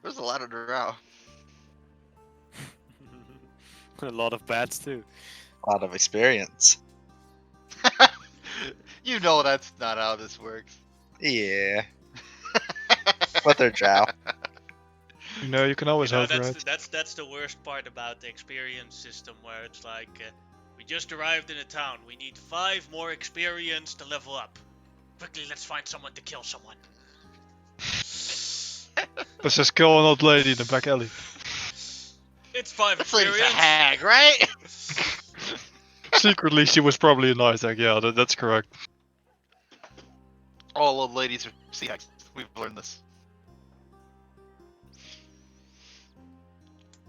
There's a lot of drow. A lot of bats too. A lot of experience. You know that's not how this works. Yeah. But they're drow. You know, you can always hope, right? That's the worst part about the experience system, where it's like, we just arrived in a town. We need 5 more experience to level up. Quickly, let's find someone to kill someone. Let's just kill an old lady in the back alley. It's 5 This lady's a experience. hag, right? Secretly, she was probably a nice hag. Yeah, that's correct. All old ladies are sea hags. We've learned this.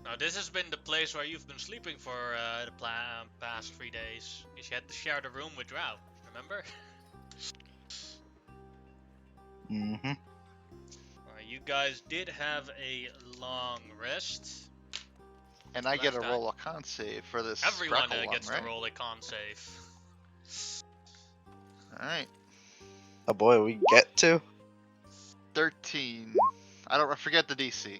Now, this has been the place where you've been sleeping for the past 3 days. Because you had to share the room with Drow, remember? Mm-hmm. You guys did have a long rest. And I get a Last roll a con save for this. Everyone Grackle one, gets right? to roll a con save. Alright. Oh boy, we get to? 13. I forget the DC. I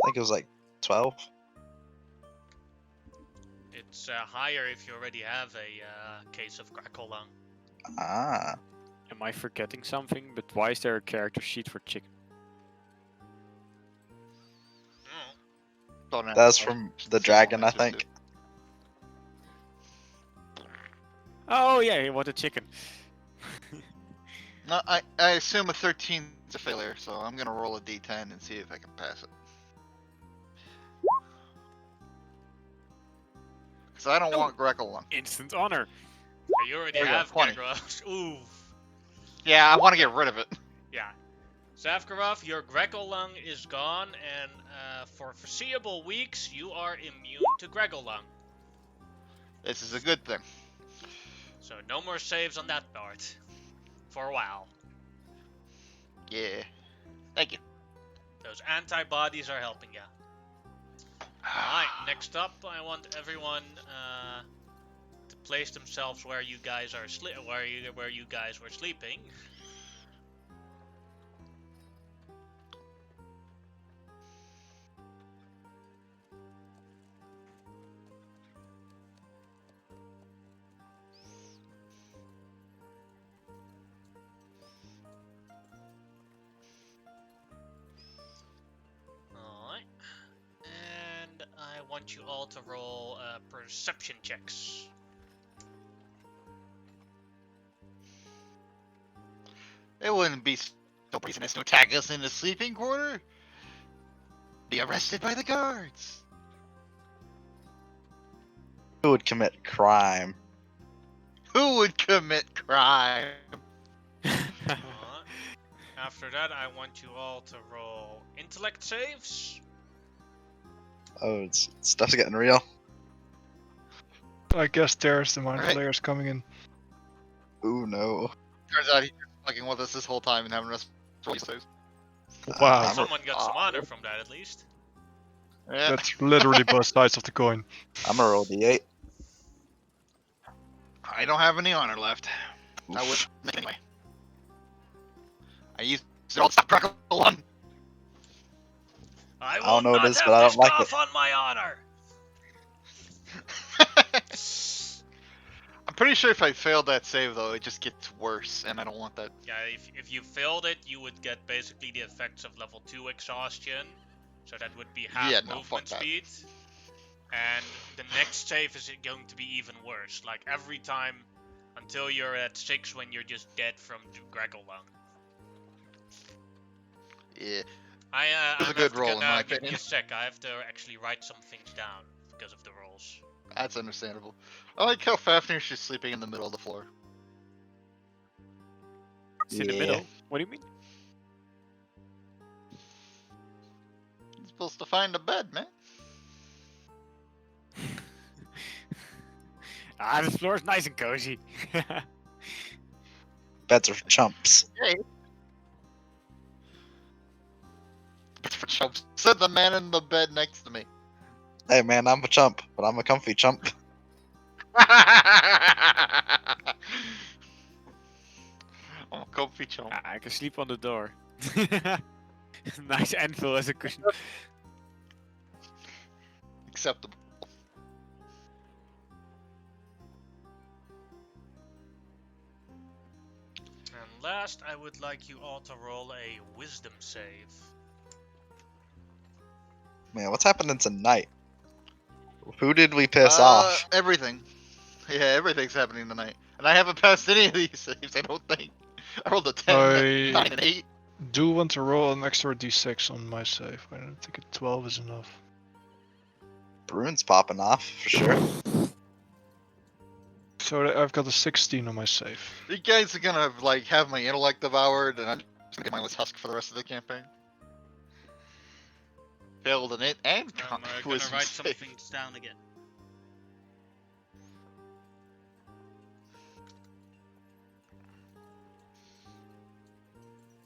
think it was like 12. It's higher if you already have a case of Grackle Lung. Ah. Am I forgetting something? But why is there a character sheet for chicken? Don't ask That's me. from the dragon, I think. Oh yeah, he wanted chicken. No, I assume a 13 is a failure, so I'm gonna roll a d10 and see if I can pass it. Because I don't want Greco one. Instant honor. You already There we go, have 20. Gregoros. Ooh. Yeah, I want to get rid of it. Yeah. Zavkarov, your Greco Lung is gone, and for foreseeable weeks, you are immune to Greco Lung. This is a good thing. So no more saves on that part. For a while. Yeah. Thank you. Those antibodies are helping you. Alright, next up, I want everyone to place themselves where you guys are where you guys were sleeping. Alright. And I want you all to roll perception checks. It wouldn't be so reasonable to attack us in the sleeping quarter. Be arrested by the guards. Who would commit crime? Who would commit crime? Alright. After that, I want you all to roll intellect saves. Oh, stuff's getting real. I guess there's the mind Alright. flayers coming in. Ooh, no. Turns out he's been fucking with us this whole time and having us roll these saves. Wow. I'm- Someone got some honor from that, at least. Yeah. That's literally both sides of the coin. I'm gonna roll D8. I don't have any honor left. I Oof. would anyway. I used it all to stop Crackle one. I will don't know what not it is, have but I this don't like cough on my honor. I'm pretty sure if I failed that save though, it just gets worse, and I don't want that. Yeah, if you failed it, you would get basically the effects of level 2 exhaustion. So that would be half Yeah, no, fuck movement that. speed. And the next save is going to be even worse. Like every time until you're at 6 when you're just dead from Greco Lung. Yeah. I'm was a good roll, in my give me a opinion. sec. I have to actually write some things down because of the rolls. That's understandable. I like how Fafnir's just sleeping in the middle of the floor. It's in the Yeah. middle. What do you mean? He's supposed to find a bed, man. Ah, this floor is nice and cozy. Beds are for chumps. For chumps. Said the man in the bed next to me. Hey man, I'm a chump, but I'm a comfy chump. I'm a comfy chump. I can sleep on the door. Nice anvil as a cushion. Acceptable. And last, I would like you all to roll a wisdom save. Man, what's happening tonight? Who did we piss off? Everything. Yeah, everything's happening tonight. And I haven't passed any of these saves, I don't think. I rolled a 10, I- 9, and 8. Do want to roll an extra d6 on my save. I don't think a 12 is enough. Brune's popping off for sure. So I've got a 16 on my save. You guys are gonna like have my intellect devoured, and I'm just gonna get mindless husk for the rest of the campaign. Failed in it and I'm gonna wisdom write save. some things down again.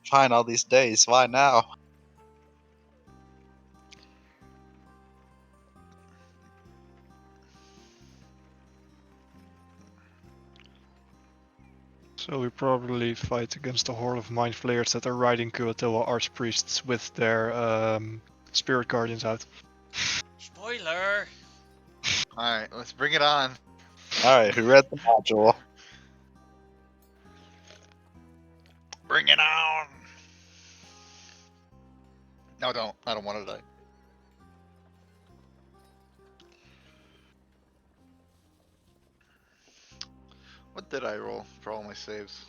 Fine, all these days. Why now? So we probably fight against a horde of mind flayers that are riding Kuatoa archpriests with their spirit guardians out. Spoiler! Alright, let's bring it on. Alright, who read the module? Bring it on! No, don't. I don't want to die. What did I roll for all my saves?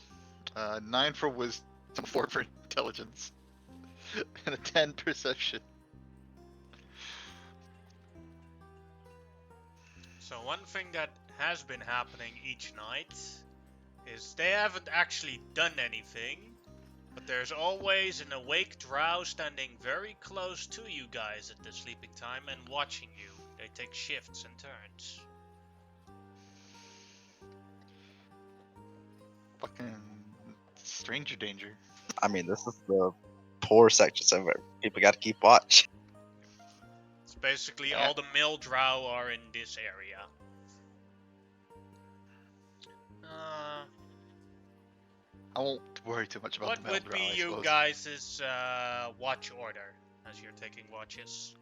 9 for wisdom, 4 for intelligence, and a 10 perception. So one thing that has been happening each night is they haven't actually done anything, but there's always an awake drow standing very close to you guys at the sleeping time and watching you. They take shifts and turns. Fucking stranger danger. I mean, this is the poor section, so people gotta keep watch. It's basically Yeah. all the male drow are in this area. I won't worry too much about What the male would drow, be I you suppose. guys' watch order as you're taking watches?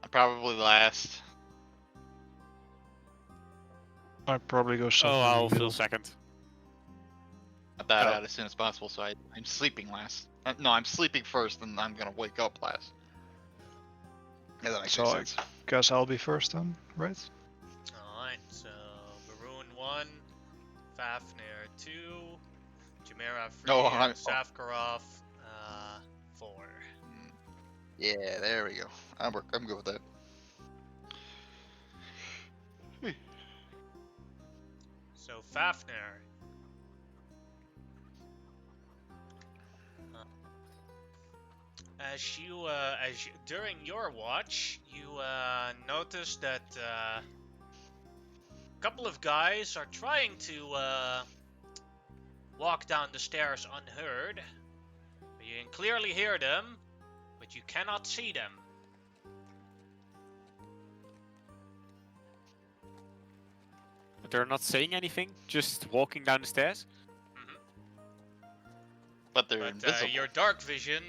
I'm probably last. I'd probably go Oh, somewhere in I'll the middle. fill second. Get that Oh. out as soon as possible, so I'm sleeping last. No, I'm sleeping first, and I'm gonna wake up last. Yeah, that makes So I sense. guess I'll be first then, right? Alright, so Baroon 1, Fafnir 2, Chimera 3, No, and I'm- Savkarov 4. Yeah, there we go. I'm good with that. So Fafnir. During your watch, you notice that a couple of guys are trying to walk down the stairs unheard. You can clearly hear them, but you cannot see them. But they're not saying anything, just walking down the stairs. But they're But invisible. your dark vision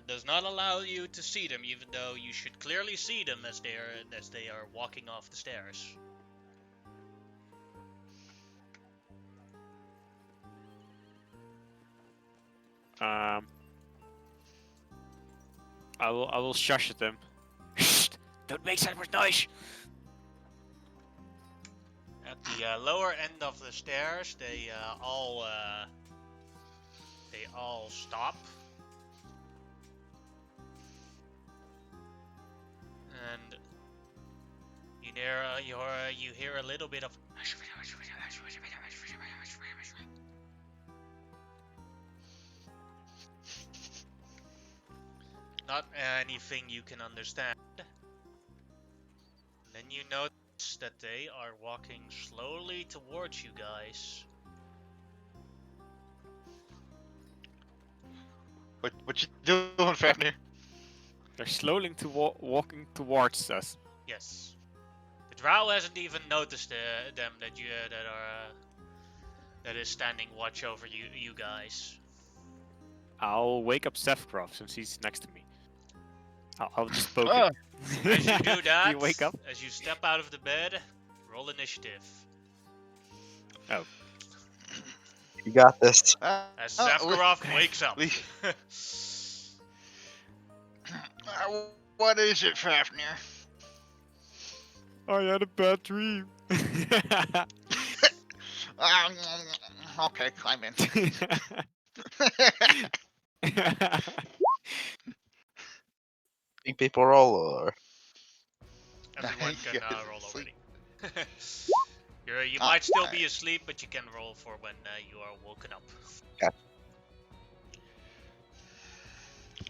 does not allow you to see them, even though you should clearly see them as they are walking off the stairs. I will shush at them. Shh! Don't make so much noise. At the lower end of the stairs, they all stop, and you hear a little bit of not anything you can understand. Then you notice that they are walking slowly towards you guys. What you doing, Fafnir? They're slowly walking towards us. Yes. The drow hasn't even noticed them that that is standing watch over you guys. I'll wake up Sephiroth since he's next to me. I'll just poke Ah, him. As you do that, you wake up? as you step out of the bed, roll initiative. You got this. As we- Sephiroth wakes up. we- what is it, Fafnir? I had a bad dream. Okay, climb in. Think people roll or Everyone can Yeah, roll sleep. already. You Oh, might still alright. be asleep, but you can roll for when you are woken up.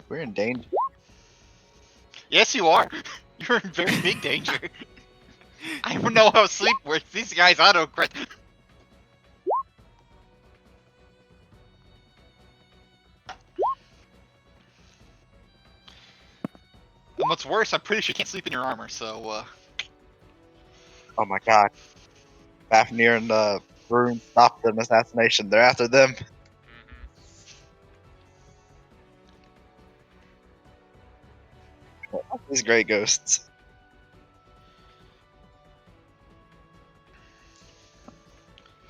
we're in danger. Yes, you are. You're in very big danger. I don't know how sleep works. These guys auto crit. And what's worse, I'm pretty sure you can't sleep in your armor, so, Oh my god. Fafnir and Varun stopped an assassination. They're after them. These great ghosts.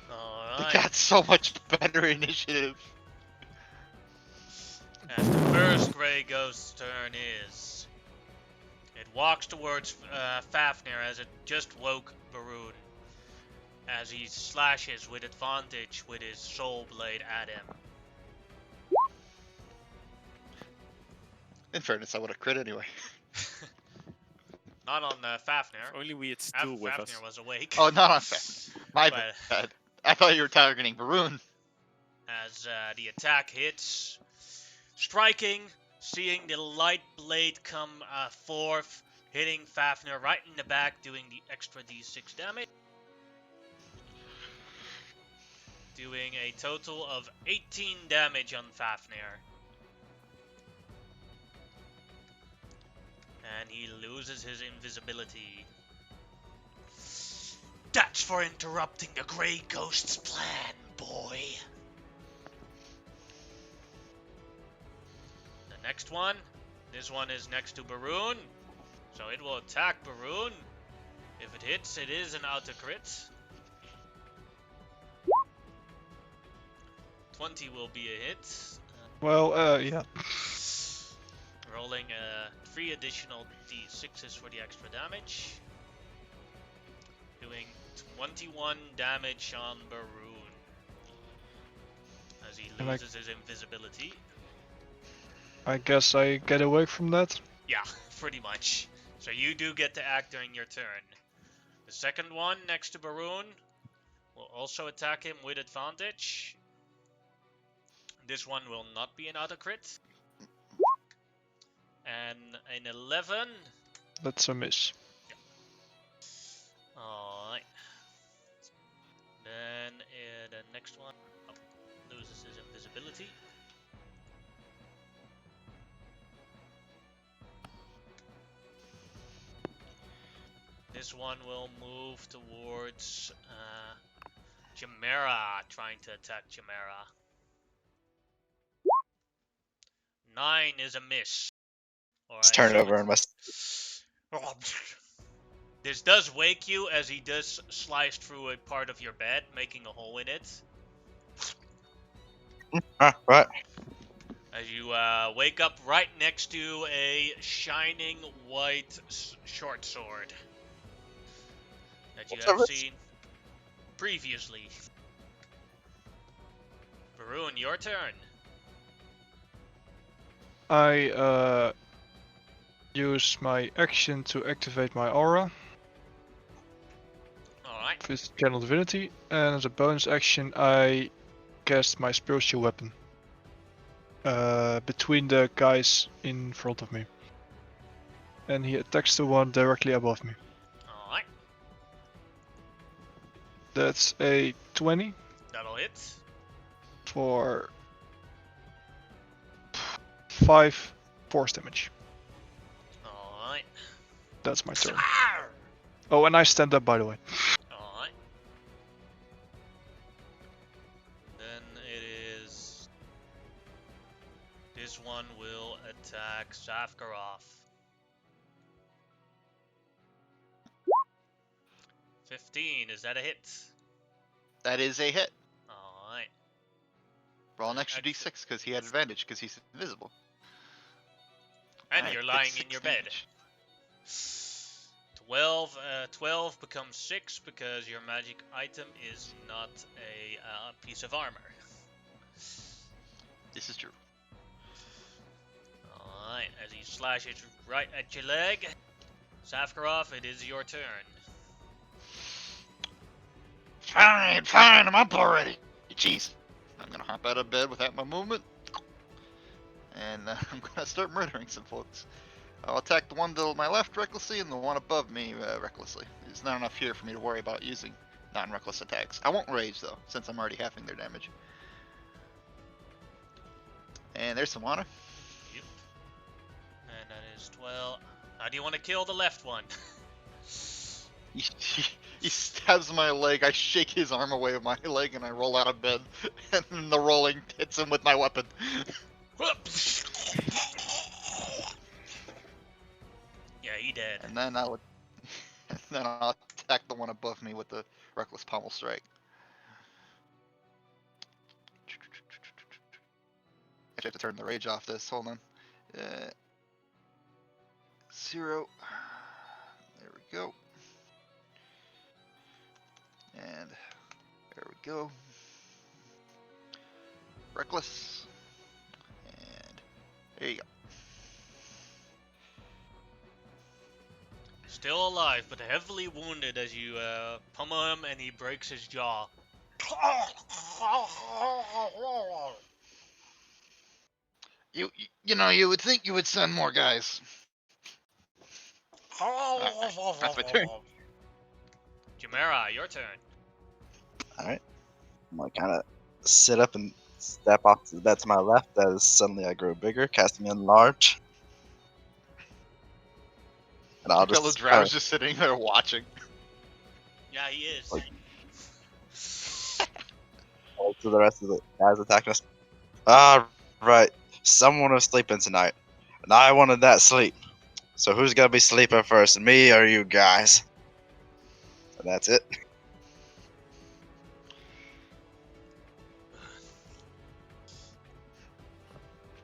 they Alright. got so much better initiative. And the first Grey Ghost's turn is. It walks towards Fafnir as it just woke Barun. As he slashes with advantage with his soul blade at him. In fairness, I would have crit anyway. Not on Fafnir. If only we had Stu with us. Fafnir was awake. Oh, not on Fafnir. My But- bad. I thought you were targeting Varun. As the attack hits, striking, seeing the light blade come forth, hitting Fafnir right in the back, doing the extra d6 damage. Doing a total of 18 damage on Fafnir. And he loses his invisibility. That's for interrupting the Grey Ghost's plan, boy. The next one. This one is next to Barun. So it will attack Barun. If it hits, it is an auto crit. 20 will be a hit. Well, yeah. Rolling 3 additional d6s for the extra damage. Doing 21 damage on Barun. As he And I- loses his invisibility. I guess I get away from that. Yeah, pretty much. So you do get to act during your turn. The second one next to Barun will also attack him with advantage. This one will not be an auto crit. And an 11. That's a miss. Alright. Then the next one loses his invisibility. This one will move towards Chimera, trying to attack Chimera. 9 is a miss. Let's turn it over and must. This does wake you as he does slice through a part of your bed, making a hole in it. Right. As you wake up right next to a shining white short sword that you What's have over- seen previously. Barun, your turn. I use my action to activate my aura Alright. with Channel Divinity, and as a bonus action, I cast my spiritual weapon between the guys in front of me, and he attacks the one directly above me. Alright. That's a 20 That'll hit. for 5 force damage. Alright. That's my turn. Arr! Oh, and I stand up, by the way. Alright. this one will attack Safkarov. 15, is that a hit? That is a hit. Alright. Roll an extra Excellent. d6 because he had advantage because he's invisible. And Alright, you're take lying in 6 your bed. damage. 12 becomes 6 because your magic item is not a piece of armor. This is true. Alright, as he slashes right at your leg. Safkarov, it is your turn. Fine, fine, I'm up already. Jeez. I'm gonna hop out of bed without my movement. And I'm gonna start murdering some folks. I'll attack the one to my left recklessly and the one above me recklessly. There's not enough here for me to worry about using non-reckless attacks. I won't rage though, since I'm already halving their damage. And there's some honor. Yep. And that is 12. How do you want to kill the left one? He stabs my leg, I shake his arm away with my leg, and I roll out of bed. And then the rolling hits him with my weapon. Yeah, he dead. And then I'll attack the one above me with the reckless pommel strike. I have to turn the rage off this. Hold on. 0. There we go. And there we go. Reckless. And there you go. Still alive, but heavily wounded as you pummel him and he breaks his jaw. You know, you would think you would send more guys. That's my turn. Chimera, your turn. Alright. I'm gonna kind of sit up and step off to the bed to my left as suddenly I grow bigger, casting Enlarge. And I'll Fellow just Drow's just sitting there watching. Yeah, he is. Like- to the rest of the guys attacking us. Right. Someone was sleeping tonight, and I wanted that sleep. So who's gonna be sleeping first, me or you guys? And that's it.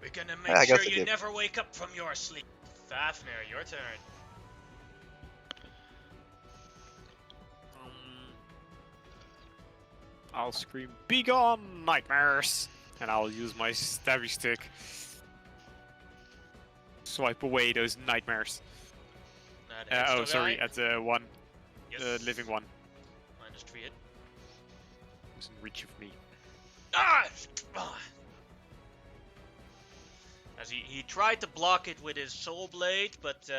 We're gonna I make guess sure I you did. never wake up from your sleep. Fafnir, your turn. I'll scream, "Begone, nightmares!" And I'll use my stabby stick. Swipe away those nightmares. That hits Oh, the sorry, guy. at the one, Yes. the living one. -3 hit. Who's in reach of me. Ah! As he tried to block it with his soul blade, but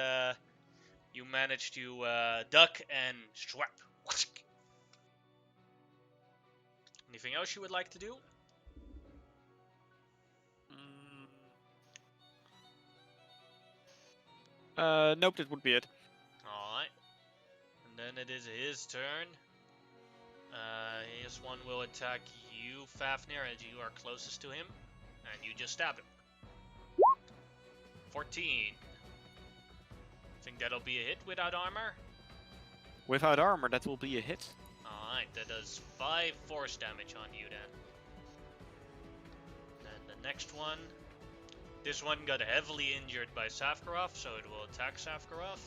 you managed to duck and swap. Anything else you would like to do? Nope, that would be it. Alright. And then it is his turn. His one will attack you, Fafnir, as you are closest to him. And you just stab him. 14. Think that'll be a hit without armor? Without armor, that will be a hit. Alright, that does 5 force damage on you then. And the next one. This one got heavily injured by Safkarov, so it will attack Safkarov.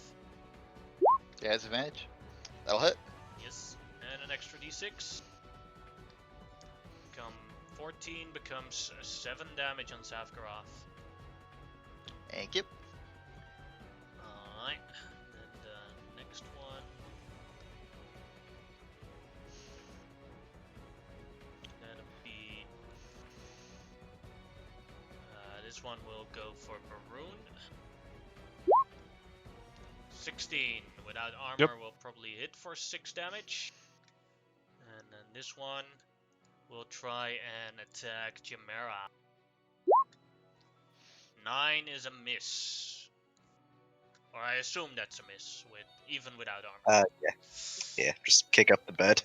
Yeah, it's advantage. That'll hit. Yes. And an extra d6. 14 becomes 7 damage on Safkarov. Thank you. Alright. And the next one. That'll be. This one will go for Maroon. 16 without armor Yep. will probably hit for 6 damage. And then this one will try and attack Chimera. 9 is a miss. Or I assume that's a miss, even without armor. Yeah, just kick up the bed.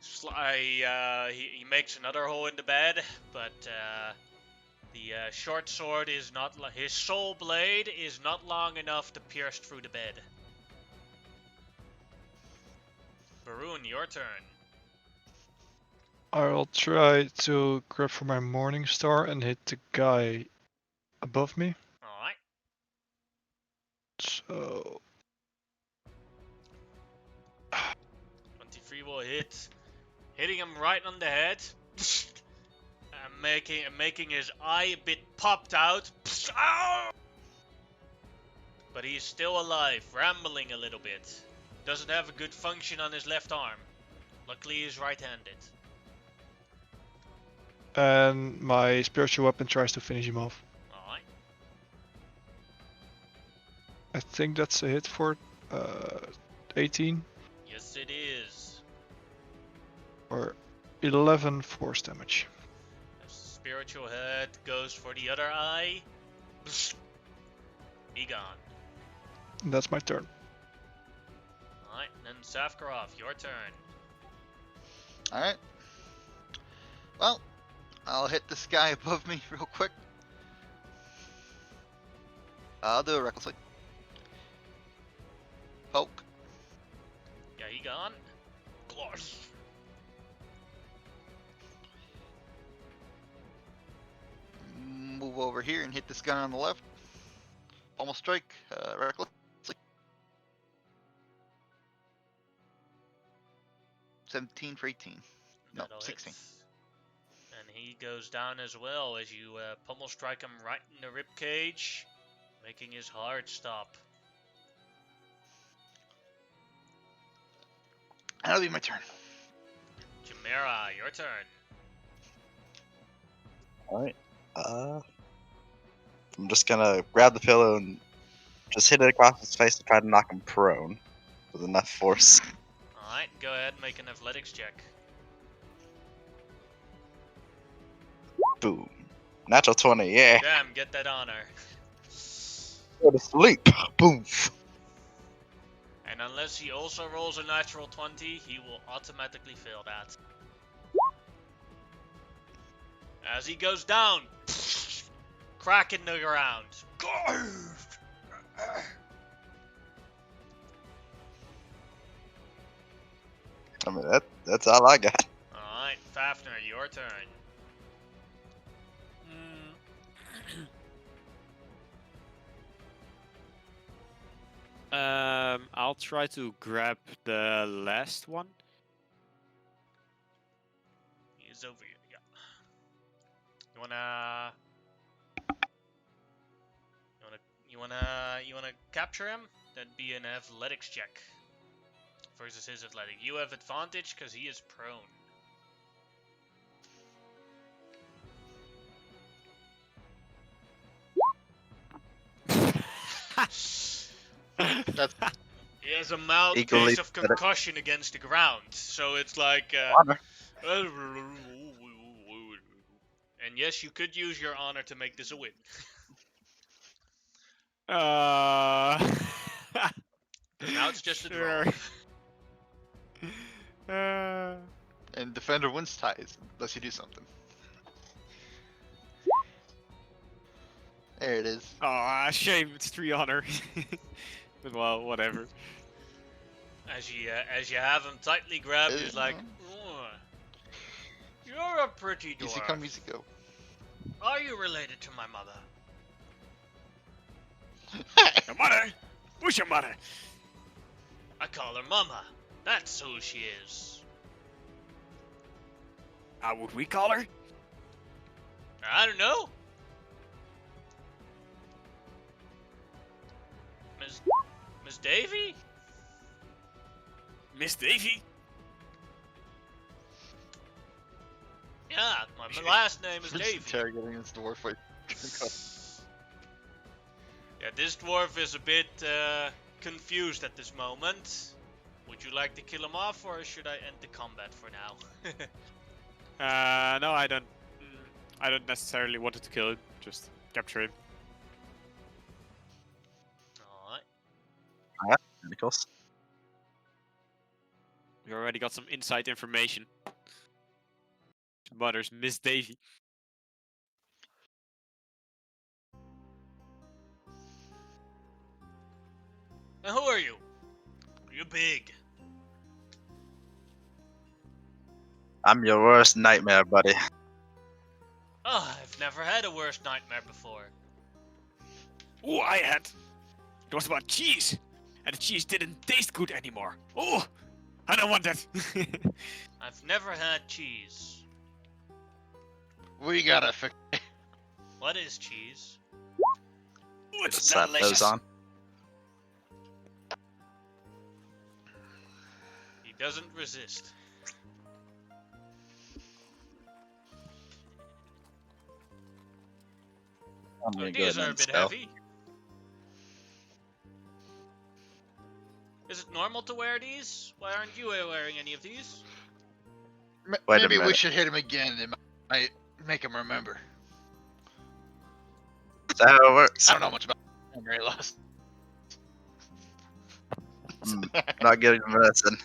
He makes another hole in the bed, but The short sword is not. His soul blade is not long enough to pierce through the bed. Baroon, your turn. I'll try to grab for my Morning Star and hit the guy above me. Alright. So 23 will hit. Hitting him right on the head. Making his eye a bit popped out. Ow! But he's still alive, rambling a little bit. Doesn't have a good function on his left arm. Luckily he's right-handed. and my spiritual weapon tries to finish him off. Alright. I think that's a hit for 18 Yes it is. or 11 force damage. Spiritual head goes for the other eye. Be gone. And that's my turn. Alright, then Safkarov, your turn. Alright. Well, I'll hit this guy above me real quick. I'll do it recklessly. Poke. Yeah, he gone. Gloss. Move over here and hit this guy on the left. Almost strike. Recklessly. 17 for 18. No, That'll 16. hit. And he goes down as well as you pummel strike him right in the rib cage, making his heart stop. That'll be my turn. Chimera, your turn. Alright. I'm just gonna grab the pillow and just hit it across his face to try to knock him prone with enough force. Alright, go ahead and make an athletics check. Boom. Natural 20, yeah. Damn, get that honor. Go to sleep. Boom. And unless he also rolls a natural 20, he will automatically fail that. As he goes down, crack in the ground. I mean, that's all I got. Alright, Fafnir, your turn. I'll try to grab the last one. He's over here, yeah. You wanna capture him? That'd be an athletics check. Versus his athletic. You have advantage because he is prone. That's He has a mild Equally case of better. concussion against the ground, so it's like. Honor. And yes, you could use your honor to make this a win. Uh, Now it's just a sure. draw. and defender wins ties unless you do something. There it is. Oh, shame. It's 3 honor. But well, whatever. As you have him tightly grabbed, he's like, "Oh, you're a pretty Easy dwarf. come, easy go. Are you related to my mother?" Your mother? Who's your mother? I call her Mama. That's who she is. How would we call her? I don't know. Miss Davy? Miss Davy? Yeah, my last name is Just Davy. interrogating this dwarf. Like, Yeah, this dwarf is a bit confused at this moment. Would you like to kill him off, or should I end the combat for now? No, I don't. I don't necessarily want to kill him. Just capture him. Alright. Nichols. We already got some inside information. Mother's Miss Davy. And who are you? You're big. I'm your worst nightmare, buddy. Oh, I've never had a worse nightmare before. Oh, I had. It was about cheese, and the cheese didn't taste good anymore. Oh, I don't want that. I've never had cheese. We gotta fix. What is cheese? Oh, it's Slap those delicious. on. He doesn't resist. I'm Oh, gonna go these ahead are a and bit spell. heavy. Is it normal to wear these? Why aren't you wearing any of these? Wait a Maybe we minute. should hit him again. It might make him remember. Is that how it works? I don't know much about memory loss. Not getting medicine.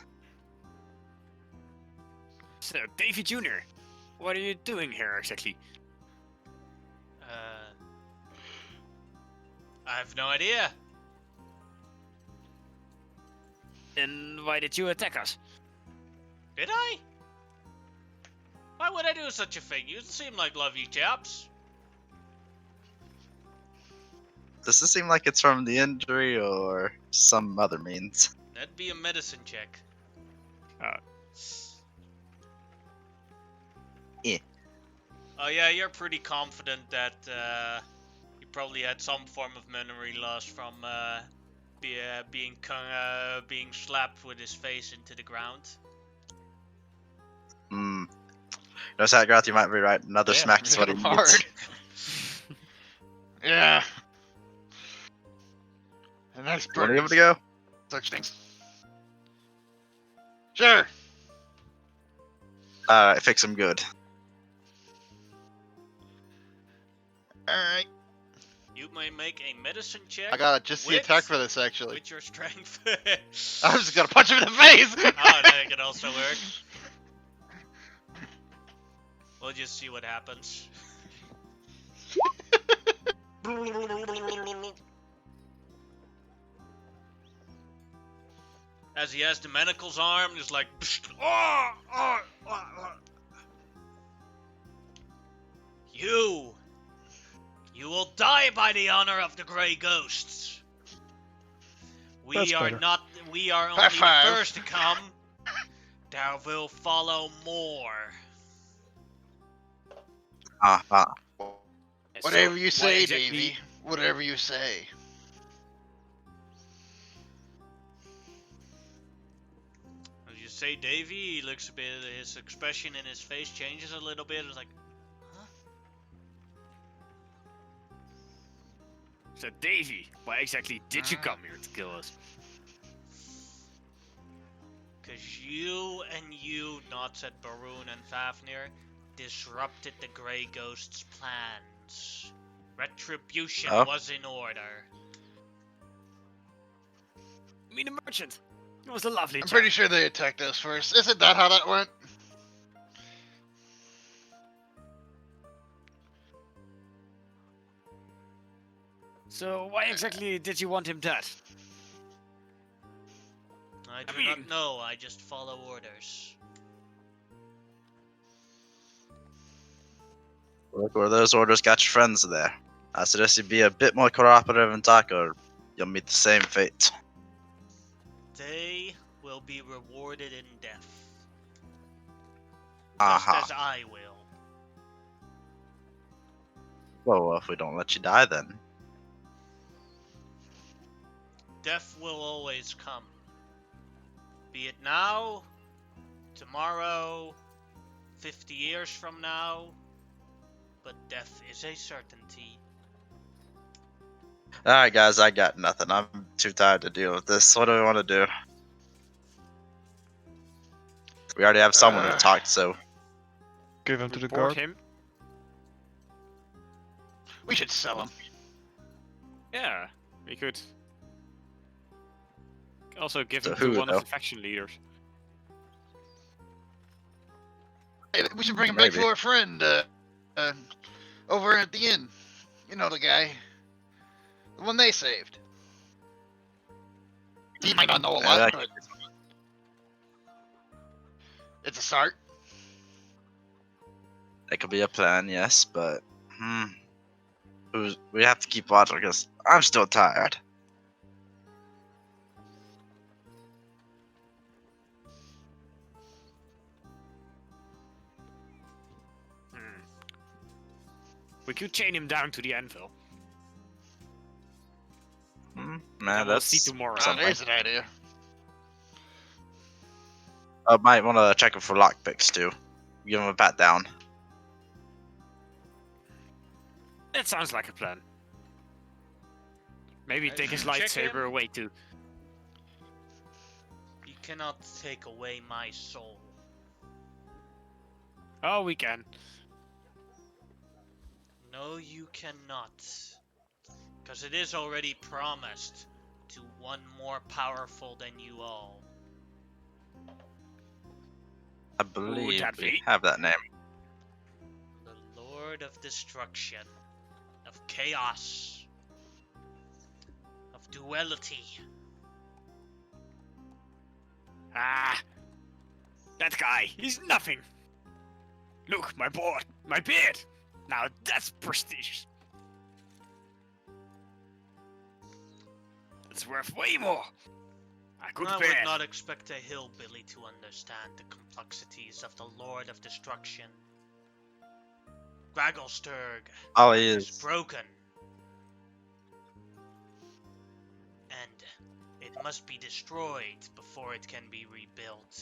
So, Davy Jr., what are you doing here exactly? I have no idea. And why did you attack us? Did I? Why would I do such a thing? You seem like lovely chaps. Does this seem like it's from the injury or some other means? That'd be a medicine check. Yeah. Oh yeah, you're pretty confident that he probably had some form of memory loss from being slapped with his face into the ground. Hmm. No, Satgrath, you might be right. Another Yeah, smack is what he real needs. hard. Yeah. The next You want to give bird it a go? such things. Sure. Alright, fix him good. Alright. You may make a medicine check. I got just the with- attack for this actually. With your strength. I was just gonna punch him in the face! Oh, that could also work. We'll just see what happens. As he has the manacle's arm, just like. You will die by the honor of the Grey Ghosts. That's We are better. not. We are only High the five. first to come. There will follow more. Whatever you Why say, exactly- Davey. Whatever you say. As you say, Davy, he looks a bit. His expression in his face changes a little bit. It's like, huh? So, Davy, why exactly did you come here to kill us? Because you, nods at Baroon and Fafnir, disrupted the Grey Ghost's plans. Retribution Oh. was in order. I mean, the merchant. He was a lovely I'm chap. pretty sure they attacked us first. Isn't that how that went? So, why exactly did you want him dead? I do mean- not know, I just follow orders. Look where those orders got your friends there. I suggest you be a bit more cooperative and talk, or you'll meet the same fate. They will be rewarded in death. Just Aha. as I will. Well, if we don't let you die, then. Death will always come. Be it now, tomorrow, 50 years from now, but death is a certainty. Alright, guys, I got nothing. I'm too tired to deal with this. What do we want to do? We already have someone to talk, so. Give him to the Report guard. him? We should sell him. Yeah, we could. Also give So him who, to one though? of the faction leaders. Hey, we should bring him back Maybe. to our friend, over at the inn. You know the guy. The one they saved. He might not know a Yeah, lot, that- but it's a start. That could be a plan, yes, but we have to keep watching because I'm still tired. We could chain him down to the anvil. Man, We'll that's see tomorrow. Oh, something. there's an idea. I might want to check him for lockpicks too. Give him a pat down. That sounds like a plan. Maybe I take his should check lightsaber him. away too. You cannot take away my soul. Oh, we can. No, you cannot. Because it is already promised to one more powerful than you all. I believe that we be? have that name. The Lord of Destruction, of Chaos, of Duality. Ah, that guy. He's nothing. Look, my board, my beard. Now that's prestigious. It's worth way more. A good I would beard. not expect a hillbilly to understand the complexities of the Lord of Destruction. Gragglesturg Oh, he is is. broken. And it must be destroyed before it can be rebuilt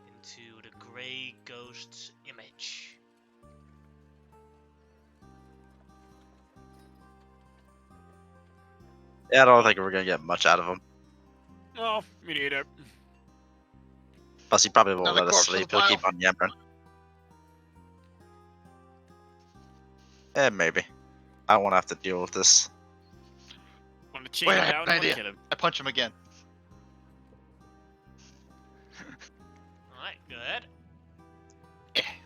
into the Grey Ghost's image. Yeah, I don't think we're gonna get much out of him. Oh, me neither. Plus, he probably won't Another let us corpse to the sleep. He'll pile. keep on yammering. Eh, maybe. I won't have to deal with this. Want to chain Wait, him I have down an or wanna idea. kill him? I punch him again. Alright, go ahead.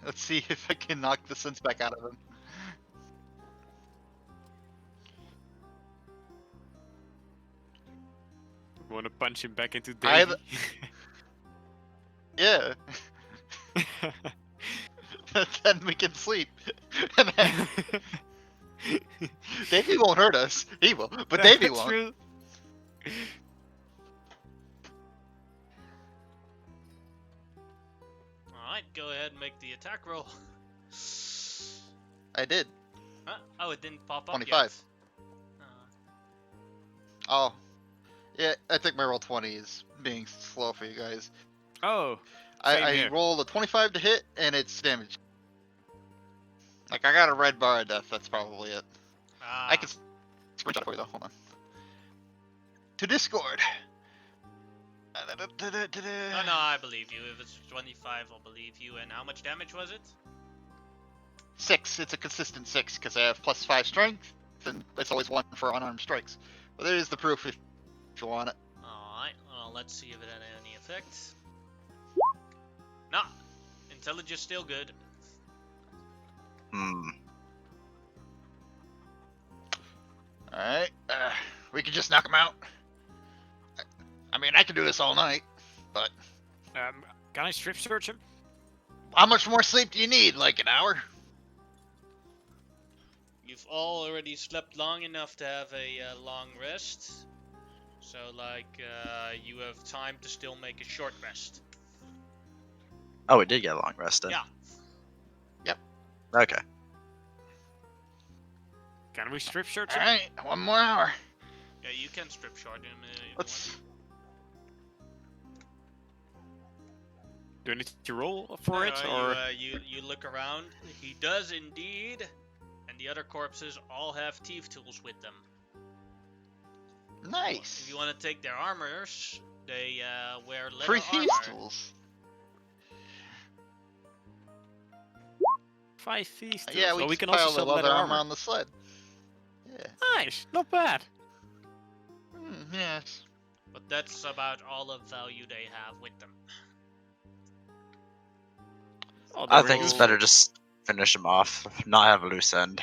Let's see if I can knock the sense back out of him. Want to punch him back into I Davy? Yeah. Then we can sleep. And then Davey won't hurt us. He will, but Davey That's won't. true. Alright, go ahead and make the attack roll. I did. Huh? Oh, it didn't pop up 25. yet. Oh. Yeah, I think my roll 20 is being slow for you guys. Oh, Same I here. roll a 25 to hit, and it's damage. Like, I got a red bar of death, that's probably it. I can screenshot it for you though, hold on. To Discord. Oh no, I believe you. If it's 25, I'll believe you. And how much damage was it? 6, it's a consistent 6, because I have +5 strength, and it's always 1 for unarmed strikes. But there's the proof if you want it. Alright, well, let's see if it had any effect. Nah, intelligence still good. Alright, we can just knock him out. I mean, I can do this all night, but Can I strip search him? how much more sleep do you need? Like an hour? You've all already slept long enough to have a long rest. So, you have time to still make a short rest. Oh, we did get a long rest then. Yeah. Okay. Can we strip search him? Alright, 1 more hour. Yeah, you can strip short him if you Let's. want. Do I need to roll for it, or You look around. He does indeed, and the other corpses all have thief tools with them. Nice. If you want to take their armors, they wear leather Free thieves armor. tools. 5 feet? Yeah, so we, we can can also pile the sell leather leather armor armor. on the sled. Yeah. Nice, not bad. Yes. But that's about all of value they have with them. Oh, I they're think it's useful. better just finish him off, not have a loose end.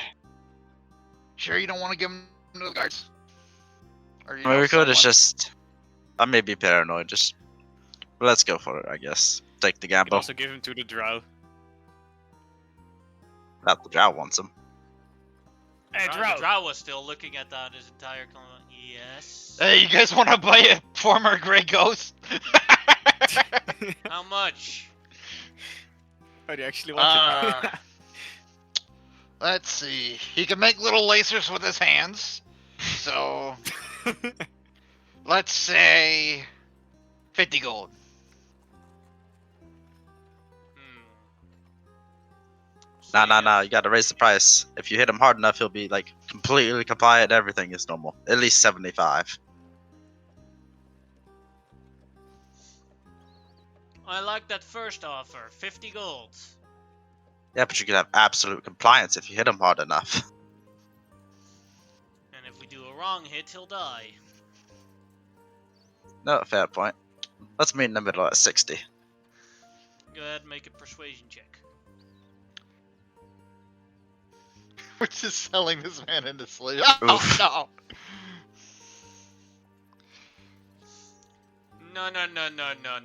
Sure, you don't want to give them to the guards. Or you I mean, know we could. It's someone. just I may be paranoid. Just let's go for it. I guess. Take the You can gamble. also give him to the drow. Not the drow wants him. Hey, The drow! drow was still looking at that his entire Yes. Hey, you guys want to buy a former gray ghost? How much? Oh, they actually want him. Let's see. He can make little lasers with his hands. So, let's say 50 gold. Nah. You gotta raise the price. If you hit him hard enough, he'll be like completely compliant. Everything is normal. At least 75. I like that first offer. 50 gold. Yeah, but you can have absolute compliance if you hit him hard enough. And if we do a wrong hit, he'll die. No, fair point. Let's meet in the middle at 60. Go ahead and make a persuasion check. We're just selling this man into slavery. Oof. Oh no!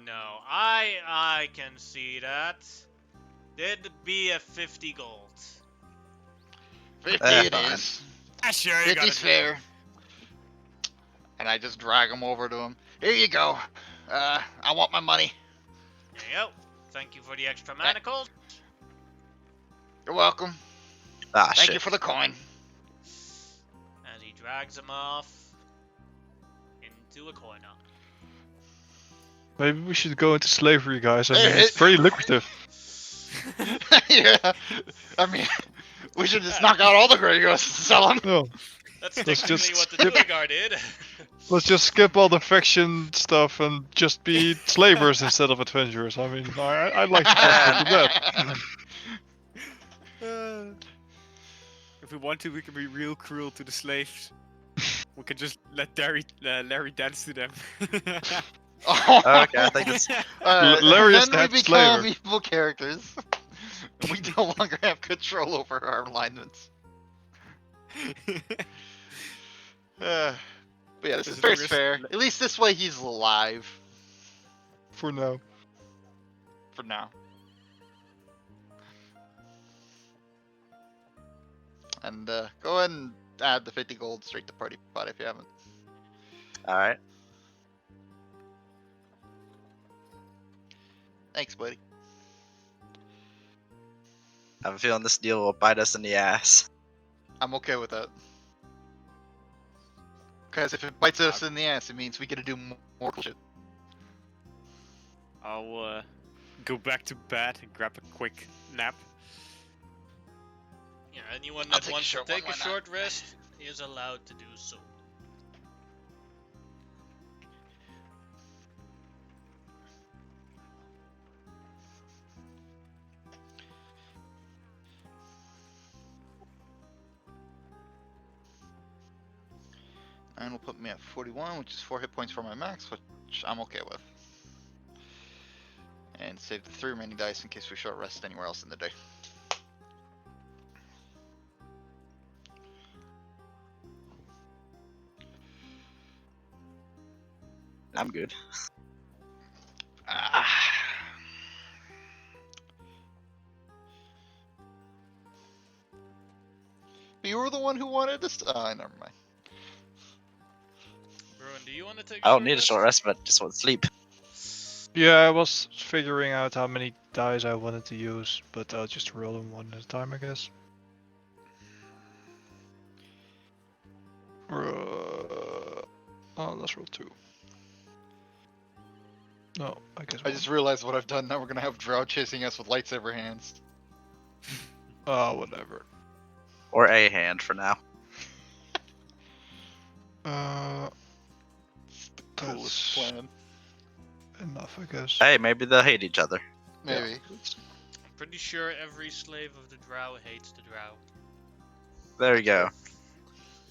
No. I can see that. It'd be a 50 gold. 50 Eh, it fine. is. Ah, sure, you got 50's fair. And I just drag him over to him. Here you go. I want my money. There you go. Thank you for the extra manacles. You're welcome. Ah, Thank shit. you for the coin. As he drags him off into a corner. Maybe we should go into slavery, guys. I mean, Hey, it's very lucrative. Yeah. I mean, we should just knock out all the gray ghosts and sell them. No, That's Let's technically just what the skip- Duergar did. let's just skip all the faction stuff and just be slavers instead of adventurers. I mean, I'd like to consider that. If we want to, we can be real cruel to the slaves. We can just let Larry dance to them. Oh, Okay, I think it's. Larry is then we that become slaver. evil characters. We no longer have control over our alignments. But yeah, this is As very long as- fair. At least this way he's alive For now. for now. And go ahead and add the 50 gold straight to party pot if you haven't. Alright. Thanks, buddy. I have a feeling this deal will bite us in the ass. I'm okay with that. Because if it bites us in the ass, it means we get to do more cool shit. I'll go back to bed and grab a quick nap. Yeah, anyone I'll that take a wants to short take one, a why not? short rest is allowed to do so. And will put me at 41, which is 4 hit points for my max, which I'm okay with. And save the 3 remaining dice in case we short rest anywhere else in the day. I'm good. Ah. You were the one who wanted this. Never mind. Ruin, do you want to take? I don't need a short rest, but just want to sleep. Yeah, I was figuring out how many dice I wanted to use, but I'll just roll them one at a time, I guess. Oh, let's roll 2. No, I guess I just realized what I've done. Now we're gonna have Drow chasing us with lightsaber hands. Oh, whatever. Or a hand for now. Coolest That's plan. enough, I guess. Hey, maybe they'll hate each other. Maybe. I'm pretty sure every slave of the Drow hates the Drow. There you go.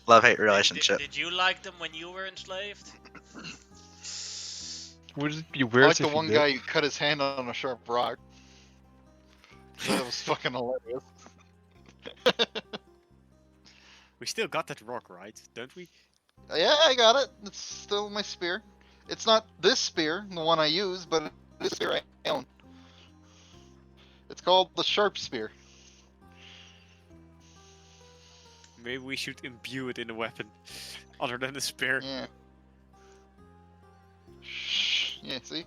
Love-hate relationship. Did you like them when you were enslaved? Would it be I weird like if the you one did? guy who cut his hand on a sharp rock. That was fucking hilarious. We still got that rock, right? Don't we? Yeah, I got it. It's still my spear. It's not this spear, the one I use, but this spear I own. It's called the sharp spear. Maybe we should imbue it in a weapon, other than a spear. Yeah. Yeah, see?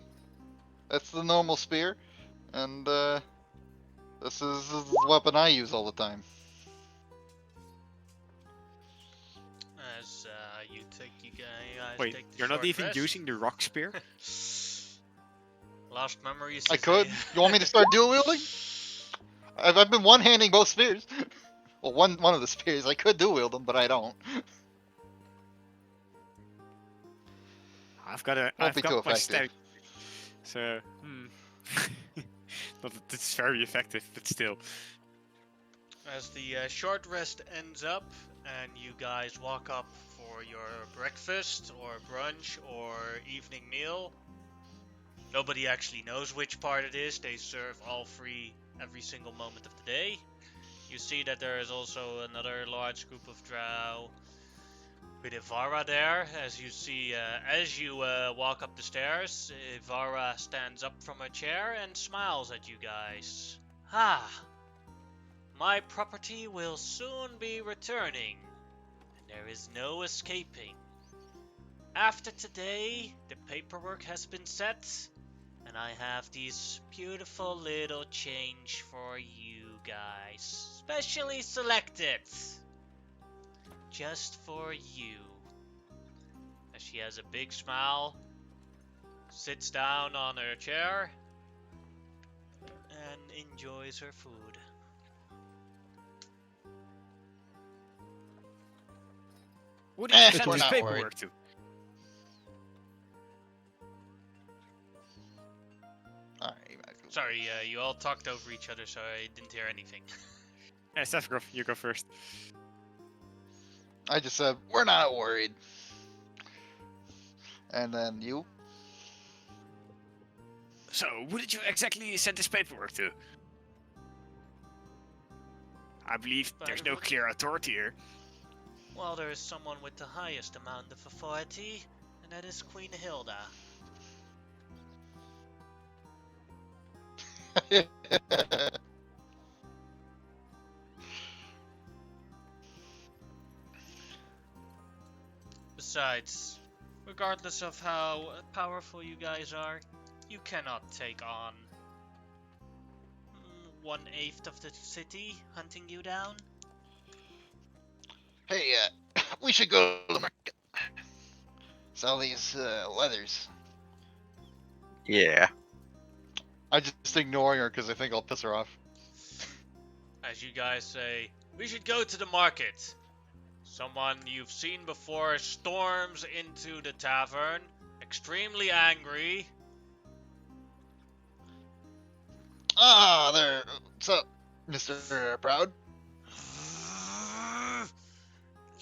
That's the normal spear, and this is the weapon I use all the time. As you guys Wait, take the you're not short even rest. using the rock spear? Lost memories. I you could. say? You want me to start dual wielding? I've been one-handing both spears. Well, one of the spears. I could dual wield them, but I don't. I've Won't be too got my effective. static. So, not that it's very effective, but still. As the short rest ends up, and you guys walk up for your breakfast or brunch or evening meal. Nobody actually knows which part it is. They serve all free every single moment of the day. You see that there is also another large group of drow with Ivara there. As you see, as you walk up the stairs, Ivara stands up from her chair and smiles at you guys. Ah, my property will soon be returning, and there is no escaping. After today, the paperwork has been set, and I have these beautiful little change for you guys, specially selected, just for you. As she has a big smile, sits down on her chair, and enjoys her food. What did you send we're this not paperwork worried. to? Alright, Sorry, you all talked over each other, so I didn't hear anything. Yeah, Sephiroth, you go first. I just said we're not worried. And then you. So, who did you exactly send this paperwork to? I believe there's no clear authority here. Well, there is someone with the highest amount of authority, and that is Queen Hilda. Besides, regardless of how powerful you guys are, you cannot take on 1/8 of the city hunting you down. Hey, we should go to the market. Sell these leathers. Yeah. I just ignoring her because I think I'll piss her off. As you guys say, we should go to the market. Someone you've seen before storms into the tavern, extremely angry. Ah, there. So, Mr. Proud.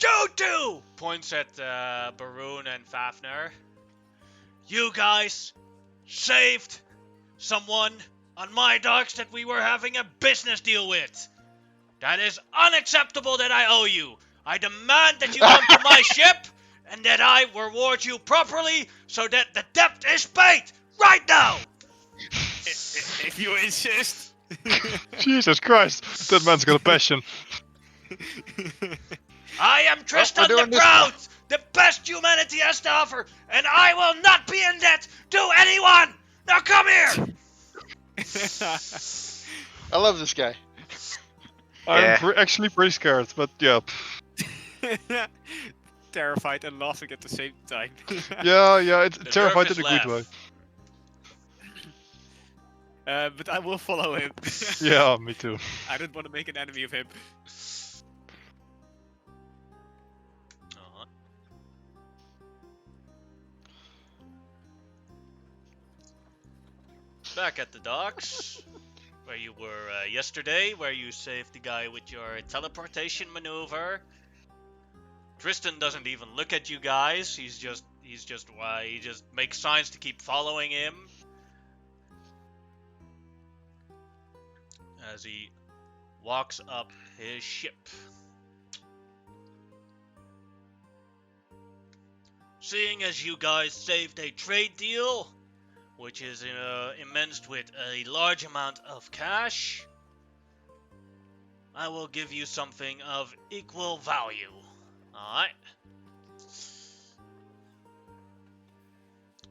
You two! Points at Baroon and Fafnir. You guys saved someone on my docks that we were having a business deal with. That is unacceptable that I owe you. I demand that you come to my ship and that I reward you properly so that the debt is paid right now. If you insist. Jesus Christ, that man's got a passion. I am Tristan the doing this Proud, the best humanity has to offer, and I will not be in debt to anyone. Now come here. I love this guy. I'm Yeah. actually pretty scared, but yeah. Terrified and laughing at the same time. Yeah, it's The terrified nervous in a good way. laugh. But I will follow him. Yeah, me too. I don't want to make an enemy of him. Uh-huh. Back at the docks, where you were yesterday, where you saved the guy with your teleportation maneuver. Tristan doesn't even look at you guys. He just makes signs to keep following him. As he walks up his ship. seeing as you guys saved a trade deal, which is immersed with a large amount of cash, I will give you something of equal value. Alright?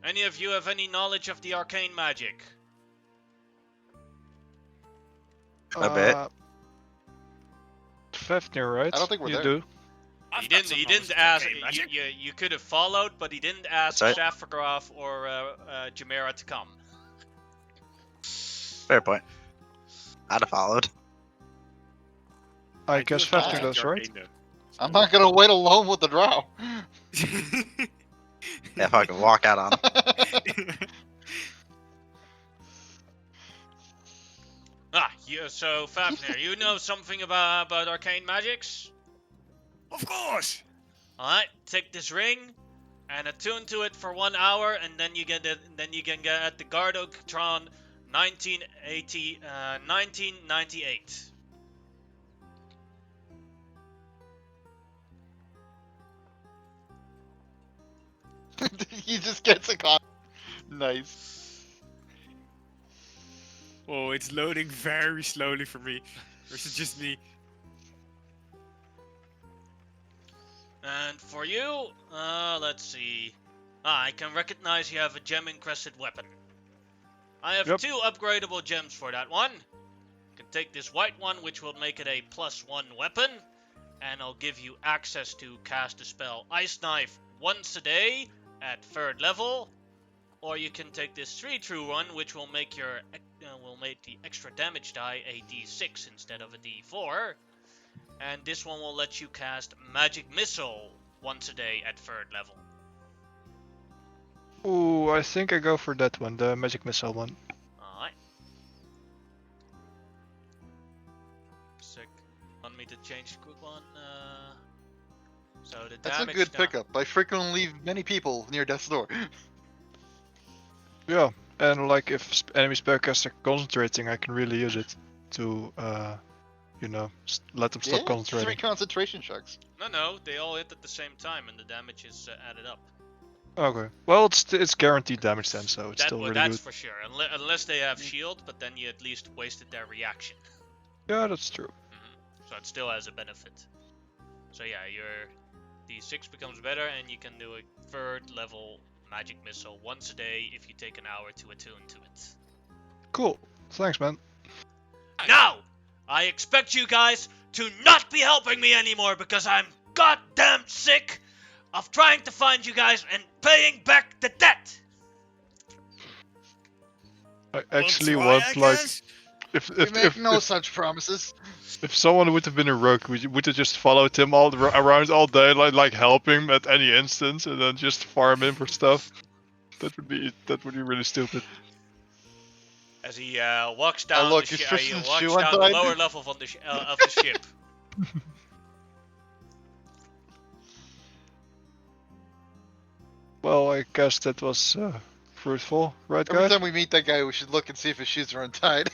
Any of you have any knowledge of the arcane magic? A bit. Fafnir, right? I don't think we're you there. do. I've He got didn't. some He knowledge didn't of ask. arcane magic. You could have followed, but he didn't ask That's Shafragraf or Jamera to come. Fair point. I'd have followed. I do guess have knowledge Fafnir of does, the right? arcane, though. I'm not gonna wait alone with the drow. Yeah, if I could walk out on him. So Fafnir, you know something about arcane magics? Of course. Alright, take this ring and attune to it for 1 hour, and then you can get at the Gardotron 1998. He just gets a con. Nice. Oh, it's loading very slowly for me. Or is it just me? And for you, let's see. I can recognize you have a gem-encrusted weapon. I have Yep. 2 upgradable gems for that one. You can take this white one, which will make it a +1 weapon, and I'll give you access to cast the spell Ice Knife once a day at 3rd level. Or you can take this 3 true one, which will make the extra damage die a d6 instead of a d4. And this one will let you cast Magic Missile once a day at 3rd level. Ooh, I think I go for that one, the magic missile one. Alright. Sick. Want me to change the quick one? So the That's a damage good down- pickup. I frequently leave many people near death's door. Yeah, and like if enemy spellcasters are concentrating, I can really use it to, let them stop Yeah, 3 concentrating. concentration checks. No, they all hit at the same time, and the damage is added up. Okay, well it's guaranteed damage then, so it's still really That's good. for sure. Unless they have shield, but then you at least wasted their reaction. Yeah, that's true. So it still has a benefit. So yeah, your d6 becomes better, and you can do a 3rd level magic missile once a day if you take an hour to attune to it. Cool. Thanks, man. Now, I expect you guys to not be helping me anymore because I'm goddamn sick of trying to find you guys and paying back the debt. I actually Don't try, want I like guess? if We if make if, no if such promises. if someone would have been a rogue, would have just followed him around all day, like help him at any instance, and then just farm him for stuff. That would be really stupid. As he walks down look, the is ship, Tristan's walks shoe down the untied? lower level of the ship. Well, I guess that was fruitful, right, Every guys? time we meet that guy, we should look and see if his shoes are untied.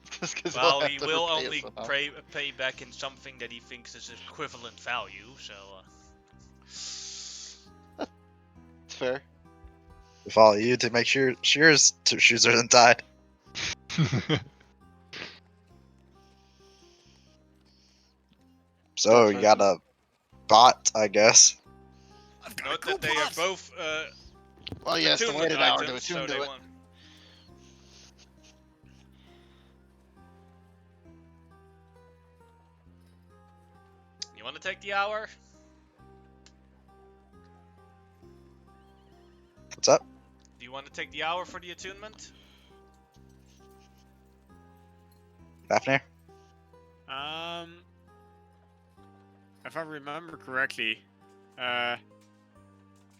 Just 'cause he'll Well, have he to will repay us only somehow. pay back in something that he thinks is equivalent value. So. It's fair. We follow you to make sure Shear's shoes are untied. So you got a bot, I guess. I've got a Note cool that they are pot. both Well, yes, the attunement waited hour to items, attune so to they it. won't. You want to take the hour? What's up? Do you want to take the hour for the attunement? Fafnir? If I remember correctly,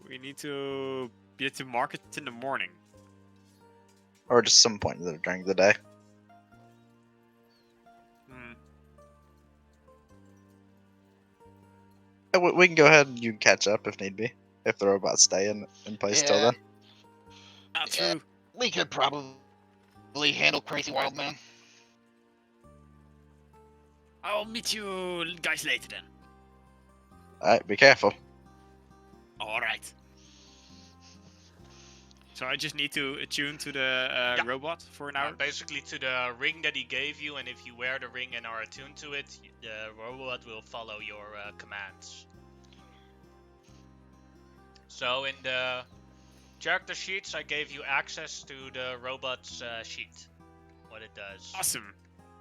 we need to be at the market in the morning. Or just some point during the day. Hmm. Yeah, we can go ahead and you can catch up if need be. If the robots stay in place till Yeah. then. Not Yeah. true. We could probably handle Crazy Wild Man. I'll meet you guys later then. Alright, be careful. Alright. So I just need to attune to the Yeah. robot for an hour? Basically to the ring that he gave you, and if you wear the ring and are attuned to it, the robot will follow your commands. So in the character sheets, I gave you access to the robot's sheet, what it does. Awesome.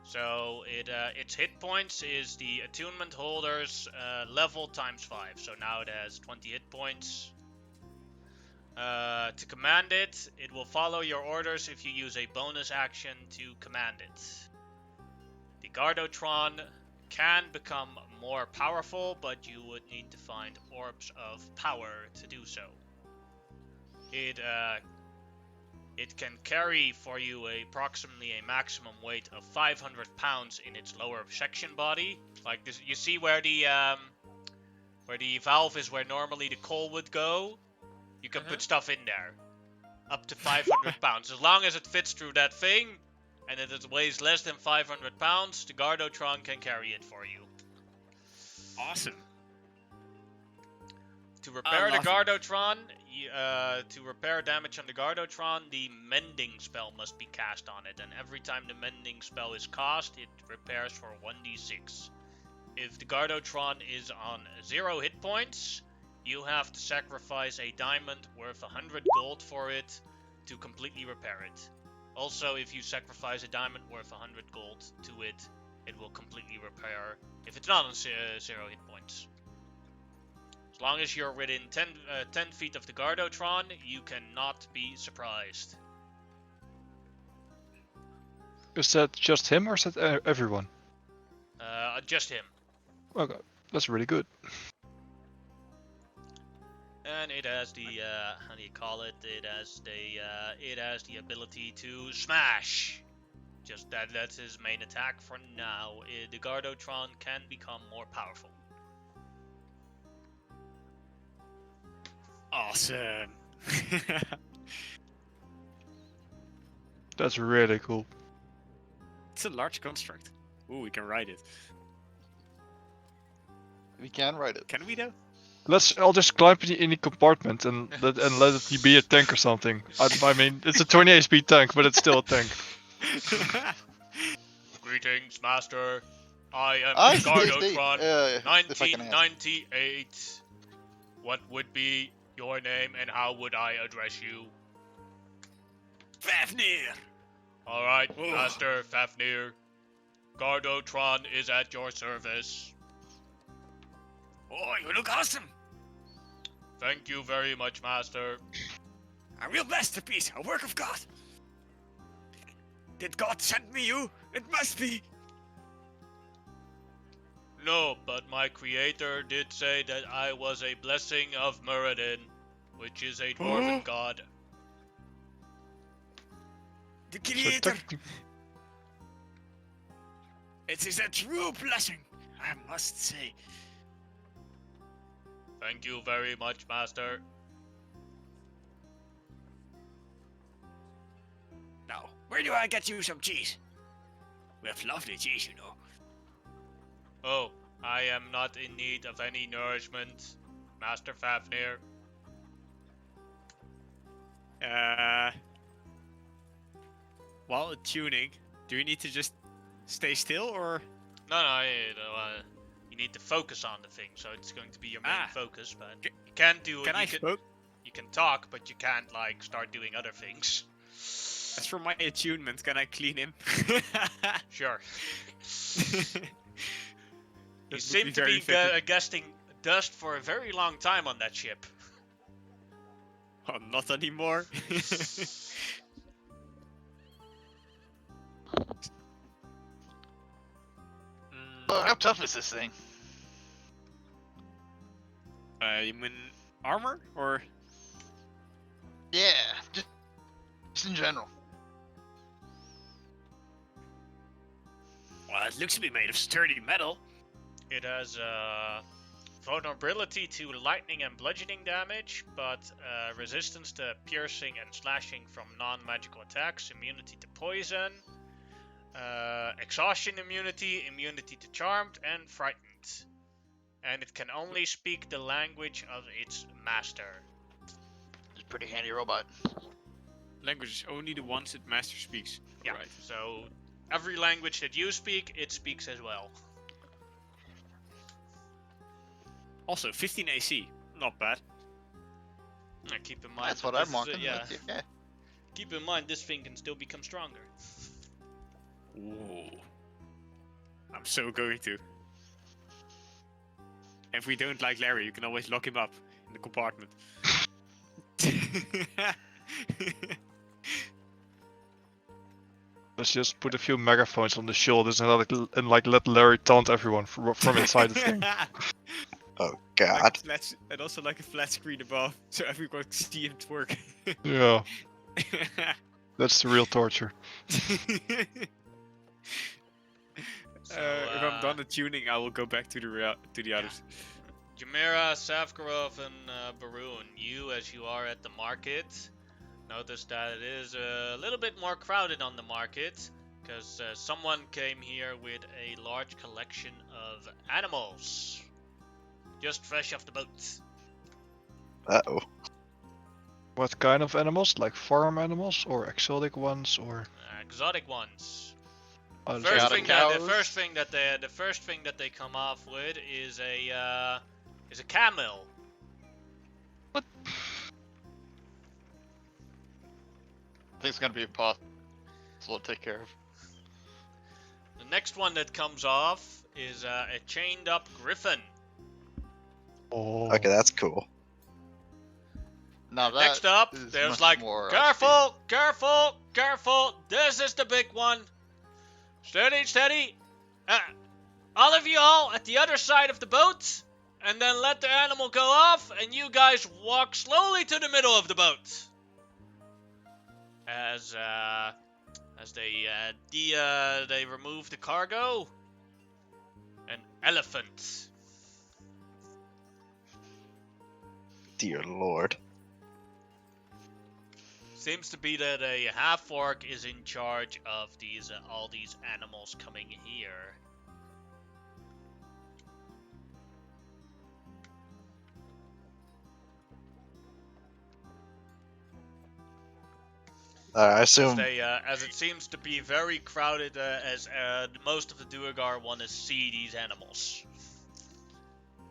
So its hit points is the attunement holder's level times 5. So now it has 20 hit points. To command it, it will follow your orders if you use a bonus action to command it. The Gardotron can become more powerful, but you would need to find orbs of power to do so. It can carry for you approximately a maximum weight of 500 pounds in its lower section body. Like this, you see where the valve is, where normally the coal would go. You can put stuff in there, up to 500 pounds. As long as it fits through that thing, and it weighs less than 500 pounds, the Gardotron can carry it for you. Awesome. To repair the Gardotron, to repair damage on the Gardotron, the mending spell must be cast on it, and every time the mending spell is cast, it repairs for 1d6. If the Gardotron is on 0 hit points, you have to sacrifice a diamond worth 100 gold for it to completely repair it. Also, if you sacrifice a diamond worth 100 gold to it, it will completely repair if it's not on 0 hit points. As long as you're within 10 feet of the Gardotron, you cannot be surprised. Is that just him or is that everyone? Just him. Okay, that's really good. And it has the how do you call it? It has the ability to smash. Just that's his main attack for now. The Gardotron can become more powerful. Awesome. That's really cool. It's a large construct. Ooh, we can ride it. We can write it. Can we though? I'll just climb in the compartment and let it be a tank or something. I mean, it's a 20 HP tank, but it's still a tank. Greetings, Master. I am I Gardotron if I can ask. 1998. What would be your name and how would I address you? Fafnir! Alright, Ooh. Master Fafnir. Gardotron is at your service. Oh, you look awesome! Thank you very much, Master. A real masterpiece, a work of God. Did God send me you? It must be. No, but my creator did say that I was a blessing of Muradin, which is a dwarven god. The So creator. It is a true blessing, I must say. Thank you very much, Master. Now, where do I get you some cheese? We have lovely cheese, you know. Oh, I am not in need of any nourishment, Master Fafnir. While attuning, do you need to just stay still or? No, you need to focus on the thing, so it's going to be your main focus. But you can't do. Can I spoke? You can talk, but you can't like start doing other things. As for my attunement, can I clean him? Sure. You That would seem be to very be fitting. guesting dust for a very long time on that ship. Oh, not anymore. But how tough is this thing? You mean armor or? Yeah, just in general. Well, it looks to be made of sturdy metal. It has vulnerability to lightning and bludgeoning damage, but resistance to piercing and slashing from non-magical attacks, immunity to poison, exhaustion immunity, immunity to charmed, and frightened. and it can only speak the language of its master. It's a pretty handy robot. Language is only the ones that master speaks. Yeah. Right. So every language that you speak, it speaks as well. Also, 15 AC. Not bad. Keep in mind. That's that what I'm this is marking. yeah. Yeah. Keep in mind, this thing can still become stronger. Ooh. I'm so going to. If we don't like Larry, you can always lock him up in the compartment. Let's just put a few megaphones on the shoulders and let Larry taunt everyone from inside the thing. Oh Like god. and also like a flat screen above, so everyone can see him twerk. Yeah, that's the real torture. If I'm done the tuning, I will go back to the others. Jamira, Savkarov, and Baroon, you, as you are at the market, notice that it is a little bit more crowded on the market, because someone came here with a large collection of animals, just fresh off the boat. Uh-oh. What kind of animals? Like farm animals or exotic ones or? Exotic ones. Oh, The that's first Exotic thing that cows. the first thing that they come off with is a camel. What? I think it's gonna be impossible to take care of. The next one that comes off is a chained up griffin. Oh. Okay, that's cool. Now that Next up, is there's much like, more careful, careful, careful. This is the big one. Steady, steady. All of you all at the other side of the boat, and then let the animal go off, and you guys walk slowly to the middle of the boat. As they remove the cargo, an elephant. Dear lord. Seems to be that a half-orc is in charge of all these animals coming here. I assume. As it seems to be very crowded, as most of the Duergar want to see these animals.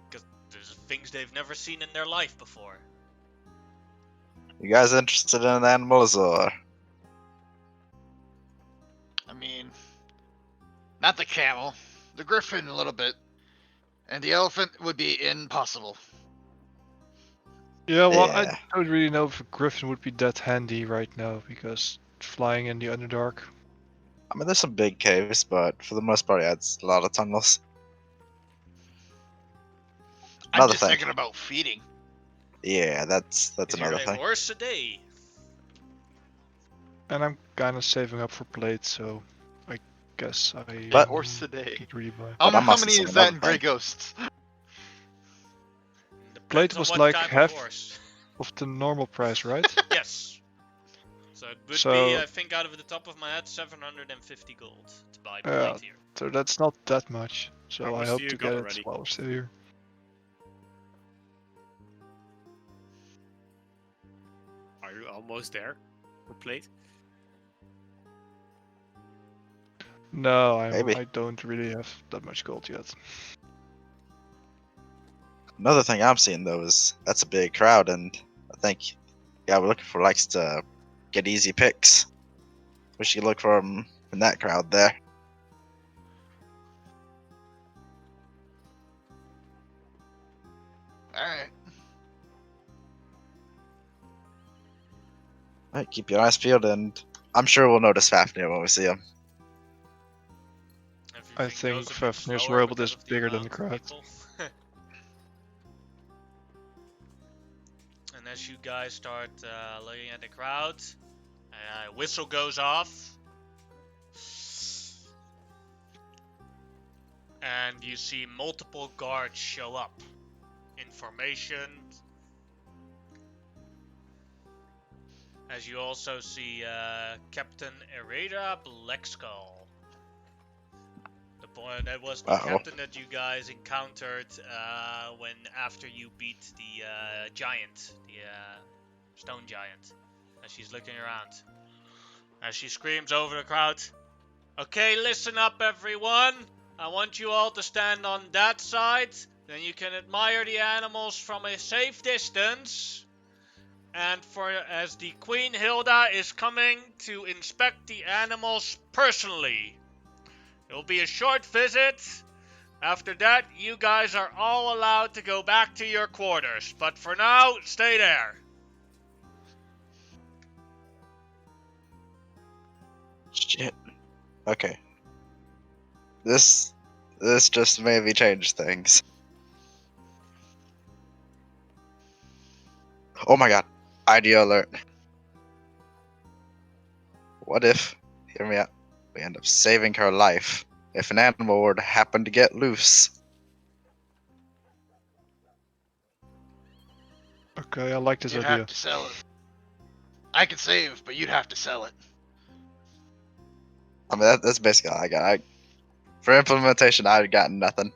Because there's things they've never seen in their life before. You guys interested in animals or? I mean, not the camel, the griffin a little bit, and the elephant would be impossible. Yeah, well, Yeah. I don't really know if a griffin would be that handy right now because flying in the Underdark. I mean, there's some big caves, but for the most part, yeah, it's a lot of tunnels. I'm Another just thing. thinking about feeding. Yeah, that's Is another there a thing. horse a day? And I'm kind of saving up for plates, so I guess I But- Horse a day. can't really buy. But I'm How also many saying is that in another Grey thing. Ghosts? Plate Depends on was what like type half- of horse. Of the normal price, right? Yes. So it would So- be, I think, out of the top of my head, 750 gold to buy Yeah. plate here. So that's not that much. So How I much hope do you to got get already? it while we're still here. Are you almost there? For plate? No, Maybe. I don't really have that much gold yet. Another thing I'm seeing though is that's a big crowd, and I think yeah, we're looking for likes to get easy picks. We should look for 'em in that crowd there. Alright. Alright, keep your eyes peeled, and I'm sure we'll notice Fafnir when we see him. I Everything think goes a bit Fafnir's slower robot because is of the bigger than the amount of crowd. people. And as you guys start looking at the crowd, a whistle goes off. And you see multiple guards show up in formation. As you also see Captain Ereda Blackskull, the That was the Uh-oh. captain that you guys encountered when after you beat the giant, the stone giant. And she's looking around. As she screams over the crowd, "Okay, listen up everyone. I want you all to stand on that side. Then you can admire the animals from a safe distance. And as the Queen Hilda is coming to inspect the animals personally. It will be a short visit. After that, you guys are all allowed to go back to your quarters. But for now, stay there." Shit. Okay. This just maybe changed things. Oh my god. Idea alert. What if, hear me out, we end up saving her life if an animal were to happen to get loose? Okay, I like this You'd idea. have to sell it. I could save, but you'd have to sell it. I mean, that's basically all I got. For implementation, I've got nothing.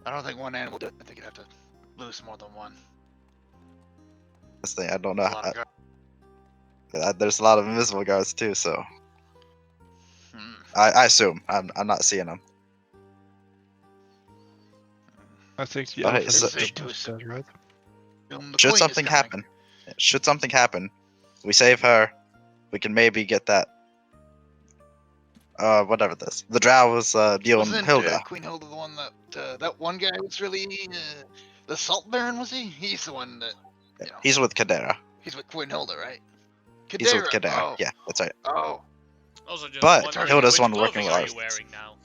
I don't think one animal did. I think you'd have to lose more than one. This thing, I don't know. A lot of There's a lot of invisible guards too, so Hmm. I assume I'm not seeing them. I think the Alright, elephant so- is Safe to just dead, right? The Should queen is something coming. happen, we save her. We can maybe get that. Whatever this. The drow was dealing Wasn't Hilda. Queen Hilda the one that that one guy was really the Salt Baron? Was he? He's the one that you know. He's with Kadera. He's with Queen Hilda, right? He's with Kadera. Kadera. Oh. Yeah, that's right. Oh. Also, just But wondering, Hilda's which one clothing working are with you us. wearing now?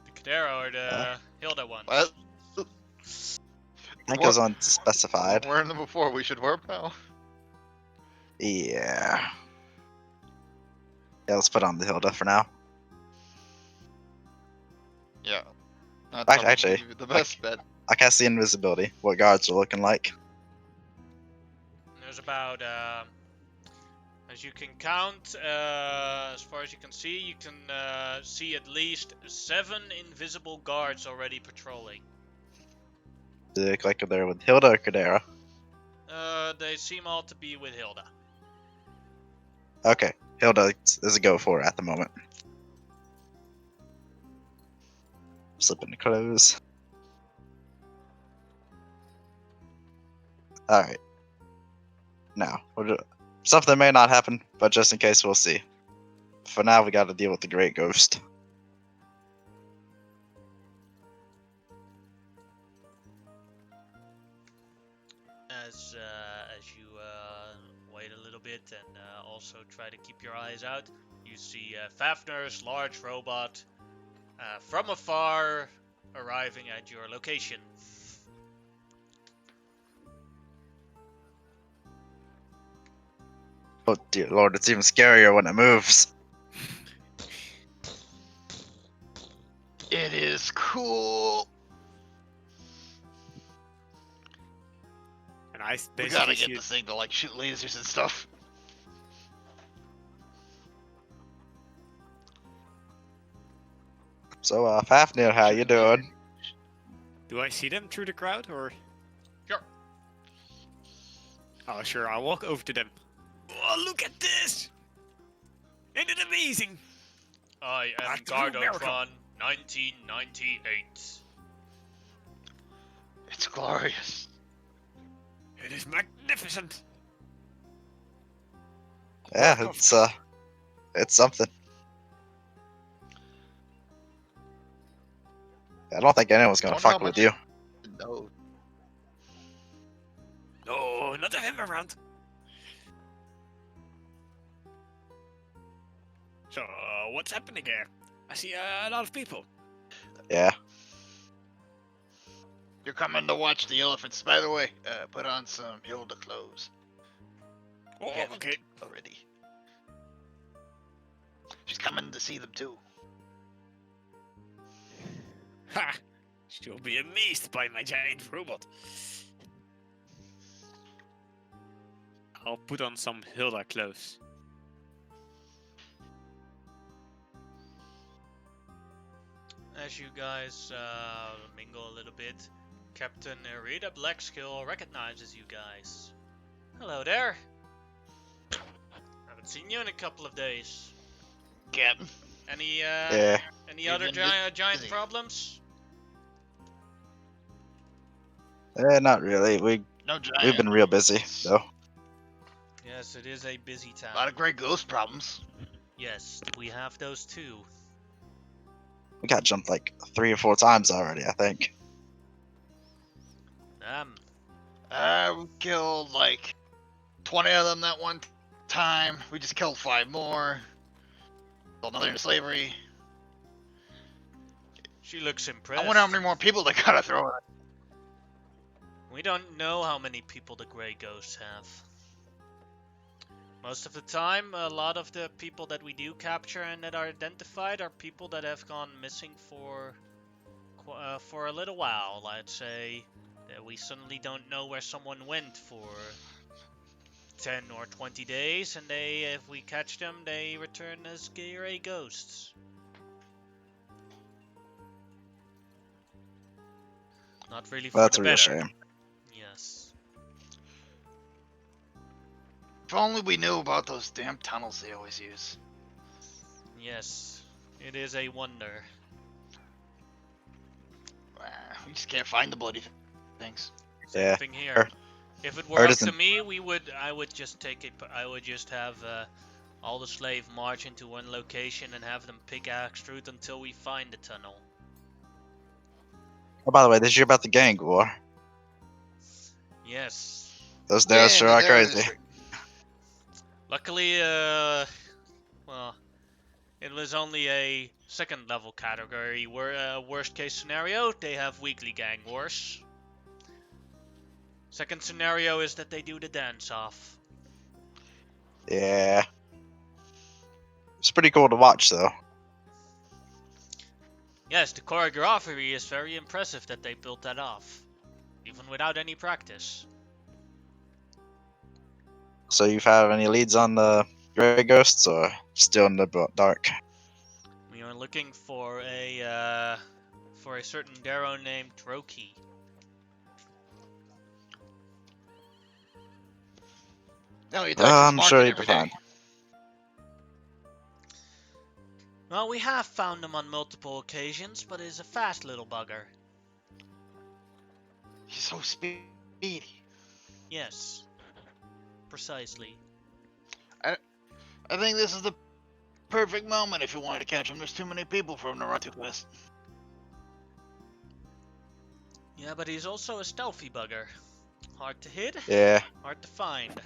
The Kadera or the Hilda one? What? I think it was unspecified. Wearing them before. We should wear them now. Yeah. Yeah, let's put on the Hilda for now. Yeah. That's Actually, probably the best bet. I cast the invisibility. What guards are looking like? There's about, as you can count, as far as you can see see at least 7 invisible guards already patrolling. Do they look like they're with Hilda or Kadera? They seem all to be with Hilda. Okay, Hilda is a go for it at the moment. Slip into clothes. Alright. Now, something may not happen, but just in case, we'll see. For now, we gotta deal with the Great Ghost. As you wait a little bit and also try to keep your eyes out, you see Fafner's large robot from afar arriving at your location. Oh dear lord, it's even scarier when it moves. It is cool. And I We basically gotta see get it. this thing to like shoot lasers and stuff. So, Fafnir, how you doing? Do I see them through the crowd, or? Sure. Oh, sure. I'll walk over to them. Oh, look at this! Isn't it amazing? I am Absolute miracle. Gardotron 1998. It's glorious. It is magnificent. Yeah, Work of- it's something. I don't think anyone's gonna Don't know fuck how with much- you. No. No, not have him around. So, what's happening here? I see a lot of people. Yeah. You're coming to watch the elephants. By the way, put on some Hilda clothes. Oh, Haven't okay. Already. She's coming to see them too. Ha! She'll be amazed by my giant robot. I'll put on some Hilda clothes. As you guys mingle a little bit, Captain Rita Blackskill recognizes you guys. Hello there. Haven't seen you in a couple of days. Captain. Any Yeah. any other We've been giant busy. problems? Not really. No giant. We've been real busy though. Yes, it is a busy A lot town. of great ghost problems. Yes, we have those too. We got jumped like 3 or 4 times already, I think. We killed like 20 of them that one time. We just killed 5 more. Sold another into slavery. She looks impressed. I wonder how many more people they gotta throw at. We don't know how many people the Grey Ghosts have. Most of the time, a lot of the people that we do capture and that are identified are people that have gone missing for a little while. Let's say that we suddenly don't know where someone went for 10 or 20 days, and if we catch them, they return as Grey Ghosts. Not really for That's the a real better. shame. Yes. If only we knew about those damn tunnels they always use. Yes. It is a wonder. We just can't find the bloody things. Same Yeah. thing here. Or- If it or were up doesn't- to me, I would just have all the slave march into one location and have them pickaxe through it until we find the tunnel. Oh, by the way, did you hear about the gang war? Yes. Those dares sure the are Dare crazy. District. Luckily, well, it was only a second level category. Worst case scenario, they have weekly gang wars. Second scenario is that they do the dance off. Yeah. It's pretty cool to watch though. Yes, the choreography is very impressive that they built that off, even without any practice. So you've had any leads on the Grey Ghosts or still in the dark? We are looking for a certain Darrow named Droki. No, you thought I'm sure he'd be fine. Well, we have found him on multiple occasions, but he's a fast little bugger. He's so speedy. Yes, precisely. I think this is the perfect moment if you wanted to catch him. There's too many people for him to run too fast. Yeah, but he's also a stealthy bugger. Hard to hit, Yeah. hard to find.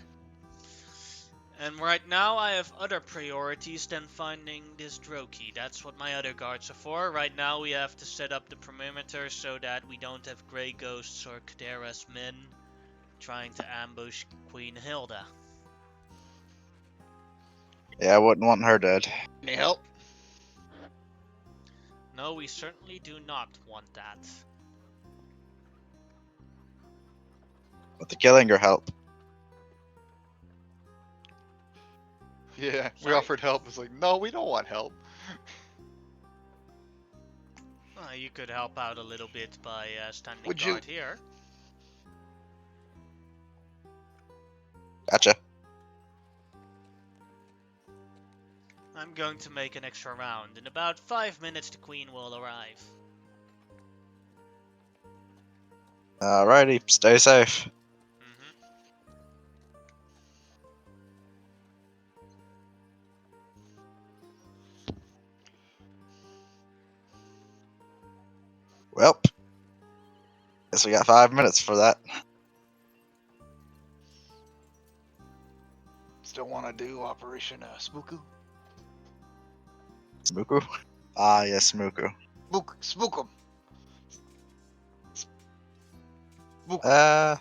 And right now I have other priorities than finding this Droki. That's what my other guards are for. Right now we have to set up the perimeter so that we don't have Grey Ghosts or Kadera's men trying to ambush Queen Hilda. Yeah, I wouldn't want her dead. Any help? No, we certainly do not want that. But the killing or help? Yeah, we Sorry? offered help. It's like, no, we don't want help. You could help out a little bit by standing Would you- guard here. Gotcha. I'm going to make an extra round. In about 5 minutes the Queen will arrive. Alrighty, stay safe. Mm-hmm. Well, guess we got 5 minutes for that. Still want to do Operation Spooku? Smuku? Ah, yes, Smuku. Spook 'em. I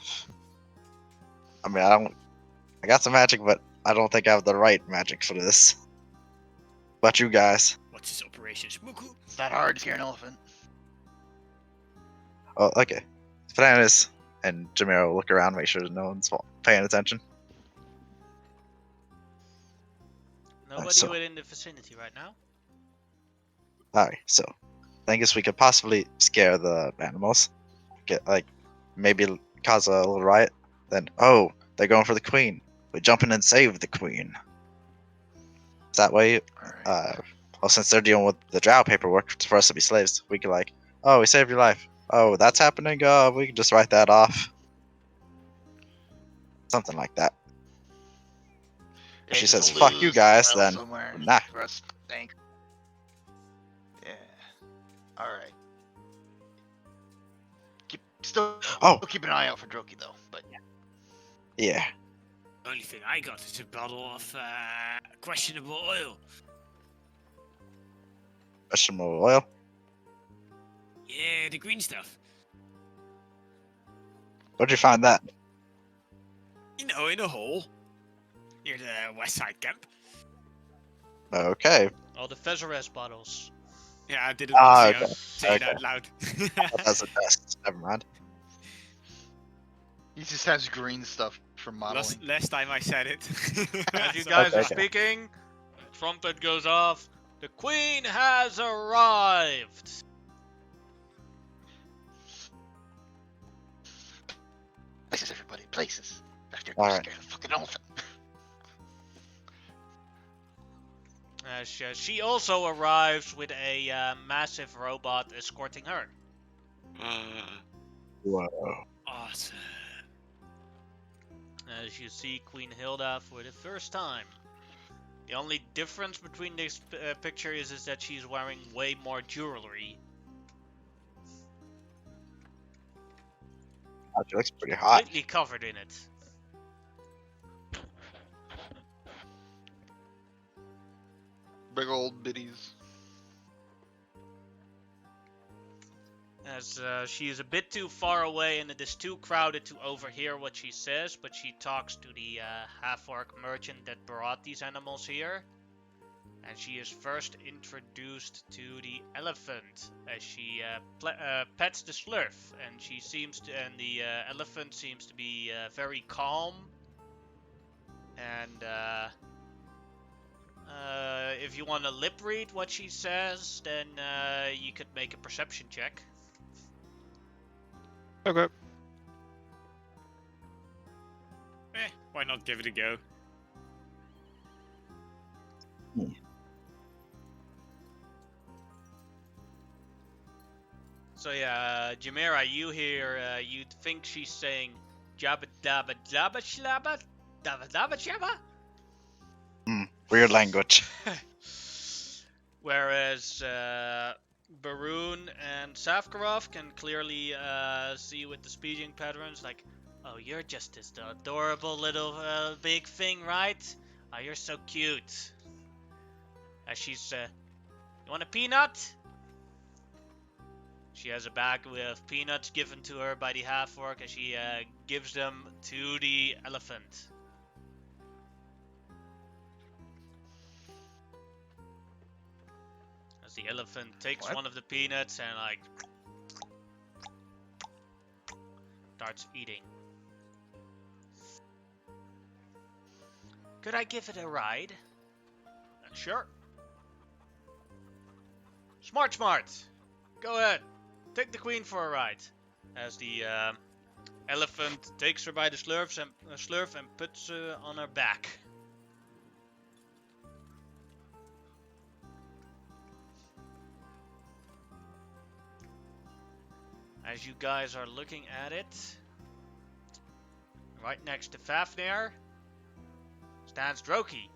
mean, I got some magic, but I don't think I have the right magic for this. But you guys. What's this Operation Smuku? It's not hard to scare an elephant. Oh, okay. Fernandez and Jamiro will look around, make sure no one's paying attention. Nobody so- within the vicinity right now. Alright, so I guess we could possibly scare the animals. Get like maybe cause a little riot. Then they're going for the queen. We jump in and save the queen. That way, Alright. since they're dealing with the drow paperwork for us to be slaves, we could like, we saved your life. Oh, that's happening. We can just write that off. Something like that. If she just says "fuck you lose guys," trail then somewhere. nah. Russ, thank. Yeah. Alright. Still keep an eye out for Droki though. But Yeah. Only thing I got is a bottle of questionable oil. Vegetable oil. Yeah, the green stuff. Where'd you find that? You know, in a hole. Near the west side camp. Okay. All the Fezares bottles. Yeah, I didn't Ah, want to okay. say it Okay. out loud. That's a test. Never mind. he just has green stuff for modeling. last time I said it. As you So- guys are Okay. speaking, trumpet goes off. The queen has arrived. Places, everybody, places. After All you right. scared the fucking elephant. She also arrives with a massive robot escorting her. Whoa. Awesome. As you see Queen Hilda for the first time. The only difference between this picture is that she's wearing way more jewelry. Oh, she looks pretty hot. Completely covered in it. Big old biddies. As she is a bit too far away and it is too crowded to overhear what she says, but she talks to the half-orc merchant that brought these animals here. And she is first introduced to the elephant as she pets the slurf, and the elephant seems to be very calm. And if you want to lip read what she says, then you could make a perception check. Okay. Why not give it a go? So yeah, Jamira, you hear, you think she's saying jabba dabba dabba shlabba dabba dabba shabba? Weird language. Whereas Baroon and Savkarov can clearly see with the speaking patterns, like, oh, you're just this adorable little big thing, right? Oh, you're so cute. As she's, you want a peanut? She has a bag with peanuts given to her by the half-orc, and she gives them to the elephant. As the elephant takes What? one of the peanuts and like starts eating. Could I give it a ride? Sure. Smart. Go ahead. Take the queen for a ride. As the elephant takes her by the slurf and puts her on her back. As you guys are looking at it, right next to Fafnir stands Droki.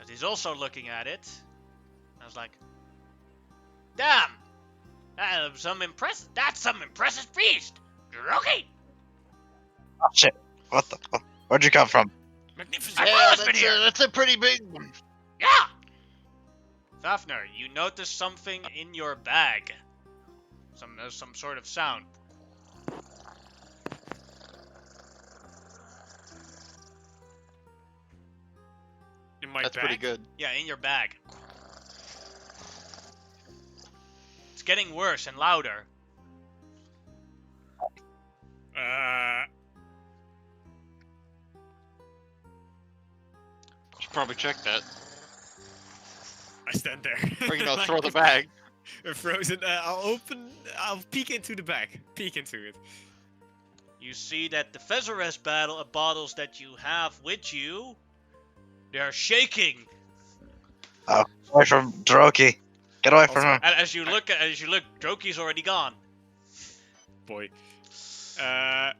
As he's also looking at it. I was like, damn! That's some impressive beast! Droki! Oh shit! What the fuck? Where'd you come from? Magnificent. Yeah, been here. that's a pretty big one. Yeah! Fafnir, you notice something in your bag. Some sort of sound. In my That's bag? pretty good. Yeah, in your bag. It's getting worse and louder. Should probably check that. I stand there. Or, you know, Like, throw the bag. Frozen. I'll peek into the bag. Peek into it. You see that the Fezzeres bottles that you have with you, they're shaking. Oh, away from Droki. Get away from Also, him. And as you look, Droki's already gone. boy. Uh.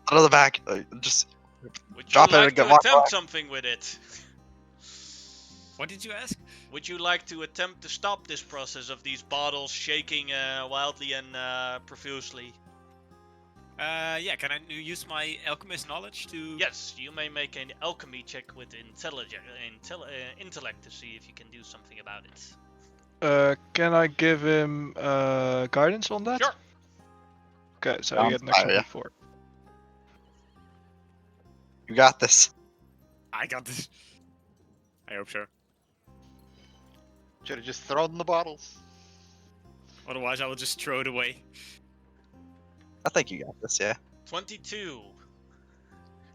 Throw the bag. Just Would you drop it like and get to one attempt back. something with it? What did you ask? Would you like to attempt to stop this process of these bottles shaking wildly and profusely? Yeah. Can I use my alchemist knowledge to? Yes, you may make an alchemy check with intellect to see if you can do something about it. Can I give him guidance on that? Sure. Okay, so Yeah, you get an extra yeah. d4. You got this. I got this. I hope so. Should have just thrown the bottles. Otherwise, I will just throw it away. I think you got this. Yeah. 22.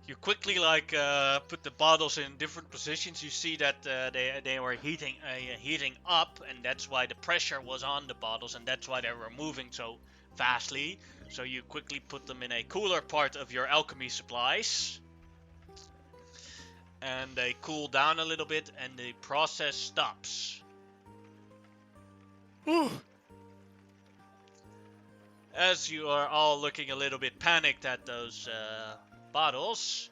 You quickly put the bottles in different positions. You see that they were heating up, and that's why the pressure was on the bottles, and that's why they were moving so fastly. So you quickly put them in a cooler part of your alchemy supplies, and they cool down a little bit, and the process stops. Whew. As you are all looking a little bit panicked at those bottles,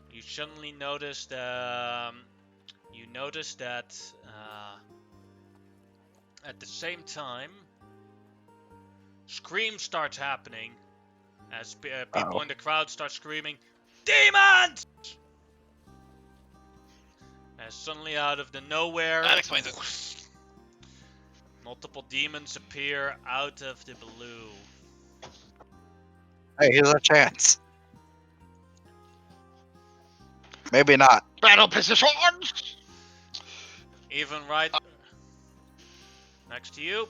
you suddenly notice that at the same time, screams start happening as people in the crowd start screaming, "Demons!" As suddenly out of the nowhere, That explains it. multiple demons appear out of the blue. Hey, here's our chance. Maybe not. Battle position! Even right next to you.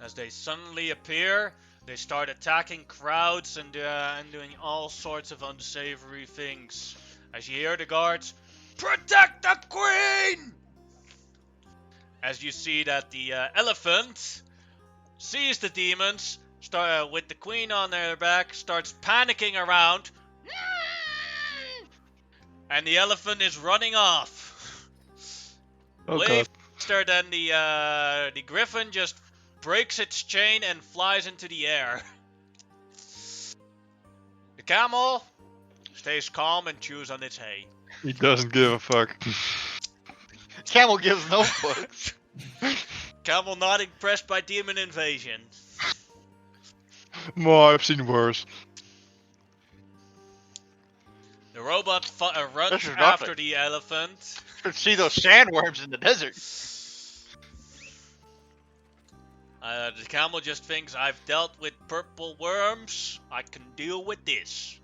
As they suddenly appear, they start attacking crowds and doing all sorts of unsavory things. As you hear the guards, "Protect the Queen!" As you see that the elephant sees the demons, with the Queen on their back, starts panicking around, and the elephant is running off. Oh Way god. faster than the griffin just breaks its chain and flies into the air. The camel stays calm and chews on its hay. He doesn't give a fuck. Camel gives no fucks. Camel not impressed by demon invasion. More, I've seen worse. The robot runs This is after nothing. the elephant. See those sandworms in the desert. The camel just thinks, "I've dealt with purple worms, I can deal with this."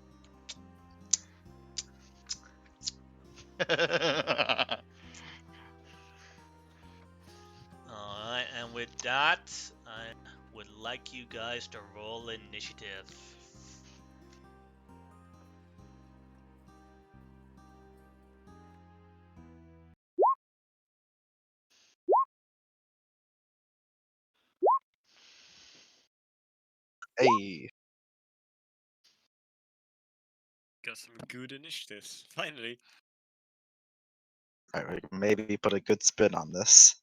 Alright, and with that, I would like you guys to roll initiative. Hey. Got some good initiatives. Finally. Alright, we can maybe put a good spin on this.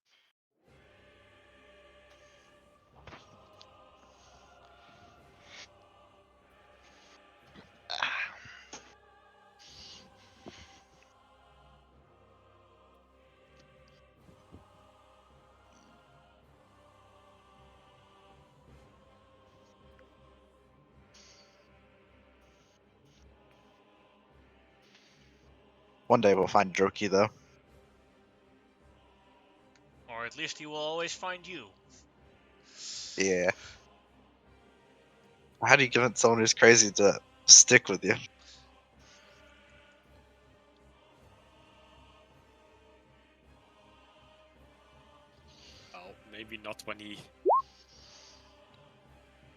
One day we'll find Droki though. Or at least he will always find you. Yeah. How do you convince someone who's crazy to stick with you? Well, maybe not when he.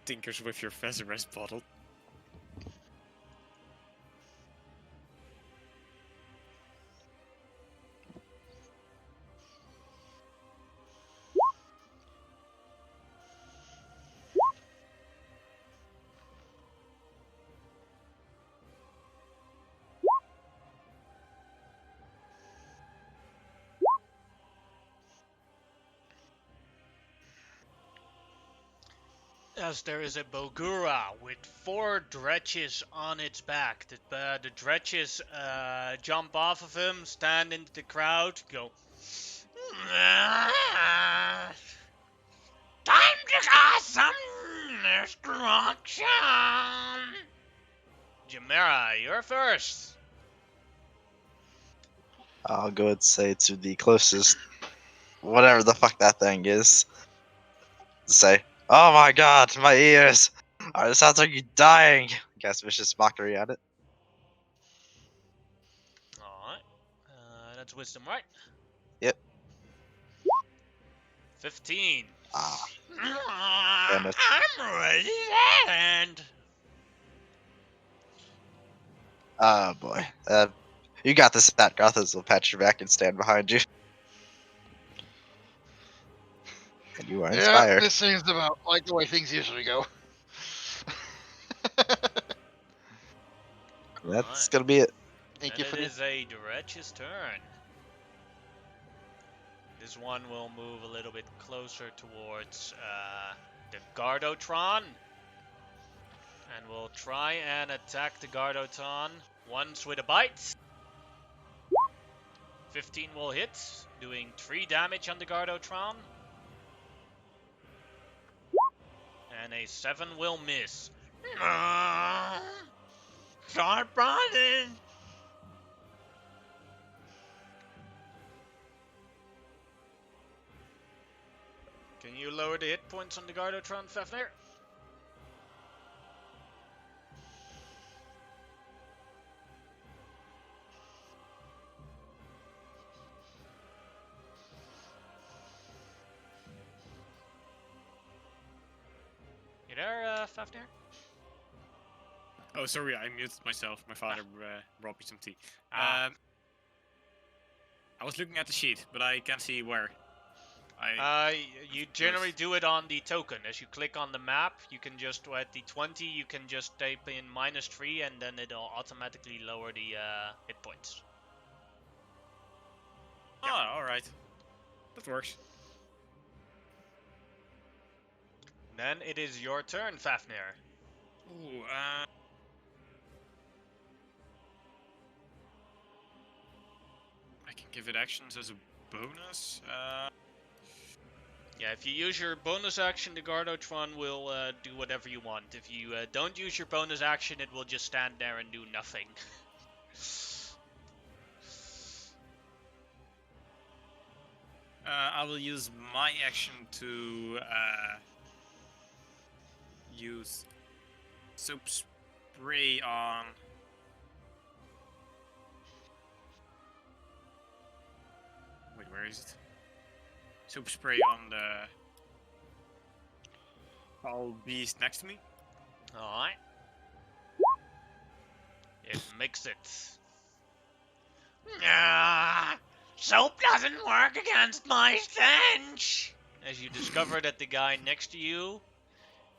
tinkers with your Vesemest bottle. As there is a Bogura with 4 dretches on its back. The dretches jump off of him, stand into the crowd, go. Time to cause some destruction! Jamera, you're first. I'll go and say to the closest, whatever the fuck that thing is, say, "Oh my god, my ears! It sounds like you're dying." Cast vicious mockery at it. Alright. That's wisdom, right? Yep. 15. Damn it. I'm ready to end. Oh boy. You got this. That Gothas will patch your back and stand behind you. And you are Yeah, inspired. this seems about like the way things usually go. That's Alright. gonna be it. Thank And you for it the. is a Dretch's turn. This one will move a little bit closer towards the Gardotron. And will try and attack the Gardotron once with a bite. 15 will hit, doing 3 damage on the Gardotron. And a 7 will miss. Start running! Can you lower the hit points on the Gardotron, Fafnir? You there, Fafnir? Oh, sorry, I muted myself. My father brought me some tea. Ah. I was looking at the sheet, but I can't see where. You generally do it on the token. As you click on the map, you can just, at the 20, you can just type in -3 and then it'll automatically lower the hit points. Oh, alright. That works. Then it is your turn, Fafnir. Ooh, I can give it actions as a bonus. Yeah, if you use your bonus action, the Gardotron will do whatever you want. If you don't use your bonus action, it will just stand there and do nothing. I will use my action to use soap spray on. Wait, where is it? Soap spray on the foul beast next to me. Alright. It makes it. Soap doesn't work against my stench! As you discover that the guy next to you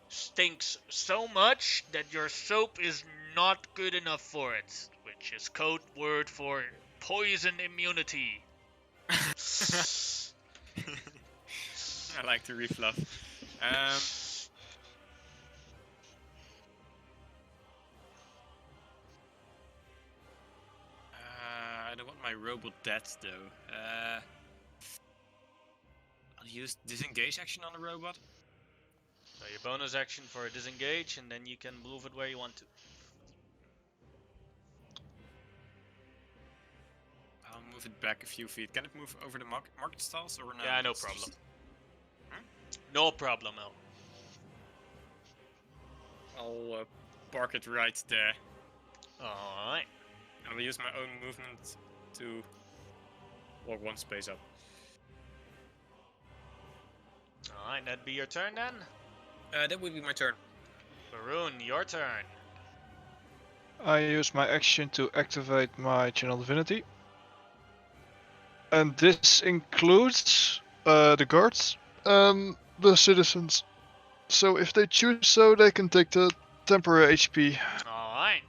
stinks so much that your soap is not good enough for it, which is code word for poison immunity. I like to refluff. I don't want my robot dead though. I'll use disengage action on the robot. So your bonus action for a disengage, and then you can move it where you want to. I'll move it back a few feet. Can it move over the market stalls or no? Yeah, no It's problem. just- No problem, El. I'll park it right there. Alright. And I'll use my own movement to walk one space up. Alright, that'd be your turn then. That would be my turn. Maroon, your turn. I use my action to activate my Channel Divinity. And this includes the guards and the citizens. So if they choose so, they can take the temporary HP. Alright.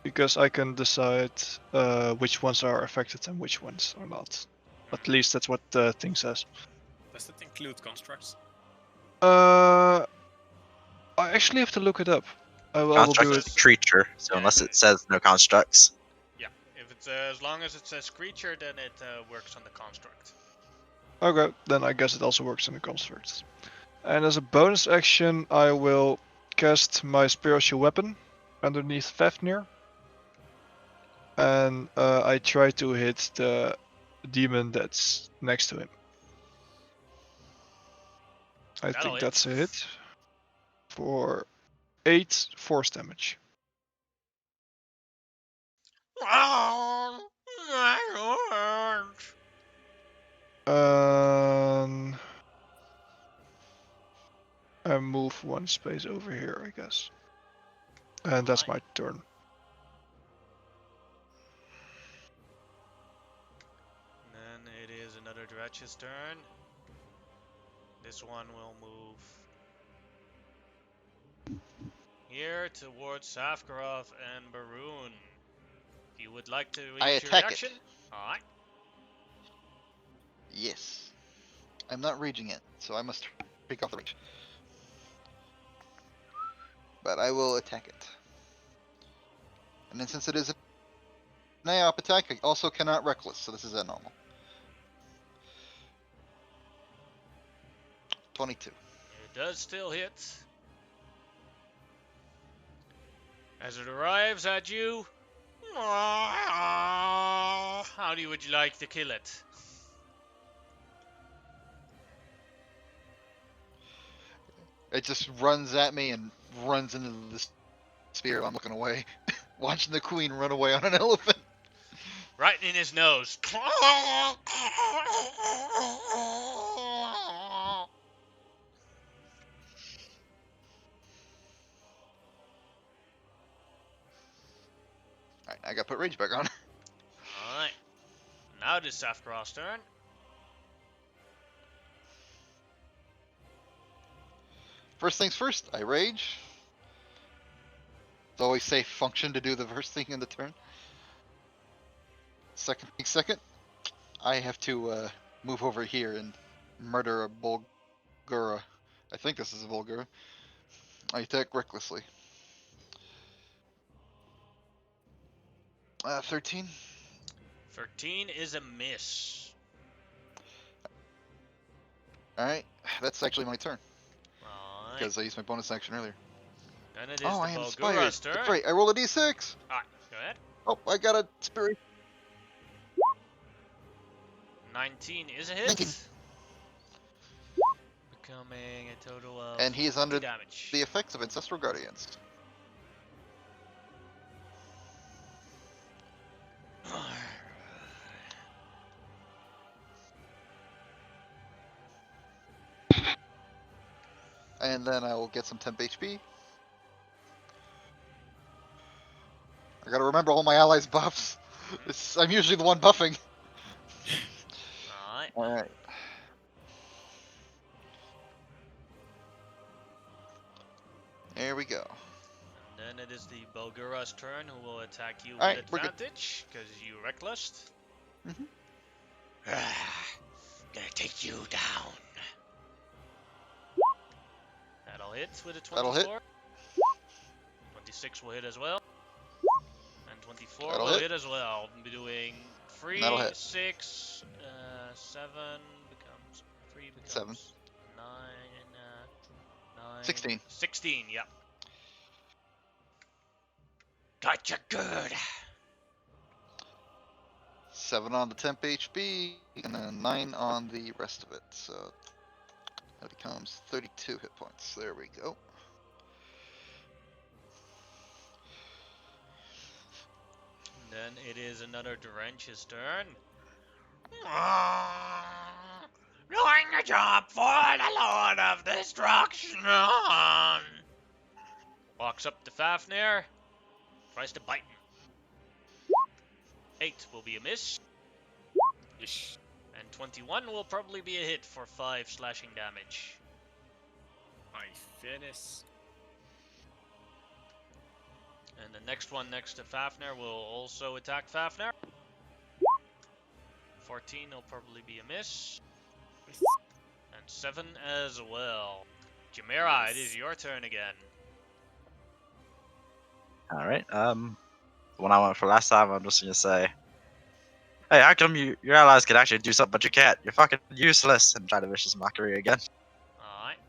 Because I can decide which ones are affected and which ones are not. At least that's what the thing says. Does that include constructs? I actually have to look it up. I will Construct do is it. a creature, so Yeah, unless it- it says no constructs. Yeah, if it's as long as it says creature, then it works on the construct. Okay, then I guess it also works in the constructs. And as a bonus action, I will cast my spiritual weapon underneath Fafnir. And I try to hit the demon that's next to him. I That'll think hit. that's a hit. For 8 force damage. I move one space over here, I guess. And that's my turn. Then it is another Dratch's turn. This one will move here towards Safkarov and Baroon. If you would like to I use your attack reaction. it. Alright. Yes. I'm not raging it, so I must take off the rage. But I will attack it. And then since it is an IOP attack, I also cannot reckless, so this is a normal. 22. It does still hit. As it arrives at you. How would you like to kill it? It just runs at me and runs into the spear. I'm looking away. Watching the queen run away on an elephant. Right in his nose. Alright, I gotta put rage back on. Alright. Now it is Safkarov's turn. First things first, I rage. It's always safe function to do the first thing in the turn. Second thing second, I have to move over here and murder a Bulgura. I think this is a Bulgura. I attack recklessly. 13. 13 is a miss. Alright, that's actually my turn. Alright. Because I used my bonus action earlier. Then it is Oh, the I am inspired. Bulgura's turn. That's right, I roll a d6. Alright, go ahead. Oh, I got a spirit. 19 is a hit. 19. Becoming a total of And he is 50 under damage. the effects of Ancestral Guardians. And then I will get some temp HP. I gotta remember all my allies' buffs. I'm usually the one buffing. Alright. Alright. There we go. And then it is the Bulgura's turn, who will attack you Alright, with we're good. advantage, because you reckless. Mhm. Gonna take you down. That'll hit with a 24. That'll hit. 26 will hit as well. And 24 That'll will hit. hit as well. I'll be doing 3, That'll hit. 6, 7 becomes 3 becomes 7. 9, 9 16. 16, yep. Gotcha good. 7 on the temp HP, and then 9 on the rest of it. So that becomes 32 hit points. There we go. Then it is another Drench's turn. Doing a job for the Lord of Destruction. Walks up to Fafnir. Tries to bite him. 8 will be a miss. Ish. And 21 will probably be a hit for 5 slashing damage. My fitness. And the next one next to Fafnir will also attack Fafnir. 14 will probably be a miss. And 7 as well. Chimera, it is your turn again. Alright, the one I went for last time, I'm just gonna say, hey, how come your allies can actually do something but you can't? You're fucking useless, and try to vicious mockery again. Alright.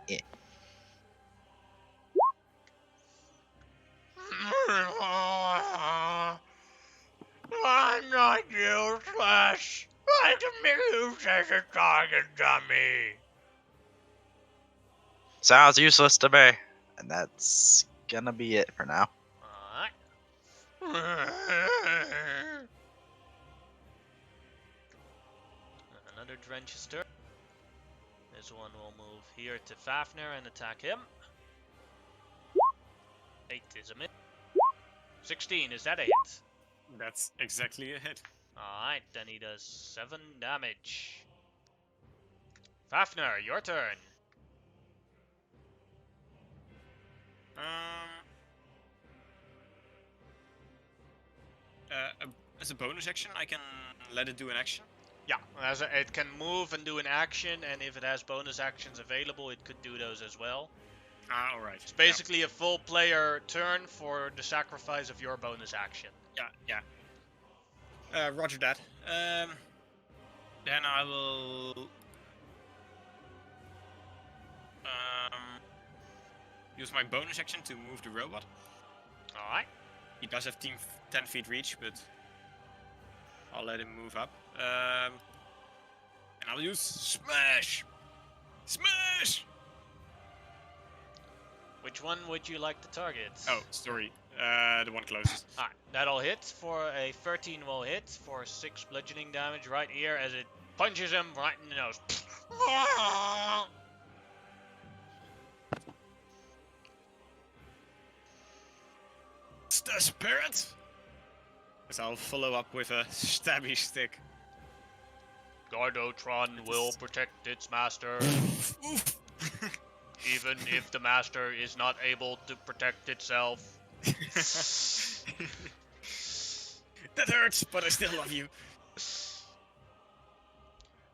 Yeah. I'm not useless. I can be used as a target dummy. Sounds useless to me. And that's gonna be it for now. Alright. Another Drench's turn. This one will move here to Fafnir and attack him. 8 is a miss. 16, is that a hit? That's exactly a hit. Alright, then he does 7 damage. Fafnir, your turn. As a bonus action, I can let it do an action. Yeah, it can move and do an action, and if it has bonus actions available, it could do those as well. Ah, alright. It's basically a full player turn for the sacrifice of your bonus action. Yeah. Roger that. Then I will use my bonus action to move the robot. Alright. He does have 10 feet reach, but I'll let him move up. And I'll use Smash! Smash! Which one would you like to target? Oh, sorry. The one closest. Alright, that'll hit for a 13 will hit for 6 bludgeoning damage right here as it punches him right in the nose. It's the spirit! So I'll follow up with a stabby stick. Gardotron will protect its master, Oof. even if the master is not able to protect itself. That hurts, but I still love you.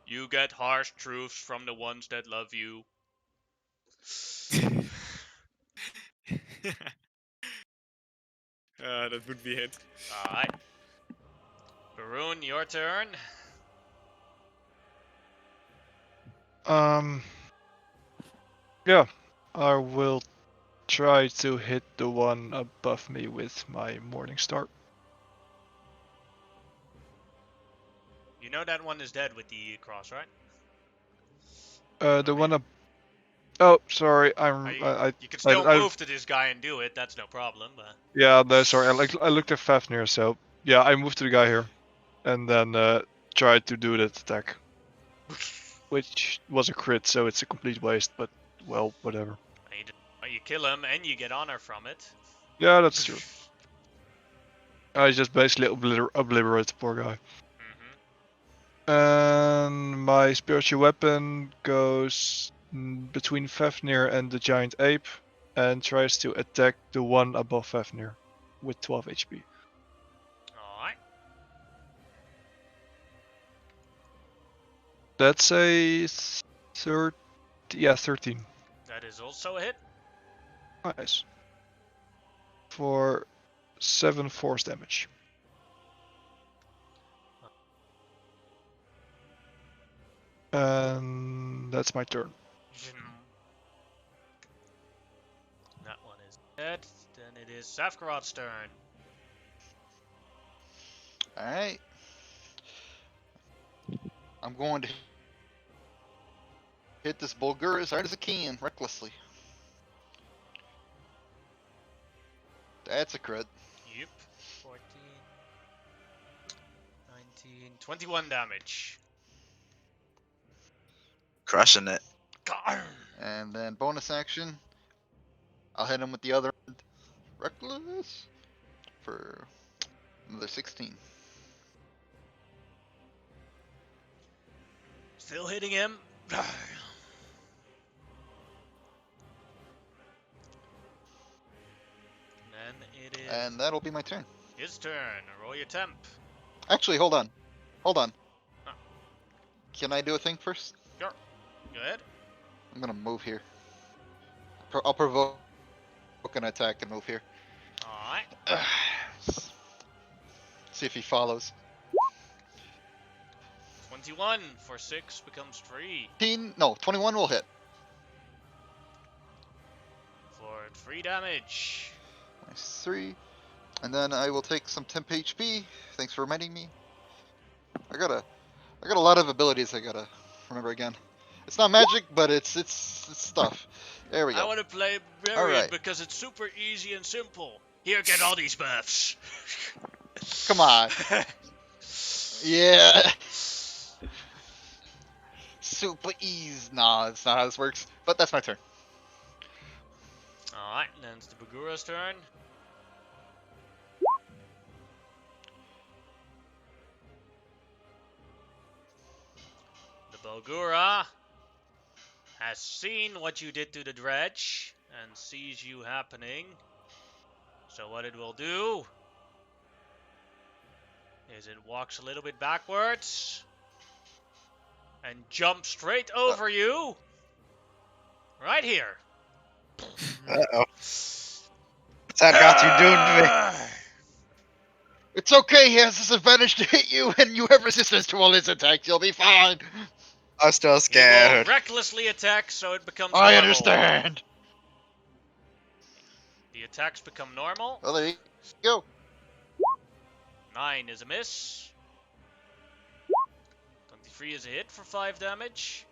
You get harsh truths from the ones that love you. That would be it. Alright. Varun, your turn. Yeah, I will try to hit the one above me with my Morning Star. You know that one is dead with the cross, right? The one up. Oh, sorry. You can still move to this guy and do it. That's no problem. But Yeah, no, sorry. I looked at Fafnir, so yeah, I moved to the guy here, and then tried to do that attack, which was a crit, so it's a complete waste. But well, whatever. you kill him and you get honor from it. Yeah, that's true. I just basically obliterate the poor guy. And my spiritual weapon goes between Fafnir and the giant ape, and tries to attack the one above Fafnir with 12 HP. Alright. That's a 13. That is also a hit. Nice. For 7 force damage. And that's my turn. That one is dead. Then it is Safkarat's turn. Alright. I'm going to hit this Bulgur as hard as I can, recklessly. That's a crit. Yep. 14, 19, 21 damage. Crushing it. And then bonus action, I'll hit him with the other end. Reckless for another 16. Still hitting him. Then it is And that'll be my turn. his turn. Roll your temp. Actually, hold on. Hold on. Huh. Can I do a thing first? Sure. Go ahead. I'm gonna move here. I'll provoke an attack and move here. Alright. See if he follows. 21 for 6 becomes 3. 21 will hit. For 3 damage. Nice 3. And then I will take some temp HP. Thanks for reminding me. I got a lot of abilities I gotta remember again. It's not magic, but it's stuff. There we I go. want to play Variant Alright. because it's super easy and simple. Here, get all these buffs. Come on. Yeah. Super easy. Nah, that's not how this works. But that's my turn. Alright, then it's the Bagura's turn. The Bagura has seen what you did to the dredge and sees you happening. So what it will do is it walks a little bit backwards and jumps straight over you. Right here. Uh-oh. That got you doomed me. It's okay, he has disadvantage to hit you, and you have resistance to all his attacks. You'll be fine. I'm still He will scared. recklessly attack, so it becomes I normal. understand. The attacks become normal. Well, there you go. 9 is a miss. 23 is a hit for 5 damage.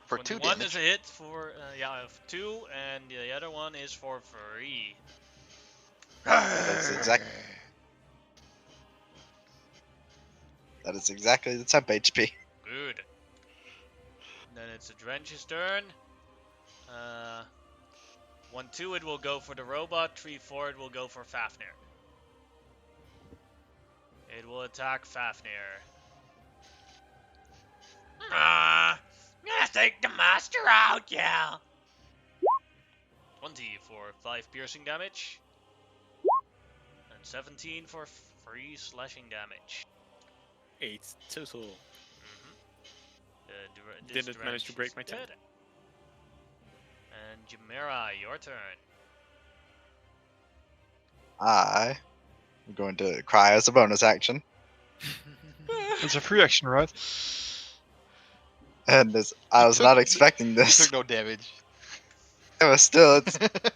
For 2 21 damage. is a hit for 2, and the other one is for 3. That is exactly the temp HP. Good. Then it's the Drench's turn. 1-2 it will go for the robot. 3-4 it will go for Fafnir. It will attack Fafnir. I'm gonna take the master out, yeah. 20 for 5 piercing damage. And 17 for 3 slashing damage. 8 total. This Didn't manage to break drench my is temp. dead. And Chimera, your turn. I'm going to cry as a bonus action. It's a free action, right? And I was not expecting He this. took no damage. But still,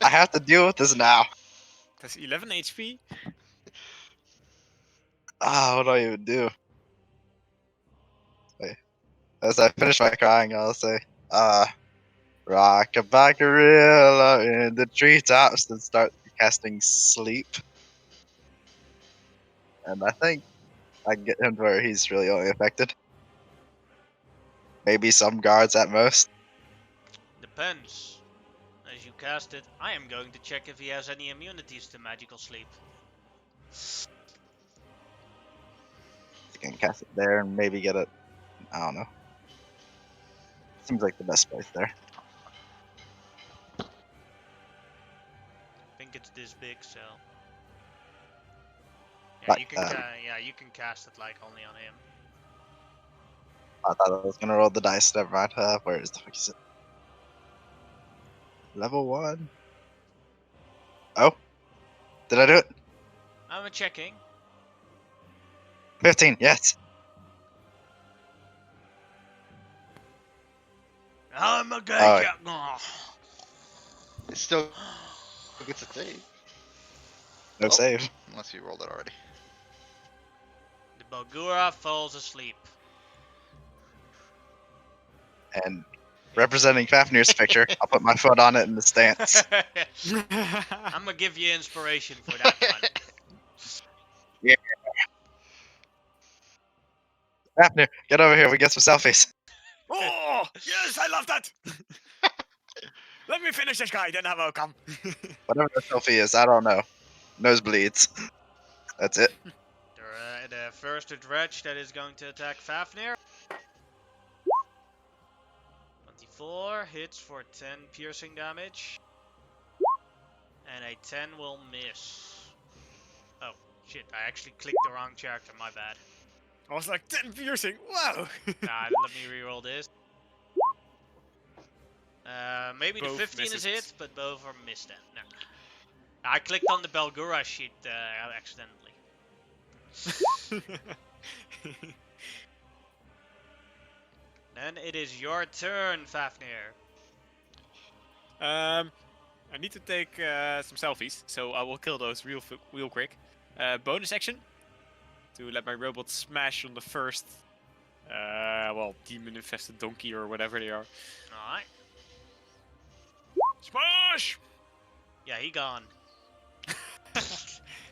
I have to deal with this now. That's 11 HP. What do I even do? Wait. As I finish my crying, I'll say, rock-a-bye gorilla in the treetops, and start casting sleep. And I think I can get him to where he's really only affected. Maybe some guards at most. Depends. As you cast it, I am going to check if he has any immunities to magical sleep. You can cast it there and maybe get it. I don't know. Seems like the best place there. I think it's this big, so. Yeah, But, you can you can cast it like only on him. I thought I was gonna roll the dice. Never mind. Where is the fuck is it? Level 1. Oh, did I do it? I'm checking. 15. Yes. I'm a Oh, good. It still gets a save. no Oh. save. Unless you rolled it already. The Bagura falls asleep. And representing Fafnir's picture, I'll put my foot on it in the stance. I'm gonna give you inspiration for that one. Fafnir, get over here. We get some selfies. Oh, yes, I love that. Let me finish this guy, then I will come. Whatever the selfie is, I don't know. Nosebleeds. That's it. The first dredge that is going to attack Fafnir. 24 hits for 10 piercing damage. And a 10 will miss. Oh, shit, I actually clicked the wrong character, my bad. I was like 10 piercing. Wow. Let me reroll this. Maybe Both the 15 misses. is hit, but both are missed then. No. I clicked on the Belgura sheet accidentally. Then it is your turn, Fafnir. I need to take some selfies, so I will kill those real quick. Bonus action to let my robot smash on the first, demon-infested donkey or whatever they are. Alright. Smash! Yeah, he gone.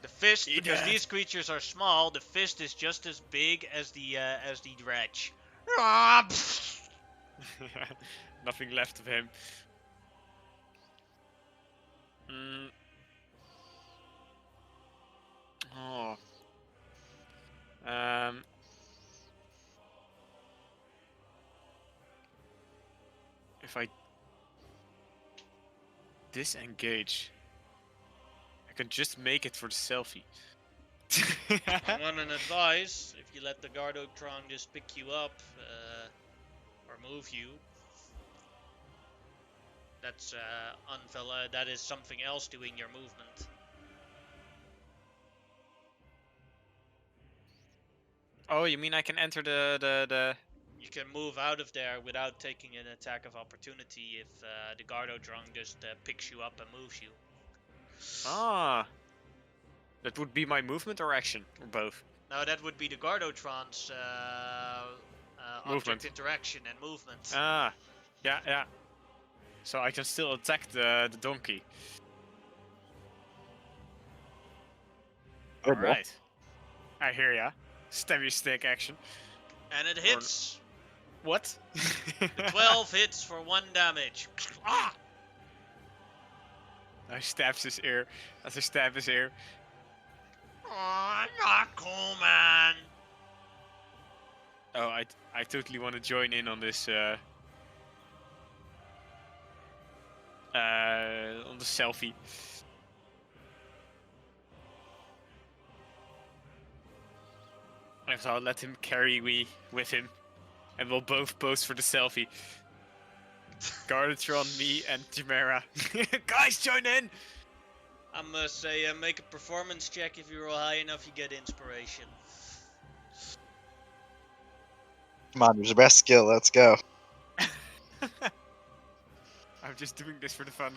The fist, He because dead. these creatures are small, the fist is just as big as the dredge. Ah, pfft. Nothing left of him. Mm. Oh. If I disengage, I can just make it for the selfie. I want an advice. If you let the Gardotron just pick you up or move you, that's that is something else doing your movement. Oh, you mean I can enter the... You can move out of there without taking an attack of opportunity if the Gardotron just picks you up and moves you. Ah. That would be my movement or action, or both. No, that would be the Gardotron's object interaction and movement. Ah. Yeah. So I can still attack the donkey. Good, bro. Alright. I hear ya. Stabby stick action. And it hits. What? The 12 hits for 1 damage. Ah! I stabs his ear. As I stab his ear. Oh, not cool, man. Oh, I totally want to join in on this on the selfie. And so I'll let him carry me with him. And we'll both pose for the selfie. Gardatron, me, and Chimera. Guys, join in! I must say, make a performance check. If you roll high enough, you get inspiration. Come on, use your best skill. Let's go. I'm just doing this for the fun.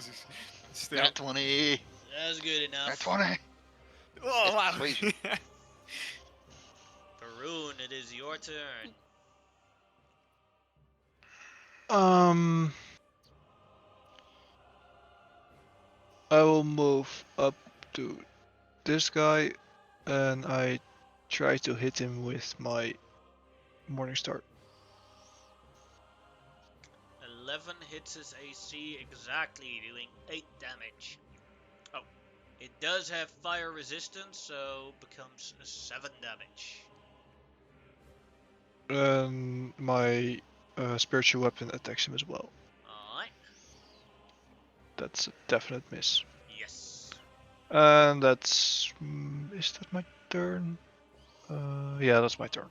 Still. Nat 20. That's good enough. Nat 20. Oh, wow. Persuasion. Faroon, it is your turn. I will move up to this guy, and I try to hit him with my Morning Star. 11 hits his AC exactly, doing 8 damage. Oh, it does have fire resistance, so becomes 7 damage. And my spiritual weapon attacks him as well. Alright. That's a definite miss. Yes. And that's... is that my turn? Yeah, that's my turn.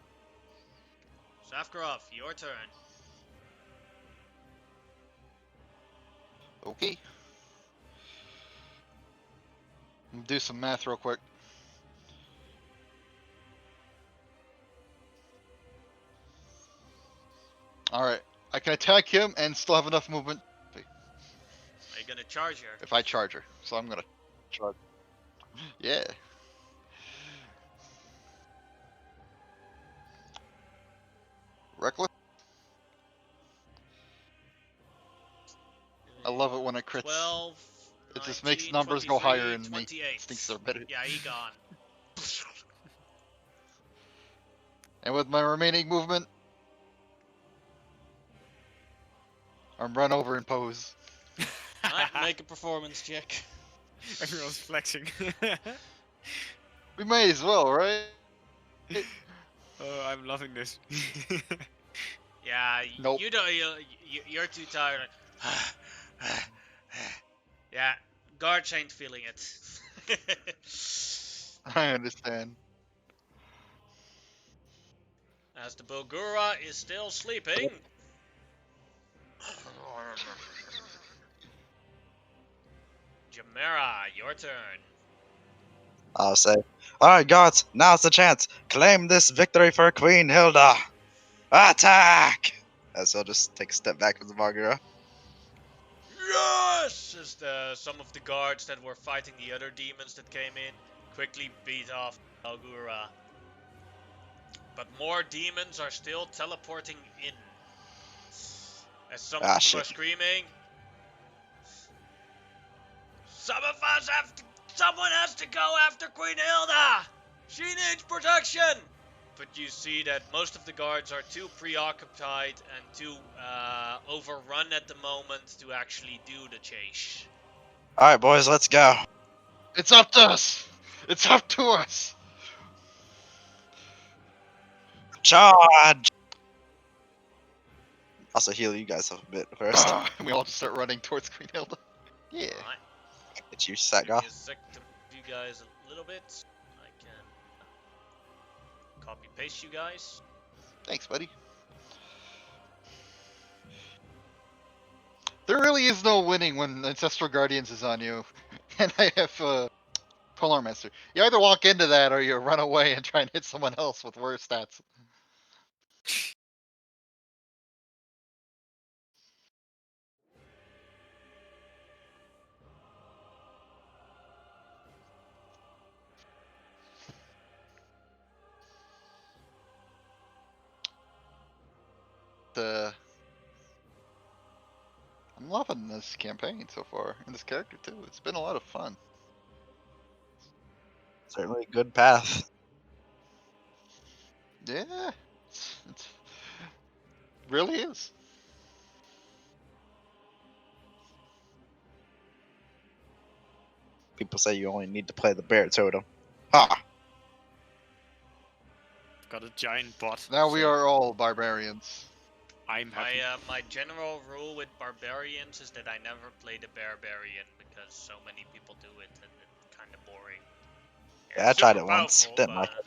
Safkarov, your turn. Okay. Do some math real quick. Alright. I can attack him and still have enough movement Are you gonna charge her? if I charge her. So I'm gonna charge. Yeah. Reckless. I love it when it crits. 12. It just 19, makes numbers go higher 23, and me 28. thinks they're better. Yeah, he gone. And with my remaining movement, I'm run over and pose. Make a performance check. Everyone's flexing. We may as well, right? Oh, I'm loving this. Yeah, Nope. you don't. You're too tired. Yeah, guards ain't feeling it. I understand. As the Bogura is still sleeping. Jamera, your turn. I'll say, alright, gods, now's the chance. Claim this victory for Queen Hilda. Attack! As he'll just take a step back from the Margura. Yes! As some of the guards that were fighting the other demons that came in quickly beat off Bogura. But more demons are still teleporting in. As some of them Shit. are screaming. Some of us have to, someone has to go after Queen Hilda! She needs protection! But you see that most of the guards are too preoccupied and too overrun at the moment to actually do the chase. Alright, boys, let's go. It's up to us. It's up to us. Charge! Also heal you guys up a bit first. We all just start running towards Queen Hilda. Yeah. Alright, Get you, give Satgoth. me a sec to move you guys a little bit. I can copy paste you guys. Thanks, buddy. There really is no winning when Ancestral Guardians is on you, and I have Polar Master. You either walk into that or you run away and try and hit someone else with worse stats. I'm loving this campaign so far, and this character too. It's been a lot of fun. Certainly a good path. Yeah, it's really is. People say you only need to play the bear totem. Ha! Got a giant bot. Now we so are all barbarians. I'm happy. My general rule with barbarians is that I never play the barbarian because so many people do it and it's kind of boring. Yeah, I It's tried super it once. powerful, Didn't like but- it.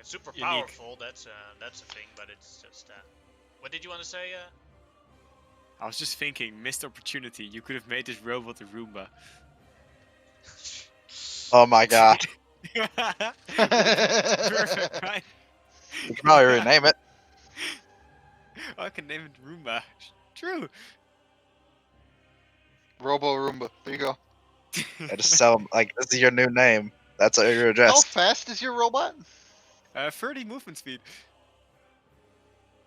It's super Unique. powerful. That's a thing, but it's just. What did you want to say? I was just thinking, missed opportunity. You could have made this robot a Roomba. Oh my god. Perfect, right? You can probably rename it. I can name it Roomba. True. Robo Roomba. There you go. I just sell 'em, like, this is your new name. That's your How address. fast is your robot? 30 movement speed.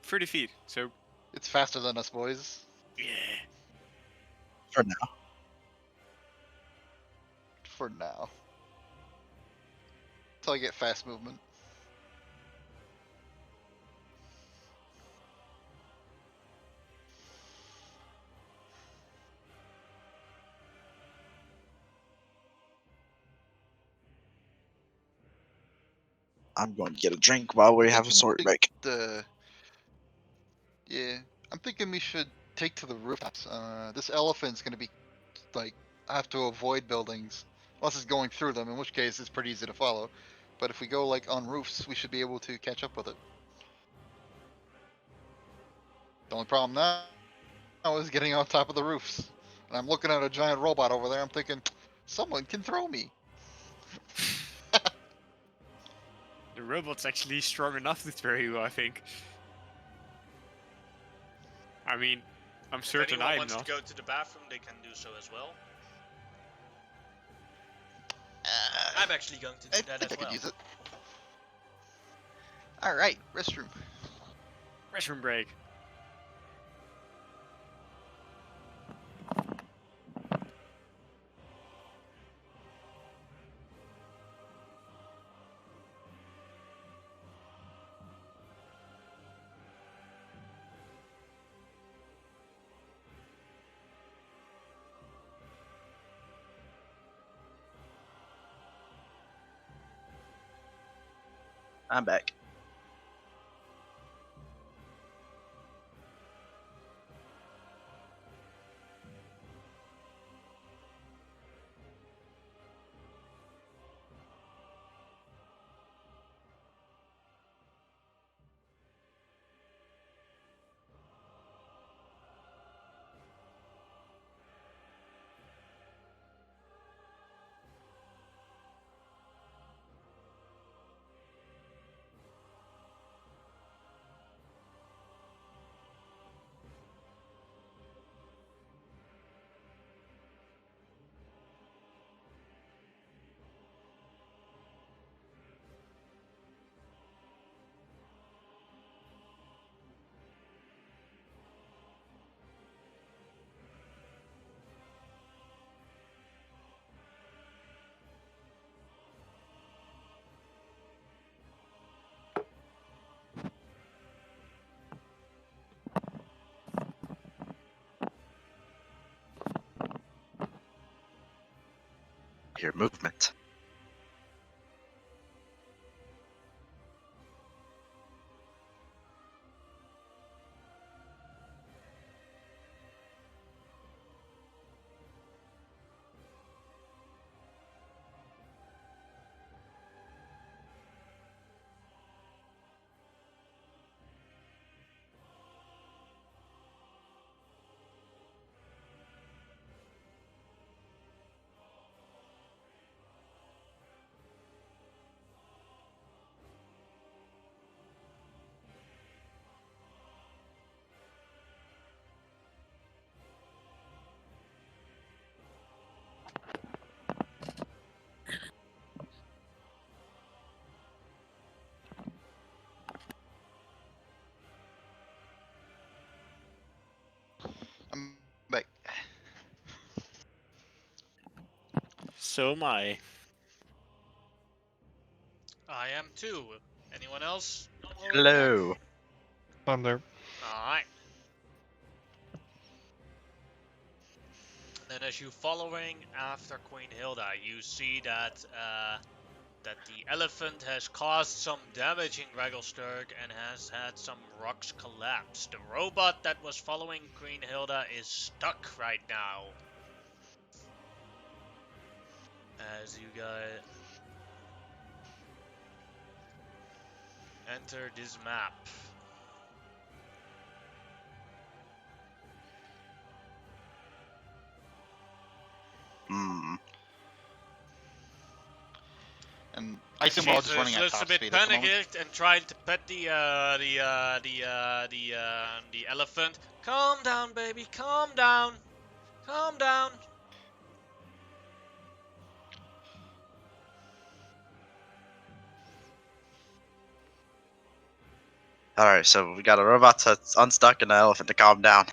30 feet. So It's faster than us, boys. yeah. For now. For now. Until I get fast movement. I'm going to get a drink while we have a short break. Yeah, I'm thinking we should take to the rooftops. This elephant's gonna be like I have to avoid buildings unless it's going through them, in which case it's pretty easy to follow. But if we go like on roofs, we should be able to catch up with it. The only problem now is getting on top of the roofs. And I'm looking at a giant robot over there. I'm thinking, someone can throw me. The robot's actually strong enough to throw you, I think. I mean, I'm If certain anyone I'm wants not. to go to the bathroom, they can do so as well. I'm actually going to do I that think as I could well. use it. All right, restroom. Restroom break. I'm back. Your movement. I'm back. So am I. I am too. Anyone else? Hello. I'm there. Alright. Then as you following after Queen Hilda, you see that that the elephant has caused some damage in Regelsturg and has had some rocks collapse. The robot that was following Queen Hilda is stuck right now. As you guys enter this map. Hmm. And I assume we're all just running at She's a top bit speed at the moment. panicked and trying to pet the elephant. Calm down, baby. Calm down. Calm down. Alright, so we got a robot that's unstuck and an elephant to calm down.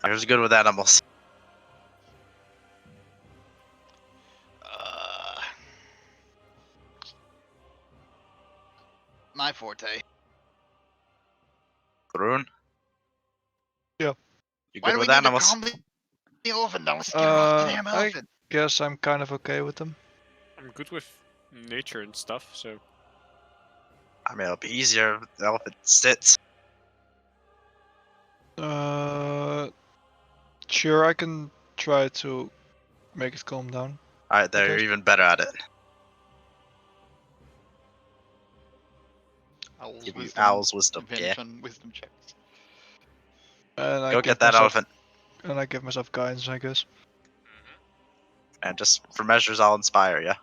Who's good with animals? Uh, my forte. Rune? Yeah. You Why good do we with need to animals? calm the elephant down? Let's get him off the damn I elephant. guess I'm kind of okay with them. I'm good with nature and stuff, so I mean, it'll be easier if the elephant sits. Sure, I can try to make it calm down. Alright, there, you're guess. even better at it. Owl's Give you wisdom. owl's wisdom, Advantage yeah. on wisdom checks. And I Go give get that myself, elephant. And I give myself guidance, I guess. And just for measures, I'll inspire you.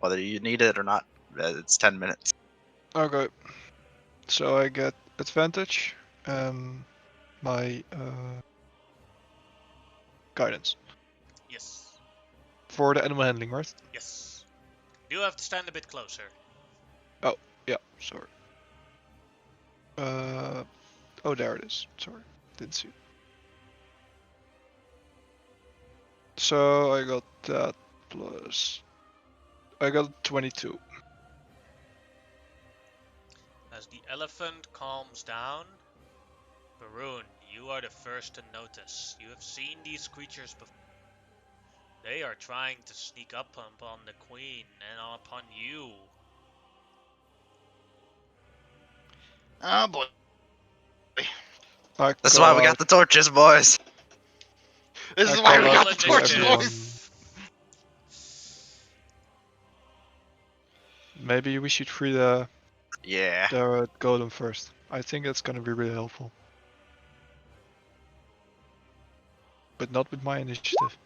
Whether you need it or not, it's 10 minutes. Okay. So I get advantage and my guidance Yes. for the animal handling, right? Yes. You have to stand a bit closer. Yeah, sorry. Oh, there it is. Sorry, didn't see it. So I got that plus. I got 22. As the elephant calms down, Baroon, you are the first to notice. You have seen these creatures before. They are trying to sneak up upon the queen and upon you. Oh boy. I That's call why we out, got the torches, boys. This I is why call we out got Roll the to torches, everyone. boys. Maybe we should free the Yeah. golem first. I think that's gonna be really helpful. But not with my initiative.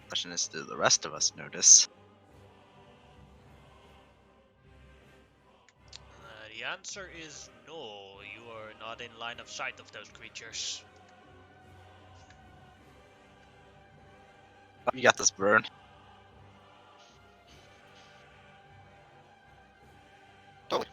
Question is, do the rest of us notice? The answer is no. You are not in line of sight of those creatures. You got this, Burn. Totally.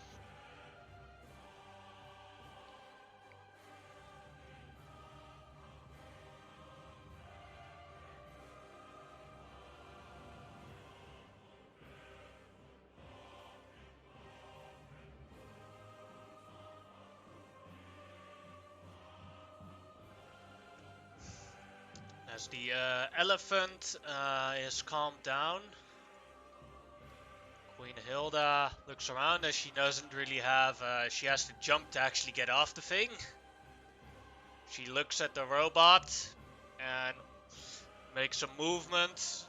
As the elephant is calmed down, Queen Hilda looks around as she doesn't really have. She has to jump to actually get off the thing. She looks at the robot and makes a movement.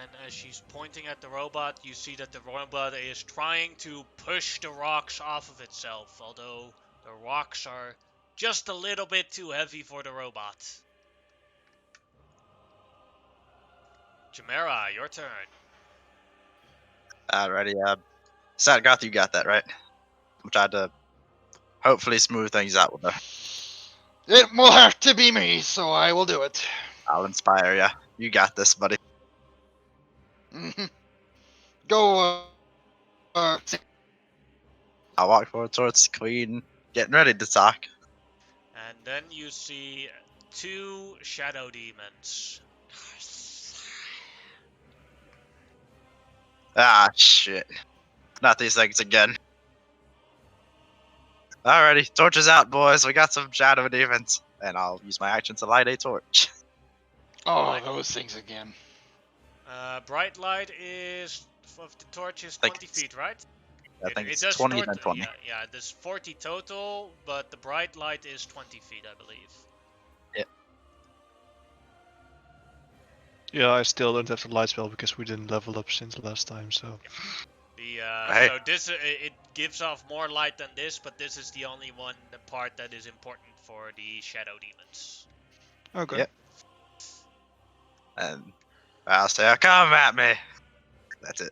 And as she's pointing at the robot, you see that the robot is trying to push the rocks off of itself, although the rocks are just a little bit too heavy for the robot. Chimera, your turn. Alrighty, Satgoth, you got that, right? I'm trying to hopefully smooth things out with her. It will have to be me, so I will do it. I'll inspire ya. You got this, buddy. Go. I'll walk forward towards the queen, getting ready to talk. And then you see two shadow demons. Ah, shit. Not these things again. Alrighty, torches out, boys. We got some shadow demons. And I'll use my action to light a torch. Oh, those things again. Bright light is of the torch is Like, 20 feet, right? I think it's does 20 start, then 20. Yeah, there's 40 total, but the bright light is 20 feet, I believe. Yeah, I still don't have the light spell because we didn't level up since last time, so. The Hey. so this it gives off more light than this, but this is the only one the part that is important for the shadow demons. Okay. Yep. And I'll say, come at me. That's it.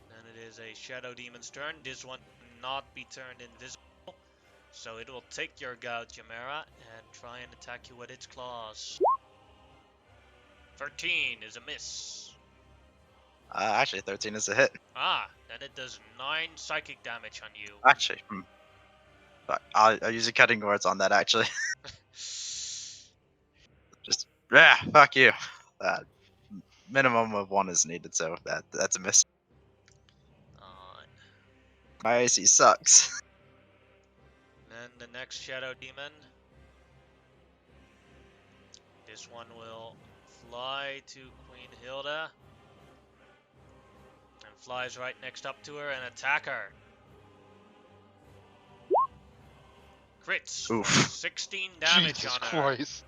Then it is a shadow demon's turn. This one cannot be turned invisible, so it will take your gout, Chimera, and try and attack you with its claws. 13 is a miss. Actually, 13 is a hit. Then it does 9 psychic damage on you. Actually, Fuck, I'll use the cutting words on that, actually. Just, yeah, fuck you. Minimum of 1 is needed, so that's a miss. My AC sucks. Then the next shadow demon. This one will fly to Queen Hilda. And flies right next up to her and attack her. Crits Oof. for 16 damage Jesus on her. Christ.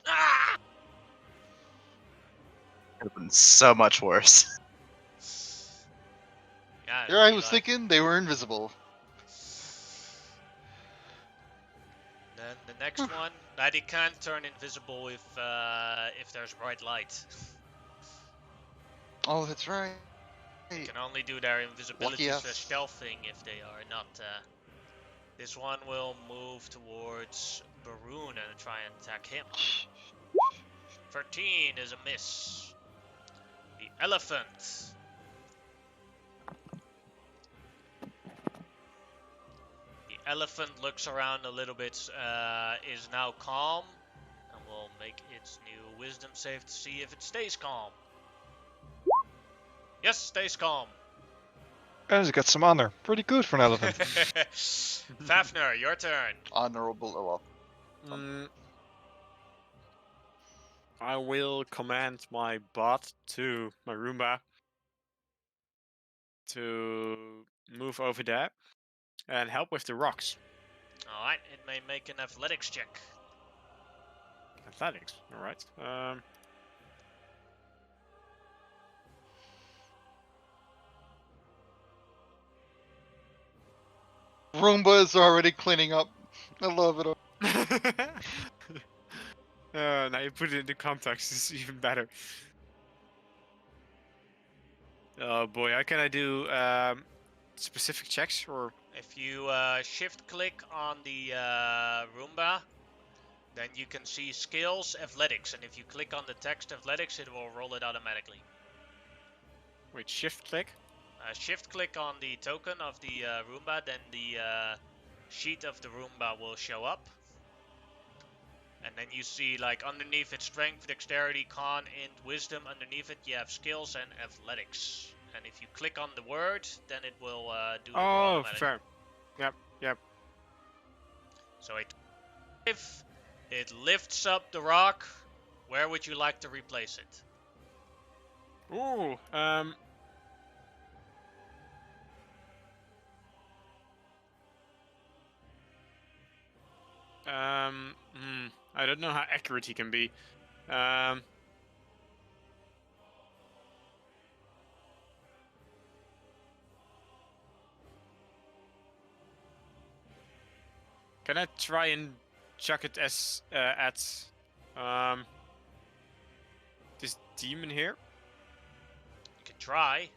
Ah! Could have been so much worse. Yeah, Here I it'd be was like- thinking they were invisible. Then the next one, that it can't turn invisible if there's bright light. Oh, that's right. They can only do their invisibility Lucky / us. stealth thing if they are not. This one will move towards Baroon and try and attack him. 13 is a miss. The elephant. The elephant looks around a little bit, is now calm, and will make its new wisdom save to see if it stays calm. Yes, stays calm. And it's got some honor. Pretty good for an elephant. Fafnir, your turn. Honorable. Well, I will command my bot to my Roomba to move over there and help with the rocks. Alright, it may make an athletics check. Athletics, alright. Roomba is already cleaning up. I love it. Now you put it into context, it's even better. Oh boy, how can I do specific checks or? If you shift click on the Roomba, then you can see skills, athletics, and if you click on the text athletics, it will roll it automatically. Wait, shift click? Shift click on the token of the Roomba, then the sheet of the Roomba will show up. And then you see, like, underneath it, strength, dexterity, con, int, wisdom. Underneath it, you have skills and athletics. And if you click on the word, then it will do the roll Oh, automatically. fair. Yep. So it lifts up the rock. Where would you like to replace it? Ooh, I don't know how accurate he can be. Can I try and chuck it as at this demon here? You can try.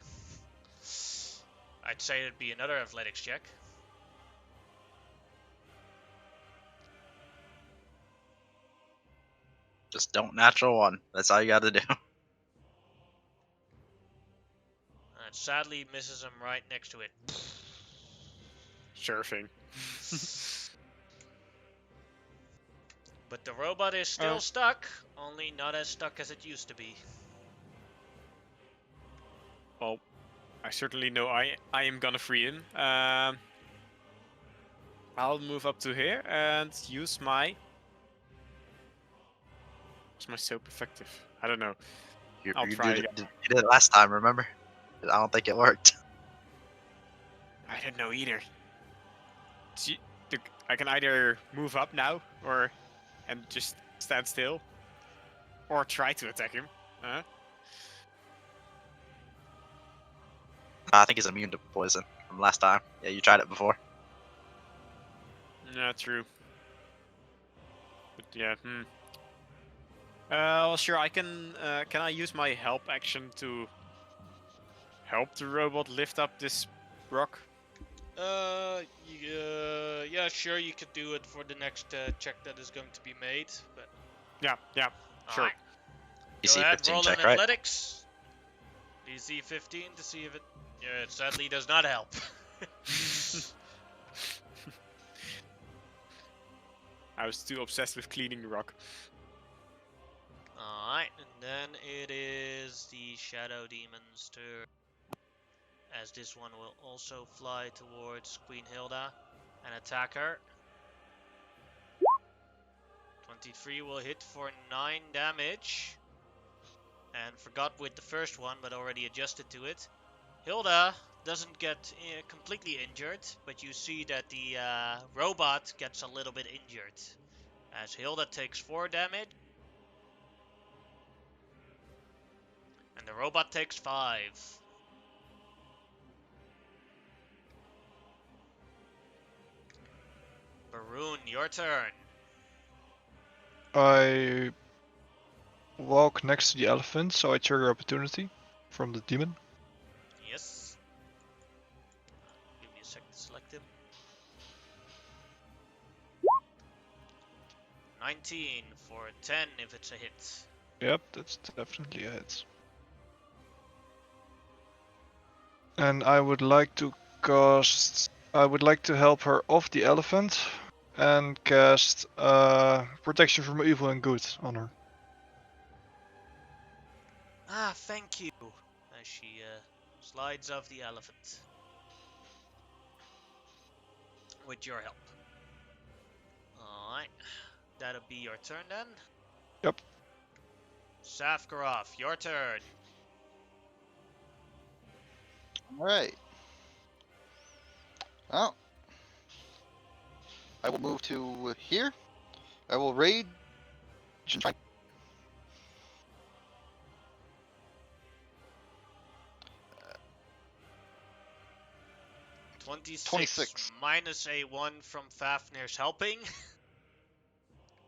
I'd say it'd be another athletics check. Just don't natural one. That's all you got to do. It sadly misses him right next to it. Sure thing. But the robot is still stuck, only not as stuck as it used to be. Well, I certainly know I am gonna free him. I'll move up to here and use my. Is my soap effective? I don't know. I'll try You again. did it last time, remember? I don't think it worked. I don't know either. I can either move up now, and just stand still, or try to attack him. Huh? I think he's immune to poison from last time. Yeah, you tried it before. Yeah, true. But yeah, well, sure. I can. Can I use my help action to help the robot lift up this rock? Yeah, sure, you could do it for the next check that is going to be made, but... Yeah, sure. Alright. DC Go ahead, 15 roll check, an right? athletics. DC 15 to see if it... Yeah, it sadly does not help. I was too obsessed with cleaning the rock. Alright, and then it is the Shadow Demon's turn. As this one will also fly towards Queen Hilda and attack her. 23 will hit for 9 damage. And forgot with the first one, but already adjusted to it. Hilda doesn't get completely injured, but you see that the robot gets a little bit injured. As Hilda takes 4 damage. And the robot takes 5. Baroon, your turn. I walk next to the elephant, so I trigger opportunity from the demon. Yes. 19 for 10 if it's a hit. Yep, that's definitely a hit. And I would like to cast. I would like to help her off the elephant and cast protection from evil and good on her. Ah, thank you. As she slides off the elephant. With your help. Alright. That'll be your turn then. Yep. Safkarov, your turn. Alright. Well, I will move to here. I will rage and try. 26 minus a 1 from Fafnir's helping.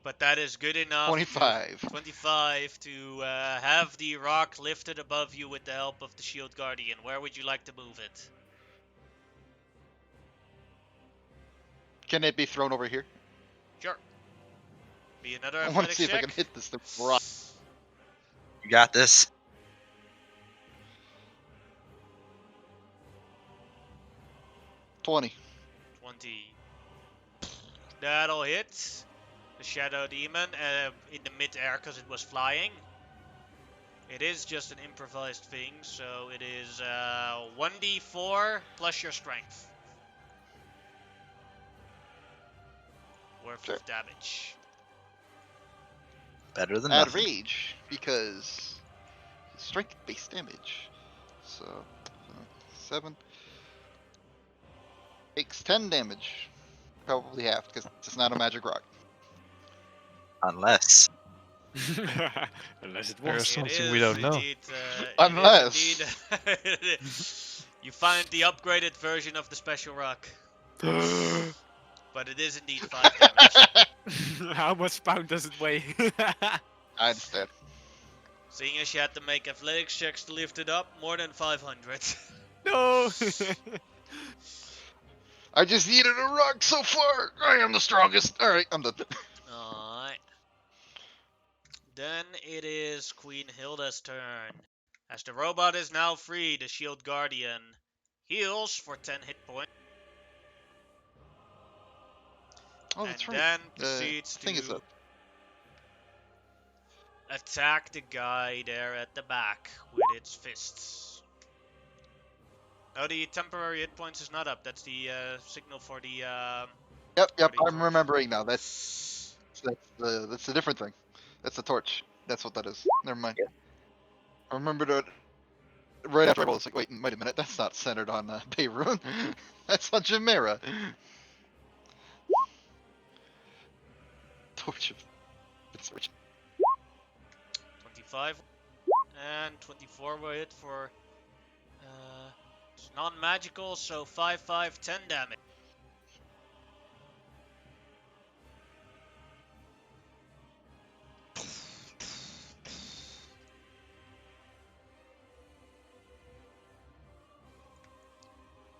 But that is good enough. 25. 25 to have the rock lifted above you with the help of the Shield Guardian. Where would you like to move it? Can it be thrown over here? Sure. Be another I want to athletics see if I check. can hit this thing rock. You got this. 20. 20. That'll hit the Shadow Demon in the mid-air because it was flying. It is just an improvised thing, so it is 1d4 plus your strength. Worth Sure. of damage. Better than Add nothing. rage because strength-based damage. So 7 takes 10 damage. Probably half because it's not a magic rock. Unless. Unless it There's was. something It we is don't know. indeed, Unless. it is indeed you find the upgraded version of the special rock, but it is indeed 5 damage. How much pound does it weigh? I understand. Seeing as you had to make athletics checks to lift it up, more than 500. No! I just needed a rock so far. I am the strongest. All right, I'm done. Alright. Then it is Queen Hilda's turn. As the robot is now free, the Shield Guardian heals for 10 hit points. Oh, that's and right. then The proceeds thing is to up. attack the guy there at the back with its fists. Oh, the temporary hit points is not up. That's the signal for the. Yep, the I'm torch. remembering now. That's a different thing. That's the torch. That's what that is. Never mind. I remembered it right after I rolled. It's like, wait a minute. That's not centered on Beirut. That's on Chimera. Torch of Insurrection. 25 and 24 will hit for. It's non-magical, so 5, 5, 10 damage.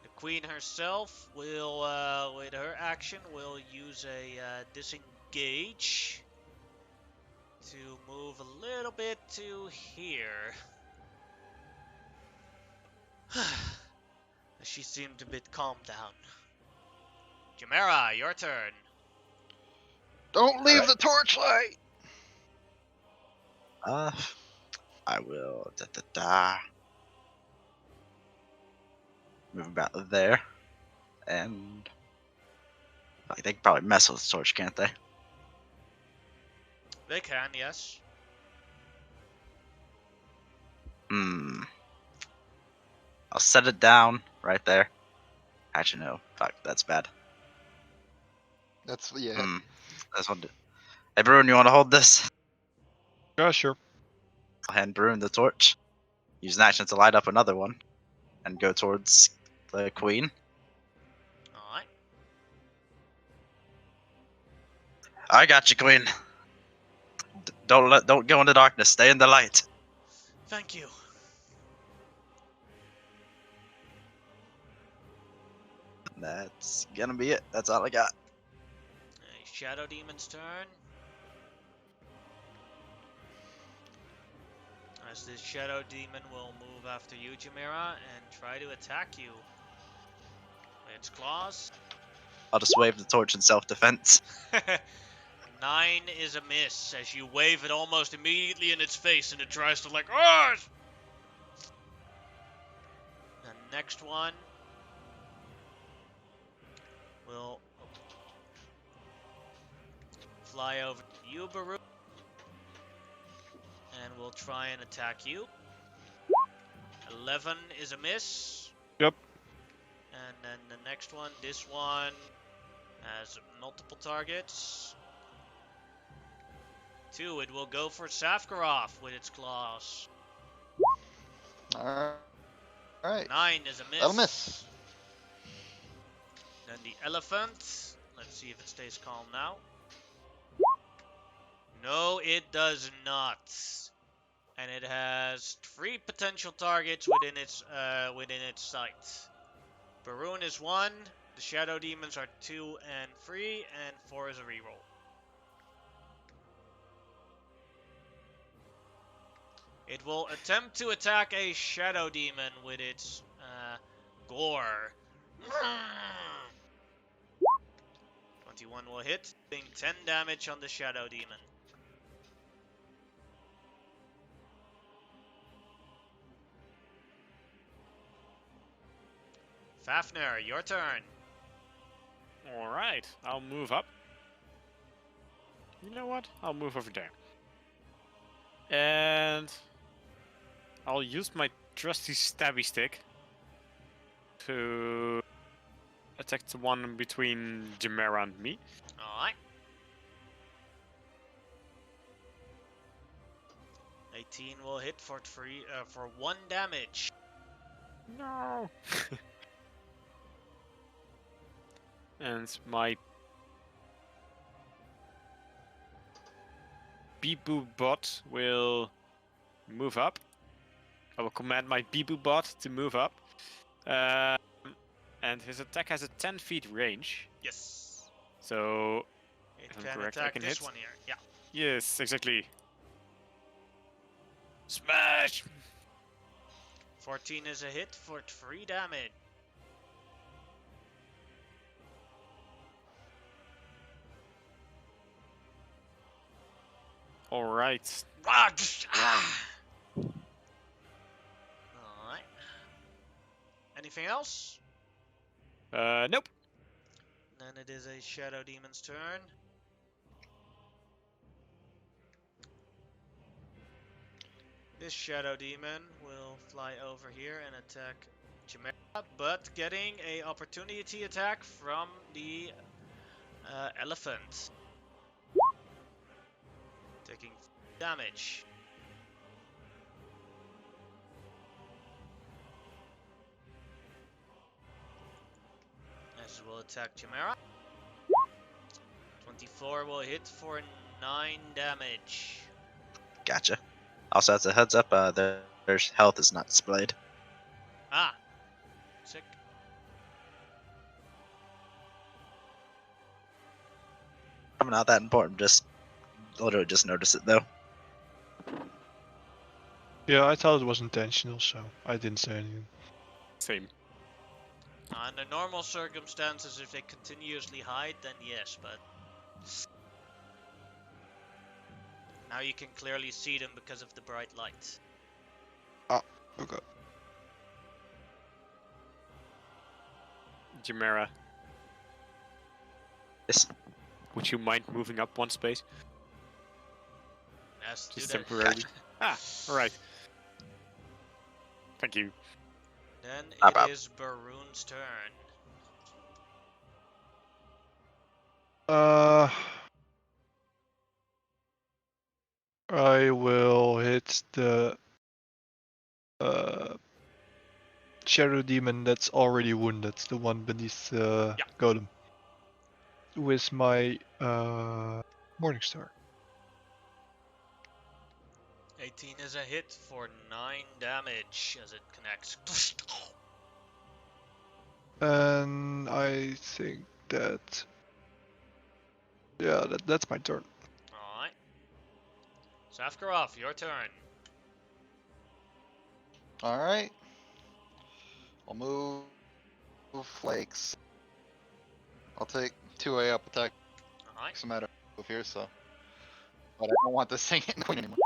The queen herself will, with her action, will use a disengage to move a little bit to here. She seemed a bit calmed down. Chimera, your turn. Don't leave Alright. the torchlight. I will move about there, and like, they can probably mess with the torch, can't they? They can, yes. I'll set it down right there. Actually, no. Fuck, that's bad. That's yeah. That's what. Hey, Bruin, you want to hold this? Yeah, sure. I'll hand Bruin the torch. Use an action to light up another one, and go towards the queen. Alright. I got you, queen. Don't go in the darkness. Stay in the light. Thank you. That's gonna be it. That's all I got. Shadow Demon's turn. As the Shadow Demon will move after you, Chimera, and try to attack you. With its claws. I'll just wave the torch in self-defense. 9 is a miss as you wave it almost immediately in its face and it tries to like, oh! The next one will fly over to you, Baru, and will try and attack you. 11 is a miss. Yep. And then the next one, this one, has multiple targets. 2, it will go for Safkarov with its claws. Alright. 9 is a miss. That'll miss. Then the elephant. Let's see if it stays calm now. No, it does not. And it has 3 potential targets within its sight. Baroon is 1. The Shadow Demons are 2 and 3, and 4 is a reroll. It will attempt to attack a Shadow Demon with its gore. 21 will hit, doing 10 damage on the Shadow Demon. Fafnir, your turn. Alright, I'll move up. You know what? I'll move over there. And I'll use my trusty stabby stick to attack the one between Chimera and me. Alright. 18 will hit for 1 damage. No. And my Beepoo bot will move up. I will command my Beepoo bot to move up. And his attack has a 10 feet range. Yes. So, It if I'm can correct, I attack can this hit. one here. Yeah. Yes, exactly. Smash! 14 is a hit for 3 damage. Alright. Alright. Anything else? Nope. Then it is a Shadow Demon's turn. This Shadow Demon will fly over here and attack Chimera, but getting a opportunity attack from the elephant. Taking damage. As it will attack Chimera. 24 will hit for 9 damage. Gotcha. Also, as a heads up, their health is not displayed. Ah. Sick. I'm not that important. Just literally just notice it though. Yeah, I thought it was intentional, so I didn't say anything. Same. Under normal circumstances, if they continuously hide, then yes, but now you can clearly see them because of the bright light. Okay. Chimera, Yes. would you mind moving up 1 space? Yes, do Just that. temporarily. Alright. Thank you. Then No it problem. is Baroon's turn. I will hit the Shadow Demon that's already wounded, the one beneath the golem, with my Morningstar. 18 is a hit for 9 damage as it connects. And I think that, yeah, that's my turn. Alright. Safkarov, your turn. Alright. I'll move flakes. I'll take 2A up attack. Alright. Some matter move here, so. But I don't want this thing hitting the queen anymore.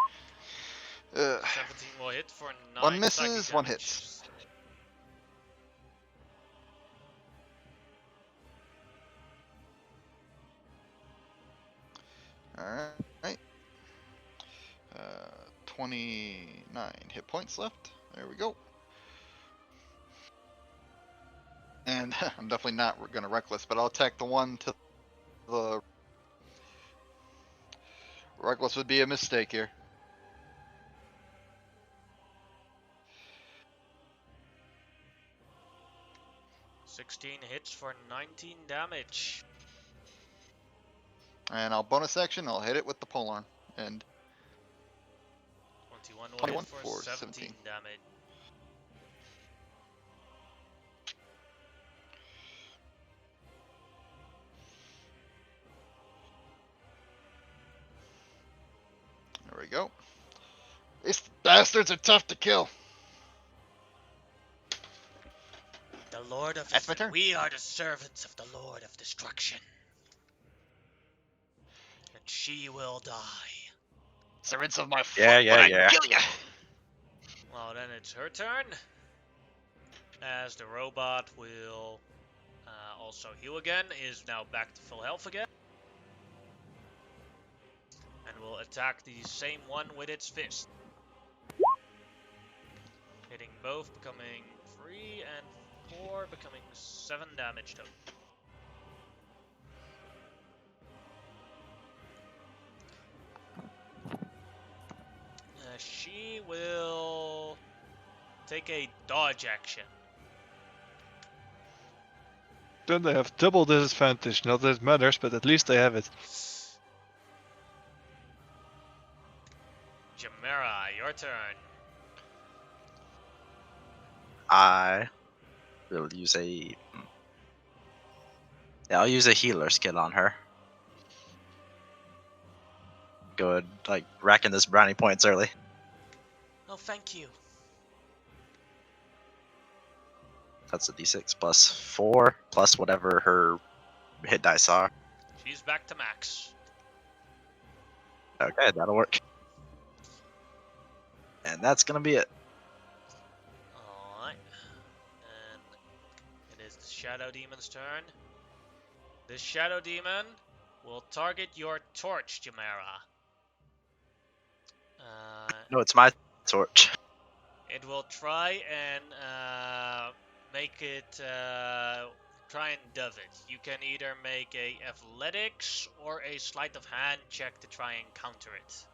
17 will hit for 9 One psychic misses, one damage. hits. Alright. 29 hit points left. There we go. And I'm definitely not gonna reckless, but I'll attack the one to the reckless would be a mistake here. $16 hits for 19 damage. And I'll bonus action, I'll hit it with the polearm. And 21 will 21 hit for for 17 17. damage. there we go. These bastards are tough to kill. The Lord of That's my turn. We are the servants of the Lord of Destruction. And she will die. Servants of my Yeah, foot, yeah, when I yeah. kill ya. Well, then it's her turn. As the robot will also heal again, is now back to full health again. And will attack the same one with its fist. Hitting both, becoming 3 and 4, becoming 7 damage total. She will take a dodge action. Then they have double disadvantage. Not that it matters, but at least they have it. Chimera, your turn. I will use a. Yeah, I'll use a healer skill on her. Good, like racking this brownie points early. Oh, thank you. That's a d6 plus 4 plus whatever her hit dice are. She's back to max. Okay, that'll work. And that's gonna be it. Alright. And it is the Shadow Demon's turn. This Shadow Demon will target your torch, Chimera. No, it's my torch. It will try and make it try and dove it. You can either make a athletics or a sleight of hand check to try and counter it.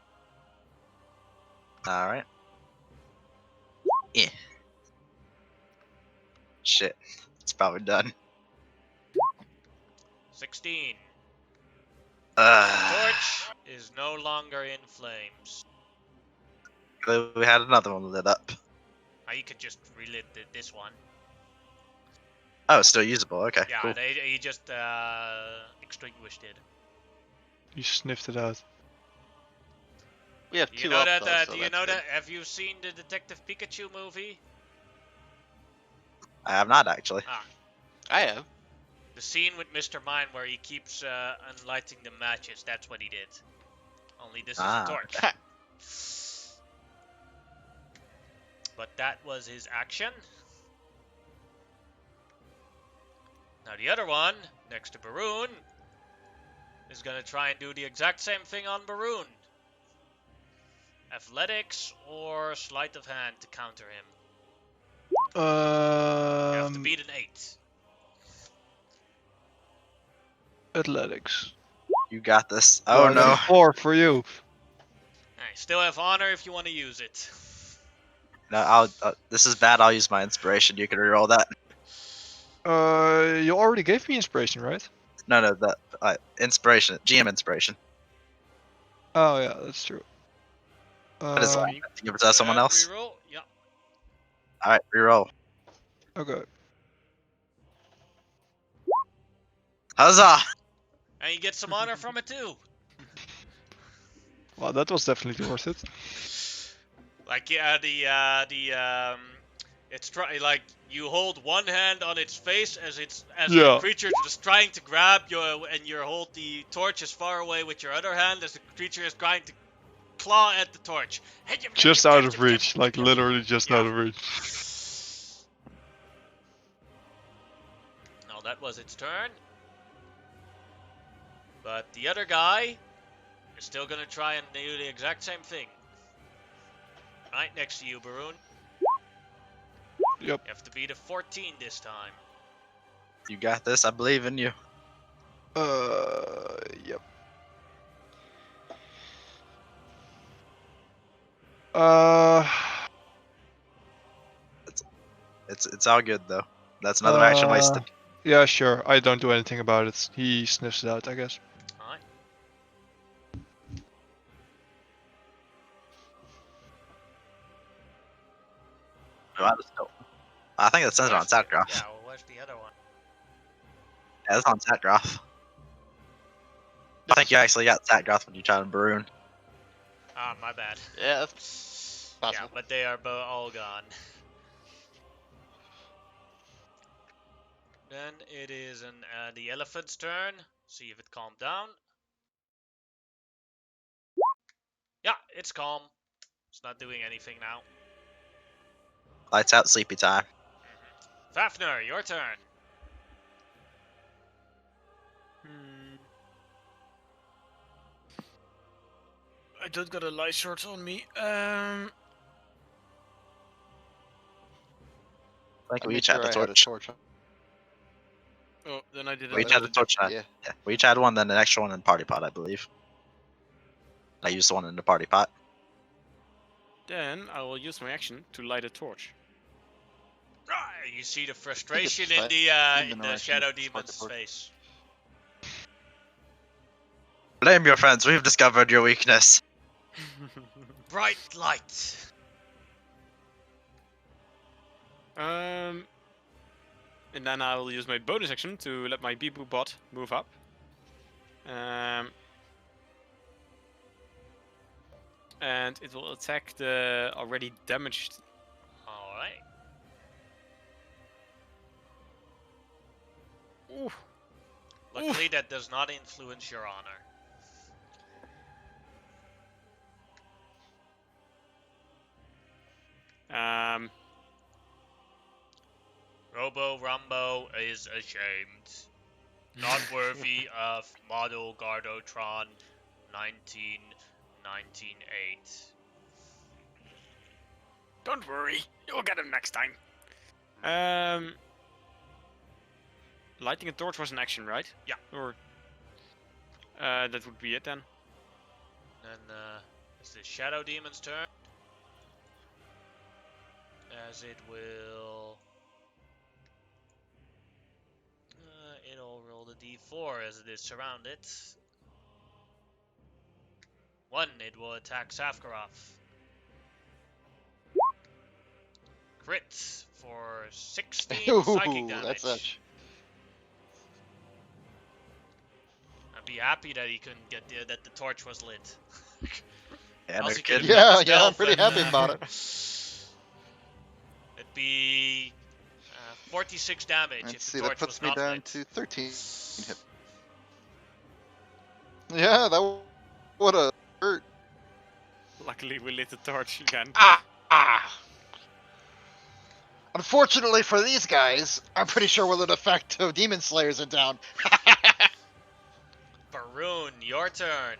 All right. Yeah. Shit, it's probably done. 16. Uh, Torch is no longer in flames. we had another one lit up. Now you could just relit this one. Oh, it's still usable. Okay, Yeah, cool. he just extinguished it. You sniffed it out. We have You two know up, that? though, so Do you that's know good. that? Have you seen the Detective Pikachu movie? I have not actually. I have. The scene with Mr. Mime where he keeps unlighting the matches. That's what he did. Only this is a torch. But that was his action. Now the other one, next to Baroon, is going to try and do the exact same thing on Baroon. Athletics or sleight of hand to counter him. You have to beat an 8. Athletics. You got this. Oh I got no. a 4 for you. Alright, still have honor if you want to use it. No, I'll. This is bad. I'll use my inspiration. You can reroll that. You already gave me inspiration, right? No, that inspiration. GM inspiration. Oh yeah, that's true. What is that? You Give it to someone else. Reroll? Yeah. All right, reroll. Okay. Huzzah! And you get some honor from it too. Well, that was definitely worth it. Like it's like you hold one hand on its face as the Yeah. creature is trying to grab you, and you hold the torch as far away with your other hand as the creature is trying to claw at the torch. Just out of reach, like literally just out of reach. No, that was its turn. But the other guy is still gonna try and do the exact same thing. Right next to you, Baroon. Yep. You have to beat a 14 this time. You got this. I believe in you. Yep. It's all good though. That's another action wasted. Yeah, sure. I don't do anything about it. He sniffs it out, I guess. Alright. I think it says it on Where's the- Satgroth. Yeah, well, where's the other one? Yeah, it's on Satgroth. I think you actually got Satgroth when you tried to Baroon. Ah, my bad. Yeah, that's Yeah, possible. but they are all gone. Then it is the elephant's turn. See if it calmed down. Yeah, it's calm. It's not doing anything now. Lights out, sleepy time. Fafnir, your turn. I don't got a light short on me. I think I we made each had sure the I had a torch. torch. Oh, then I did We it. each had the torch. Yeah. Yeah, we each had one, then an extra one in the party pot, I believe. I used the one in the party pot. Then I will use my action to light a torch. You see the frustration it's in demon the or shadow actually spark demon's the torch. face. Blame your friends. We've discovered your weakness. Bright light. And then I will use my bonus action to let my Beebu bot move up. And it will attack the already damaged. Alright. Ooh. Luckily, that does not influence your honor. Robo Rumbo is ashamed. Not worthy of model Gardotron 1998. Don't worry, you'll get him next time. Lighting a torch was an action, right? Yeah. Or that would be it then. Then it's the Shadow Demon's turn. As it will... it'll roll the d4 as it is surrounded. 1, it will attack Safkarov. Crit for 16 psychic damage. That's edge. I'd be happy that he couldn't get that the torch was lit. Yeah, no Else he kidding. could've Yeah, used yeah, I'm stealth pretty and, happy about it. It'd be 46 damage Let's if see, the that torch puts was me not down lit. to 13 hit. Yeah, that would have hurt. Luckily, we lit the torch again. Ah! Unfortunately for these guys, I'm pretty sure will it affect Demon Slayers are down. Baroon, your turn.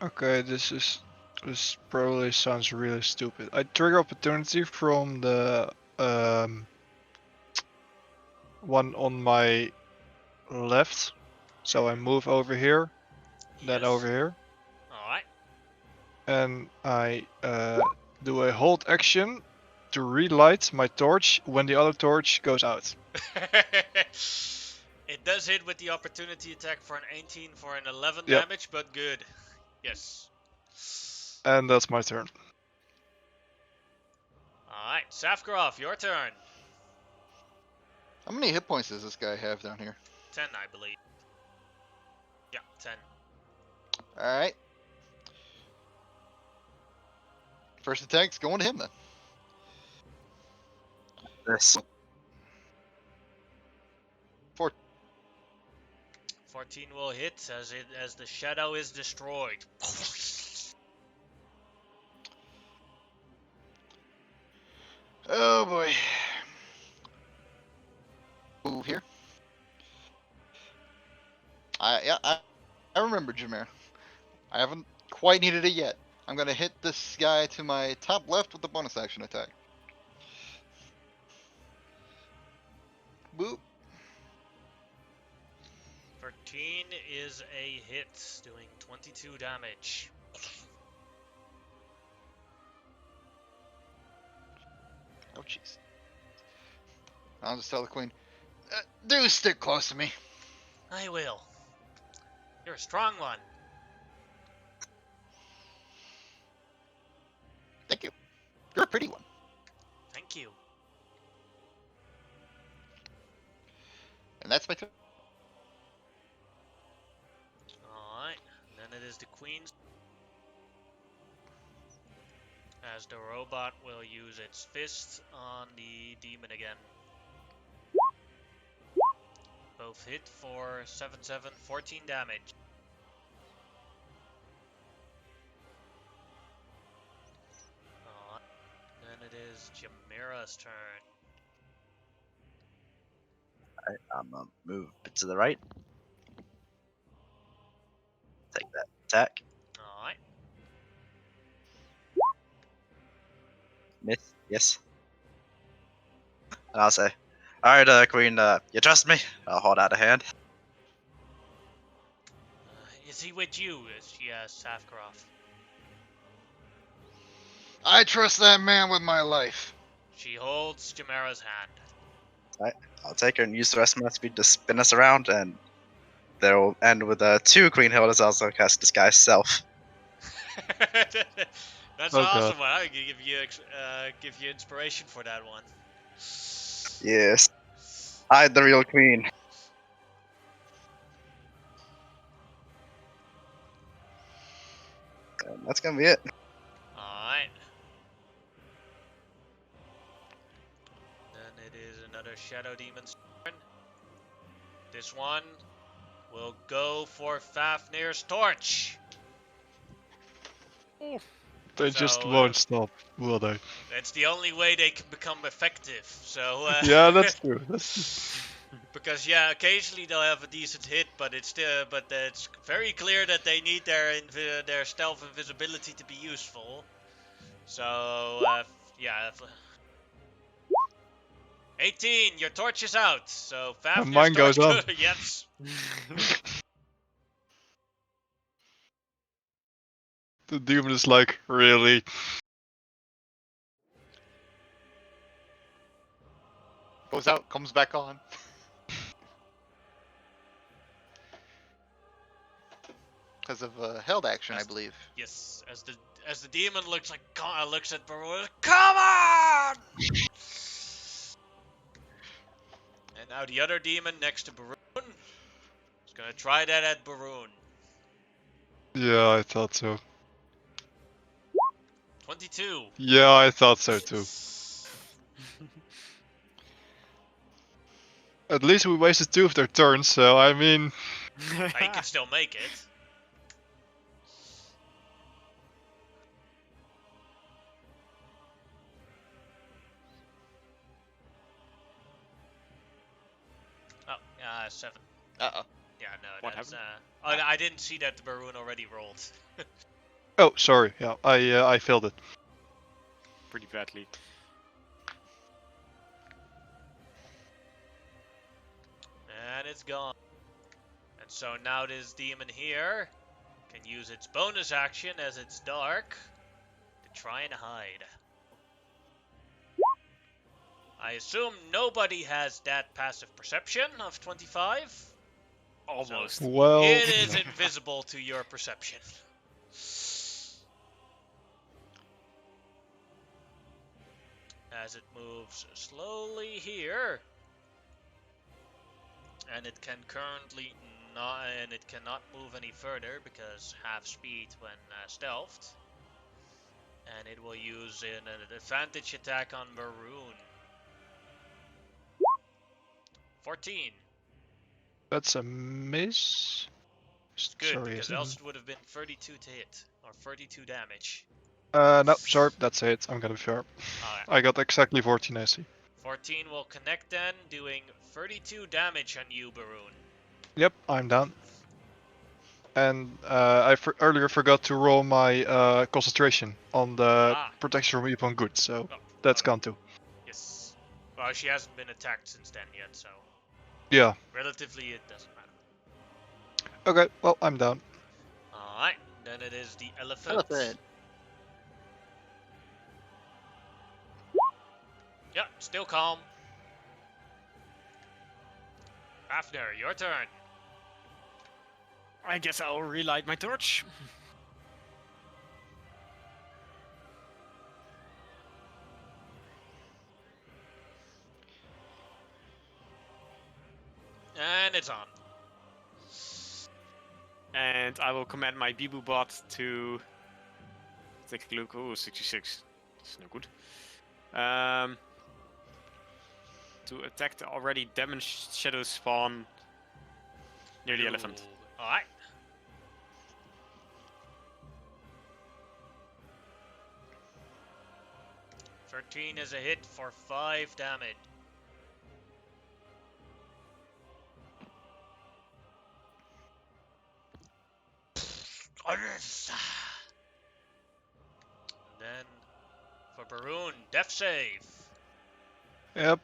Okay, this probably sounds really stupid. I trigger opportunity from the one on my left, so I move over here, then Yes. over here, Alright. and I do a hold action to relight my torch when the other torch goes out. It does hit with the opportunity attack for an 18 for an 11 Yep. damage, but good. Yes. And that's my turn. Alright, Safkarov, your turn. How many hit points does this guy have down here? 10, I believe. Yeah, 10. Alright. First attack's going to him then. This. 14 will hit as the shadow is destroyed. Oh boy. Move here. I remember Jameer. I haven't quite needed it yet. I'm gonna hit this guy to my top left with the bonus action attack. Boop. 13 is a hit, doing 22 damage. Oh jeez. I'll just tell the queen, do stick close to me. I will. You're a strong one. Thank you. You're a pretty one. Thank you. And that's my turn. Alright, then it is the queen's. As the robot will use its fist on the demon again. Both hit for 14 damage. Then it is Jamira's turn. Alright, I'm gonna move a bit to the right. Take that attack. Alright. Miss. Yes. And I'll say, alright, Queen, you trust me? I'll hold out a hand. Is he with you? She asks Safkaroff. I trust that man with my life. She holds Jamira's hand. I'll take her and use the rest of my speed to spin us around, and there will end with 2 Queen Hildas. Also cast Disguise Self. That's Oh, awesome. God. Well, I can give you inspiration for that one. Yes. Hide the real Queen. And that's gonna be it. Alright. Then it is another Shadow Demon's turn. This one will go for Fafnir's torch. They just So, won't stop, will they? That's the only way they can become effective. So Yeah, that's true. because yeah, occasionally they'll have a decent hit, but it's very clear that they need their stealth invisibility to be useful. So yeah. 18, your torch is out. So And Fafnir's mine goes torch. on. Yes. The demon is like, really? Goes out, comes back on. Because of held action, I believe. Yes. As the demon looks at Barun. Come on! And now the other demon next to Barun is gonna try that at Barun. Yeah, I thought so. 22. Yeah, I thought so too. At least we wasted 2 of their turns, so I mean... He can still make it. Oh, 7. Uh-oh. Yeah, no, What that's happened? I didn't see that the Barun already rolled. Oh, sorry. Yeah, I failed it. Pretty badly. And it's gone. And so now this demon here can use its bonus action as it's dark to try and hide. I assume nobody has that passive perception of 25. Almost. Well... It is invisible to your perception. As it moves slowly here and it can currently not, and it cannot move any further because half speed when stealthed. And it will use an advantage attack on Maroon. 14. That's a miss. It's good Sorry, because isn't else it? it would have been 32 to hit or 32 damage. No, sharp. That's it. I'm gonna be sharp. Alright. I got exactly 14 AC. 14 will connect then, doing 32 damage on you, Baroon. Yep, I'm down. And I earlier forgot to roll my concentration on the Ah. protection from evil and good, so Oh, that's okay. gone too. Yes. Well, she hasn't been attacked since then yet, so Yeah. relatively it doesn't matter. Okay, well, I'm down. Alright, then it is the elephant. Elephant. Yep, still calm. Fafnir, your turn. I guess I'll relight my torch. And it's on. And I will command my Bibu bot to take a look. Oh, 66. That's no good. To attack the already damaged shadow spawn near the elephant. Alright. "13 is a hit for 5 damage. Then for Baroon, death save. Yep.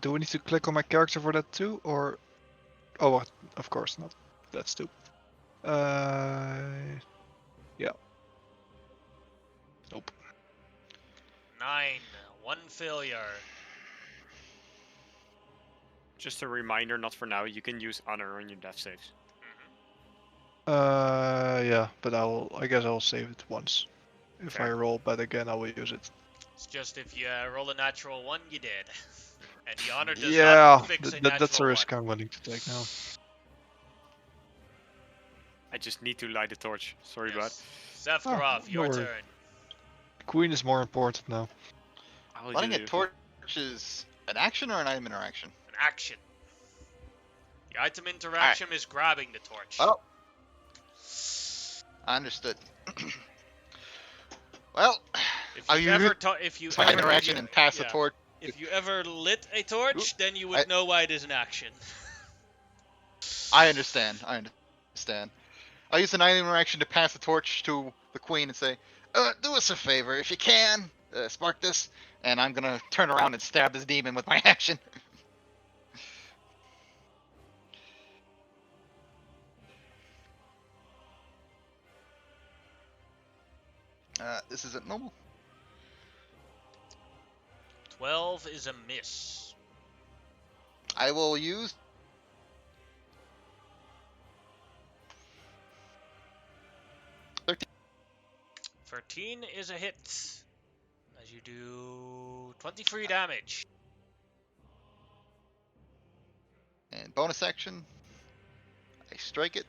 Do we need to click on my character for that too, or? Oh, of course not. That's stupid. Yeah. Nope. 9, 1 failure. Just a reminder, not for now. You can use honor on your death saves. Yeah, but I guess I'll save it once. If Fair. I roll bad again, I will use it. It's just if you roll a natural 1, you did. And the honor does Yeah, not fix a natural that's a risk 1. I'm willing to take now. I just need to light the torch. Sorry, bud. Sephiroth, no your worry. turn. Queen is more important now. I will Lighting do a torch is an action or an item interaction? An action. The item interaction is grabbing the torch. Oh. I understood. Well, If Are you you ever, hit if you my ever, interaction and pass the yeah. torch. If you ever lit a torch, then you would know why it is an action. I understand. I use an item interaction to pass the torch to the queen and say, do us a favor if you can, spark this, and I'm gonna turn around and stab this demon with my action. This isn't normal. 12 is a miss. I will use 13 is a hit. As you do 23 damage. and bonus action. I strike it.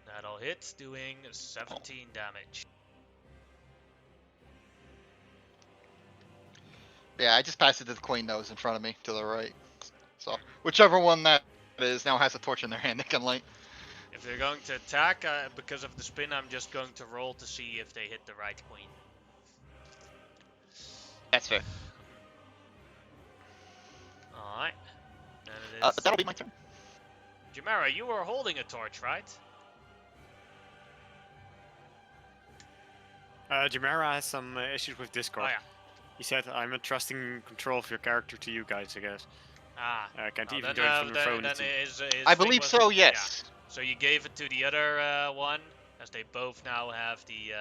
That'll hit, doing 17 damage. Yeah, I just passed it to the queen that was in front of me to the right. So whichever one that is now has a torch in their hand, they can light. If they're going to attack, because of the spin, I'm just going to roll to see if they hit the right queen. That's fair. Alright. Then it is... That'll be my turn. Jimera, you were holding a torch, right? Jamera has some issues with Discord. Oh yeah. He said, I'm entrusting control of your character to you guys, I guess. Ah. I can't Oh, even then, join from the phone. then it's- his I thing believe was- so. yeah. Yes. So you gave it to the other one, as they both now have the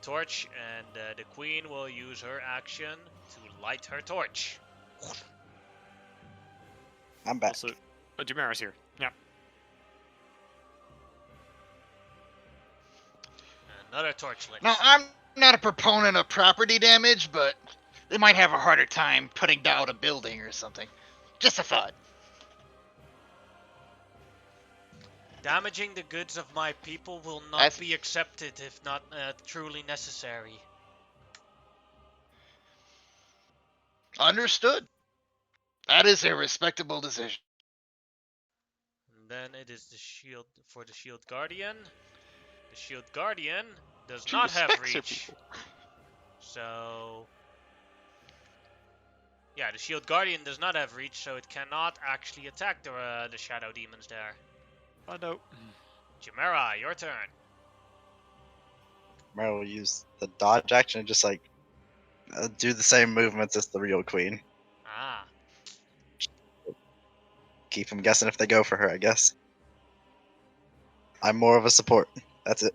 torch, and the queen will use her action to light her torch. I'm back. Also, Jamera's here. Yeah. Another torch lit. Now I'm not a proponent of property damage, but They might have a harder time putting down a building or something. Just a thought. Damaging the goods of my people will not That's- be accepted if not truly necessary. Understood. That is a respectable decision. And then it is the shield for the shield guardian. The shield guardian does She not have respects her reach. people. So yeah, the shield guardian does not have reach, so it cannot actually attack the shadow demons there. Oh no. Chimera, your turn. Meryl will use the dodge action and just like do the same movements as the real queen. Ah, Keep them guessing if they go for her, I guess. I'm more of a support. That's it.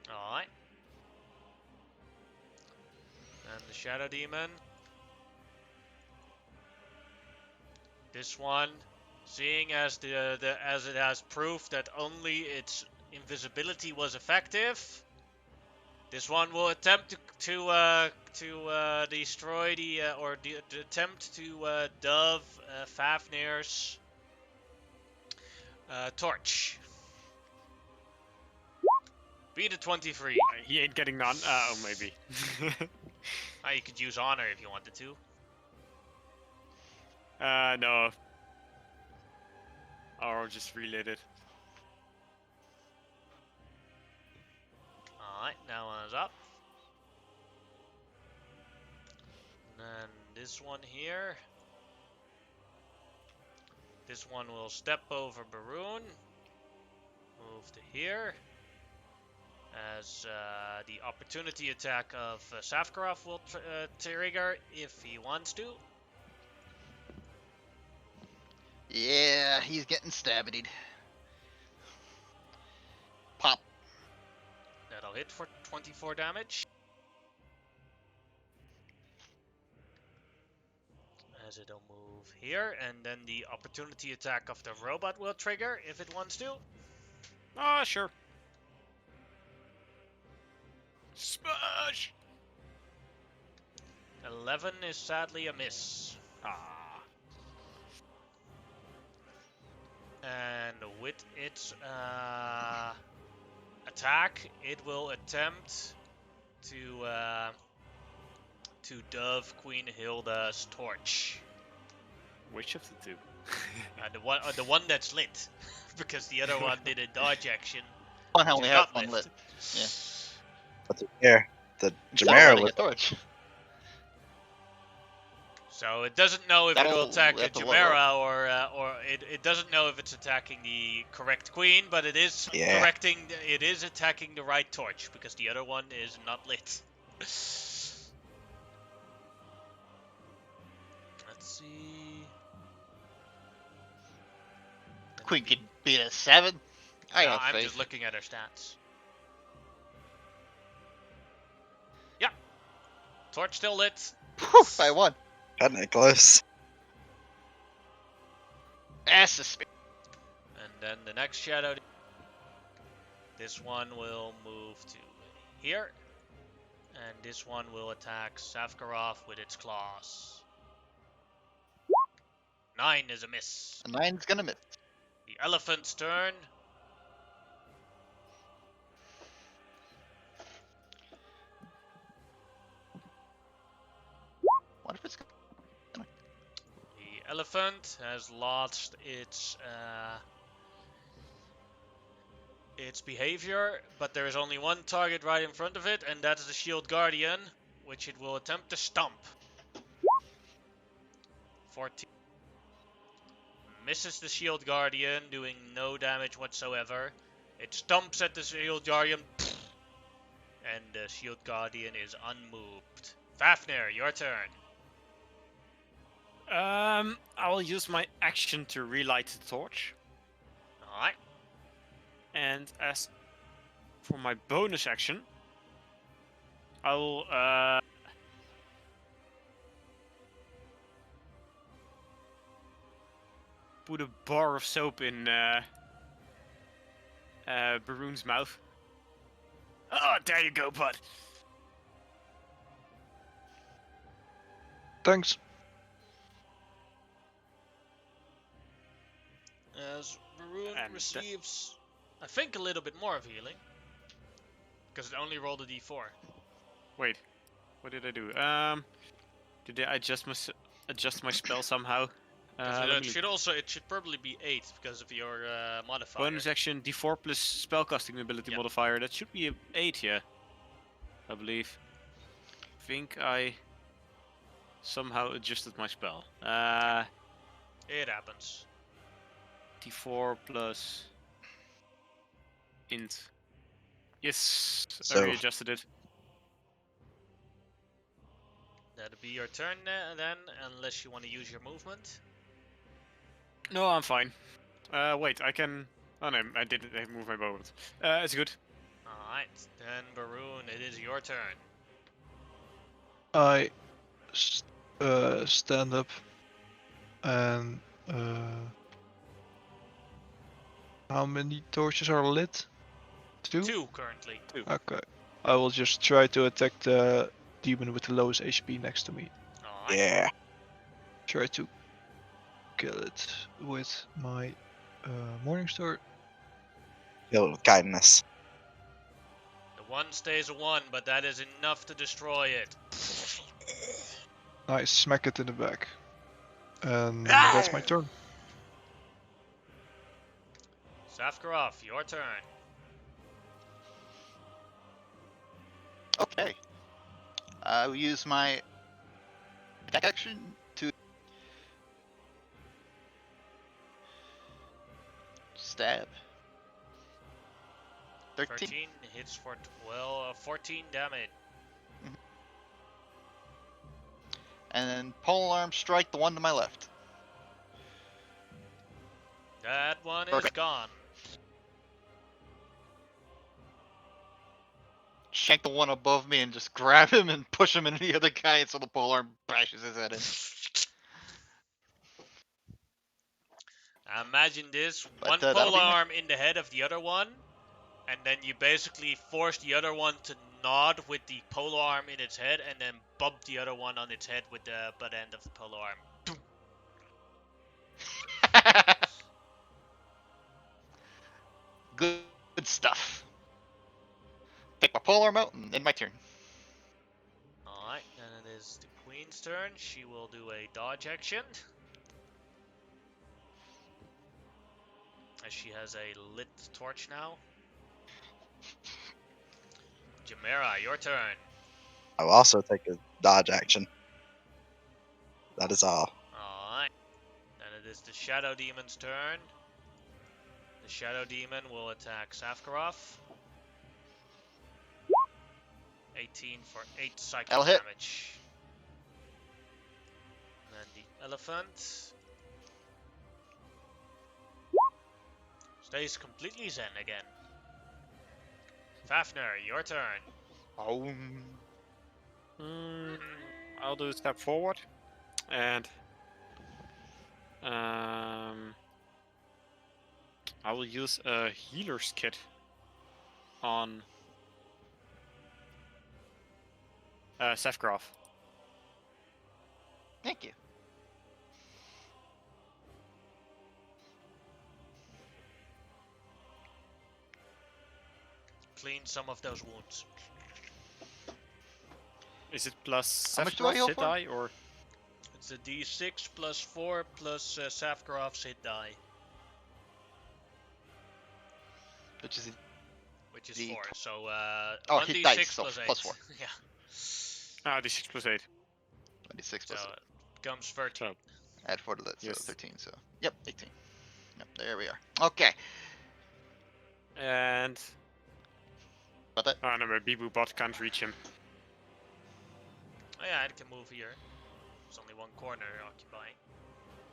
alright. And the shadow demon. This one, seeing as as it has proof that only its invisibility was effective, this one will attempt to destroy the attempt to dove Fafnir's torch. Beat a 23. He ain't getting none. Oh, maybe. You could use honor if you wanted to. No. Or just relit it. Alright, that one is up. And then this one here. This one will step over Baroon. Move to here. As the opportunity attack of Safkarov will trigger if he wants to. Yeah, he's getting stabbed. Pop. That'll hit for 24 damage. As it'll move here, and then the opportunity attack of the robot will trigger if it wants to. Ah, sure. Smash! 11 is sadly a miss. Ah. And with its attack, it will attempt to dove Queen Hilda's torch. Which of the two? The one that's lit, because the other one did a dodge action. One which only is has not one lit. Yeah. But here, the Still Jamera lighting was a torch. So it doesn't know if it will That'll attack a have to Chimera or it doesn't know if it's attacking the correct queen, but it is Yeah. it is attacking the right torch because the other one is not lit. Let's see. Queen could beat a 7. I No, have I'm faith. just looking at her stats. Yeah. Torch still lit. Poof, I won. cutting it close. Ass is And then the next shadow. This one will move to here. And this one will attack Safkarov with its claws. 9 is a miss. A 9's gonna miss. The elephant's turn. What if it's The elephant has lost its behavior, but there is only one target right in front of it, and that's the shield guardian, which it will attempt to stomp. 14. Misses the shield guardian, doing no damage whatsoever. It stomps at the shield guardian, and the shield guardian is unmoved. Fafnir, your turn. I will use my action to relight the torch. Alright. And as for my bonus action, I will put a bar of soap in Baroon's mouth. Oh, there you go, bud. Thanks. As Maroon And receives, I think, a little bit more of healing. Because it only rolled a d4. Wait, what did I do? Did I adjust my spell somehow? Let me look. It should probably be 8 because of your modifier. Bonus action D4 plus spellcasting ability Yep. modifier. That should be a 8, yeah. I believe. Think I somehow adjusted my spell. It happens. D4 plus int. Yes, So- I readjusted it. That'll be your turn then, unless you want to use your movement. No, I'm fine. Wait, I can. Oh no, I didn't move my bow. It's good. Alright, then Baroon, it is your turn. I stand up and how many torches are lit? 2? 2 currently. Okay. I will just try to attack the demon with the lowest HP next to me. Alright. Yeah. Try to kill it with my Morningstar. Kill it with kindness. The 1 stays a 1, but that is enough to destroy it. I smack it in the back. And that's my turn. Safkarov, your turn. Okay. I will use my attack action to stab. 13. 13 hits for 14 damage. And then polearm strike the one to my left. That one is Perfect. gone. Shank the one above me and just grab him and push him into the other guy until the polearm bashes his head in. Imagine this, But, one that'll be polar my- arm in the head of the other one, and then you basically force the other one to nod with the polar arm in its head, and then bump the other one on its head with the butt end of the polar arm. Good stuff. Take my polearm out and end my turn. Alright, then it is the queen's turn. She will do a dodge action. As she has a lit torch now. Jamera, your turn. I will also take a dodge action. That is all. Alright. Then it is the Shadow Demon's turn. The Shadow Demon will attack Safkarov. 18 for 8 psychic That'll hit. damage. And then the elephant stays completely zen again. Fafnir, your turn. Oh. I'll do a step forward, and I will use a healer's kit on Sefgraf. Thank you. Clean some of those wounds. Is it plus How much do I Sefgraf's heal hit for? die, or It's a d6 plus 4 plus Safkarov's hit die, Which is which is D- 4. So Oh, 1d6 hit dice, so plus 8. plus 4. Yeah. d6 plus 8? 26 So plus it becomes 13. So, add 4 to that, so Yes. 13. So yep, 18. Yep, there we are. Okay. and About that. oh no, my Bibu bot can't reach him. Oh yeah, it can move here. There's only one corner occupying.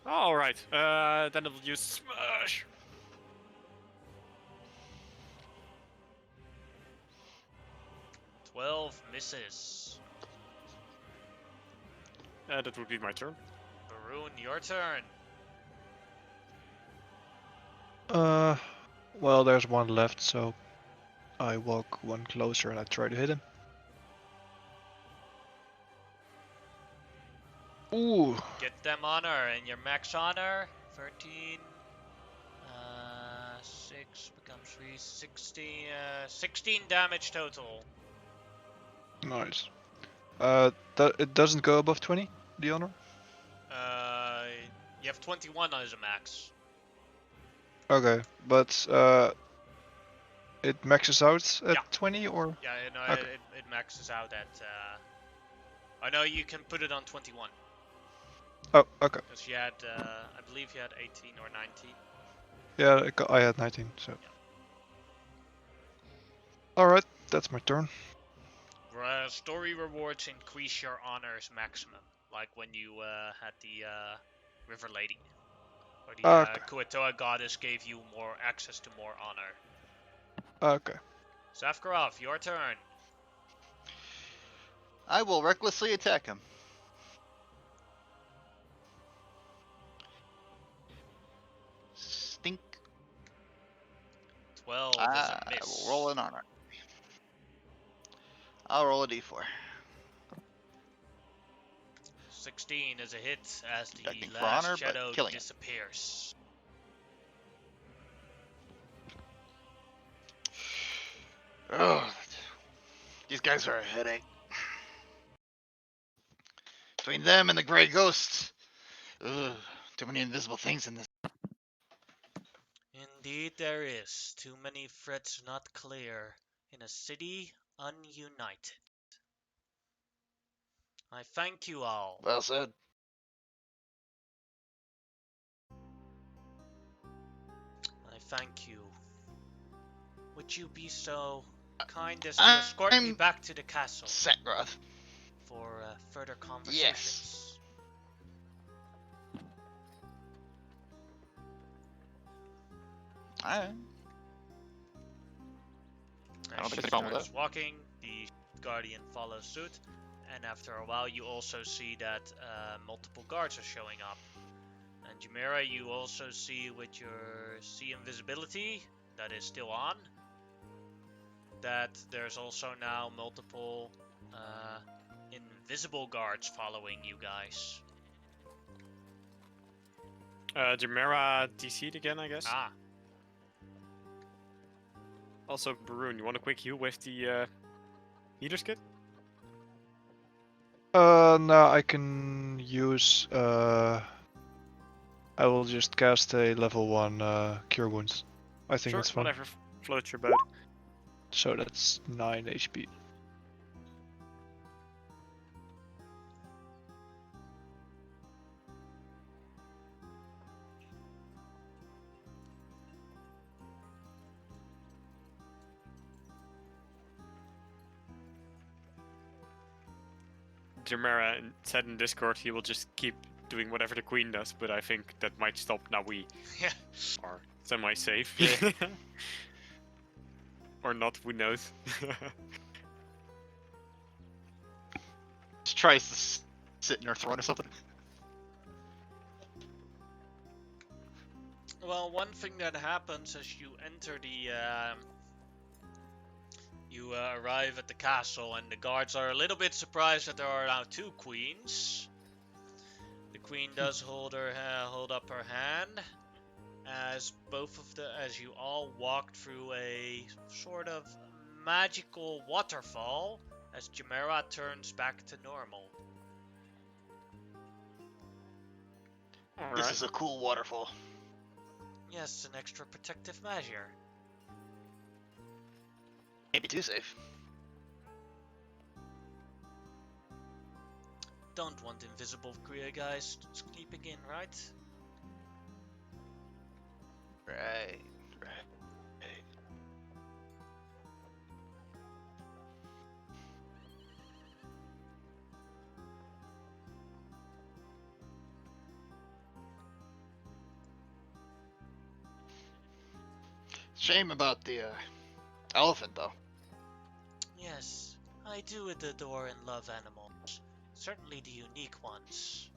All right, then it will use smash. 12 misses. That would be my turn. Baroon, your turn. Well, there's one left, so I walk one closer and I try to hit him. Ooh. Get them honor, and your max honor 13. 6 becomes 3, 16, 16 damage total. Nice. It doesn't go above 20, the honor? You have 21 as a max. Okay, but it maxes out at Yeah. 20 or? Yeah, no, Okay. it maxes out at. I know you can put it on 21. Oh, okay. Because you had, I believe you had 18 or 19. Yeah, I had 19, so. Alright, that's my turn. Story rewards increase your honors maximum, like when you had the River Lady. Or the Okay. Kuatoa Goddess gave you more access to more honor. Okay. Safkarov, your turn. I will recklessly attack him. Stink. 12 is I a miss. will roll an honor. I'll roll a d4. 16 is a hit as the Attacking for last honor, but shadow killing it. disappears. Oh, these guys are a headache. Between them and the gray ghosts. Ugh, too many invisible things in this. Indeed there is. Too many threats not clear in a city ununited. I thank you all. Well said. I thank you. Would you be so kind as to escort me I'm back to the castle Sackroth. for further conversations? Alright. I don't As think she there's a problem with starts walking, the guardian follows suit, and after a while you also see that multiple guards are showing up. And Jimera, you also see with your see invisibility that is still on, that there's also now multiple invisible guards following you guys. Jamera DC'd again, I guess. Ah, Also, Baroon, you want a quick heal with the healer's kit? No, I can use, I will just cast a level 1 Cure Wounds. I think Sure, that's fine. whatever floats your boat. So that's 9 HP. Jamera said in Discord he will just keep doing whatever the queen does, but I think that might stop now we yeah. are semi-safe. Yeah. Or not, who knows. Just tries to sit in her throne or something. Well, one thing that happens as you enter the you arrive at the castle, and the guards are a little bit surprised that there are now two queens. The queen does hold up her hand as as you all walk through a sort of magical waterfall as Jimera turns back to normal. This is a cool waterfall. Yes, an extra protective measure. Maybe too safe. Don't want invisible guys sleeping in, right? Right. Shame about the elephant, though. Yes, I do adore and love animals. Certainly the unique ones.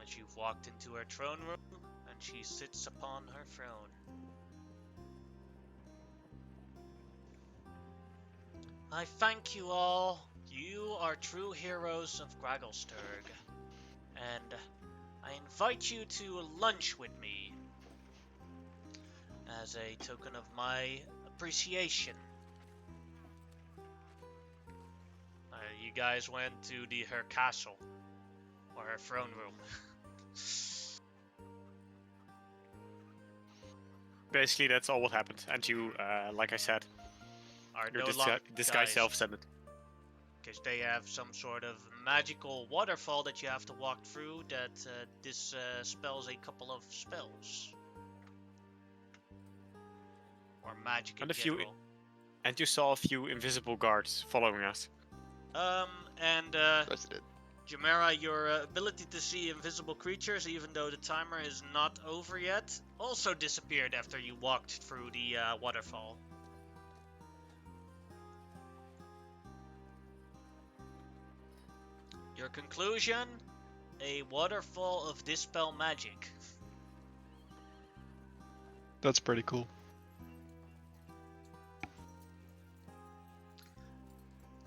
As you've walked into her throne room, and she sits upon her throne. I thank you all. You are true heroes of Gragglesturg. And I invite you to lunch with me as a token of my appreciation. You guys went to her castle, or her throne room. Basically, that's all what happened. And you, like I said, Are your no longer disguise self said it. Because they have some sort of magical waterfall that you have to walk through that spells a couple of spells. Or magic in And a few, general. and you saw a few invisible guards following us. And Yes, it did. Jamera, your ability to see invisible creatures, even though the timer is not over yet, also disappeared after you walked through the waterfall. Your conclusion? A waterfall of dispel magic. That's pretty cool.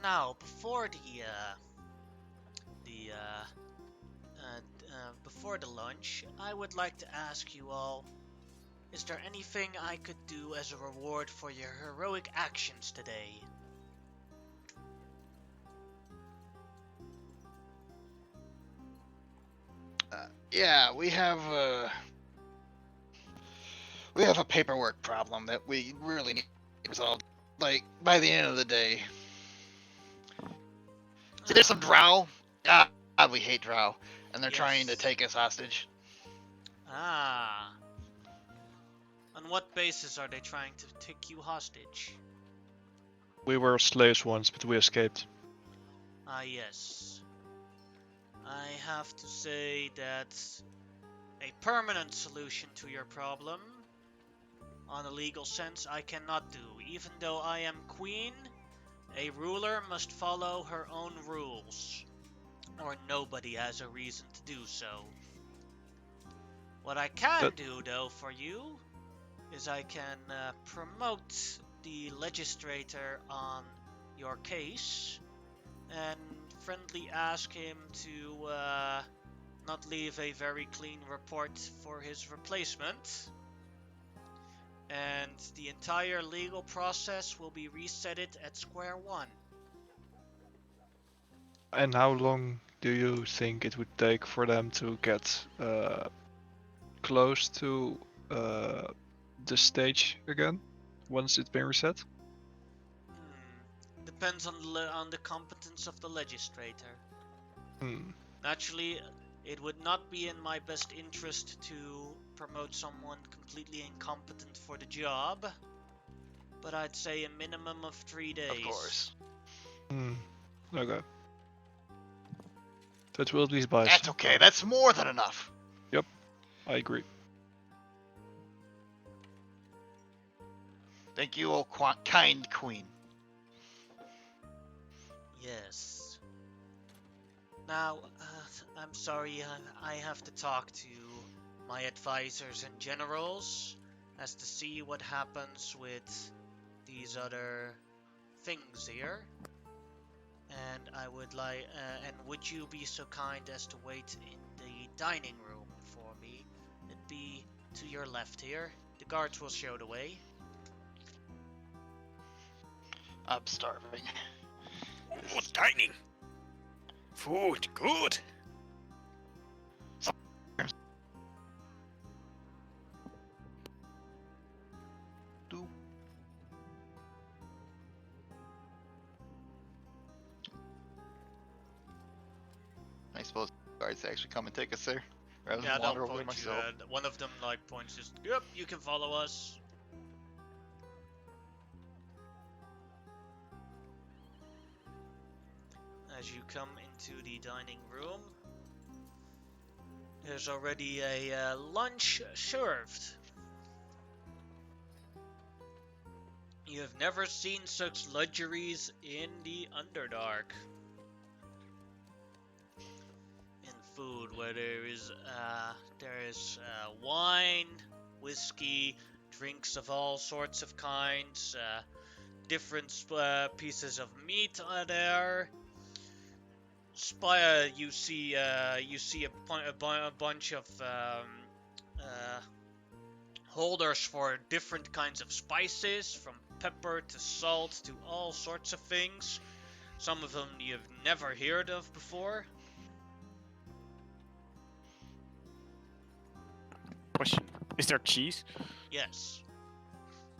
Now, before before the lunch, I would like to ask you all, is there anything I could do as a reward for your heroic actions today? Yeah, we have a paperwork problem that we really need resolved. Like by the end of the day. See, there's some drow. God, we hate drow, and they're trying to Yes. take us hostage. Ah. On what basis are they trying to take you hostage? We were slaves once, but we escaped. Ah, yes. I have to say that a permanent solution to your problem, on a legal sense, I cannot do. Even though I am queen, a ruler must follow her own rules, or nobody has a reason to do so. What I can do, though, for you, is I can promote the legislator on your case, and friendly ask him to not leave a very clean report for his replacement. And the entire legal process will be resetted at square one. And how long do you think it would take for them to get close to the stage again once it's been reset? Depends on the competence of the legislator. Hmm. Naturally, it would not be in my best interest to promote someone completely incompetent for the job, but I'd say a minimum of 3 days. Of course. Okay. That will at least buy That's some okay. time. That's more than enough. Yep, I agree. Thank you, oh kind queen. Yes. Now, I'm sorry, I have to talk to my advisors and generals as to see what happens with these other things here. And I would like, and would you be so kind as to wait in the dining room for me? It'd be to your left here. The guards will show the way. I'm starving. Oh, dining! Food, good! I suppose guards actually come and take us there, rather Yeah, than they'll wander over point you. myself. One of them points just, yep, you can follow us. As you come into the dining room, there's already a lunch served. You have never seen such luxuries in the Underdark. In food, where there is wine, whiskey, drinks of all sorts of kinds, different pieces of meat there. You see a bunch of holders for different kinds of spices, from pepper to salt to all sorts of things. Some of them you've never heard of before. Question: is there cheese? Yes.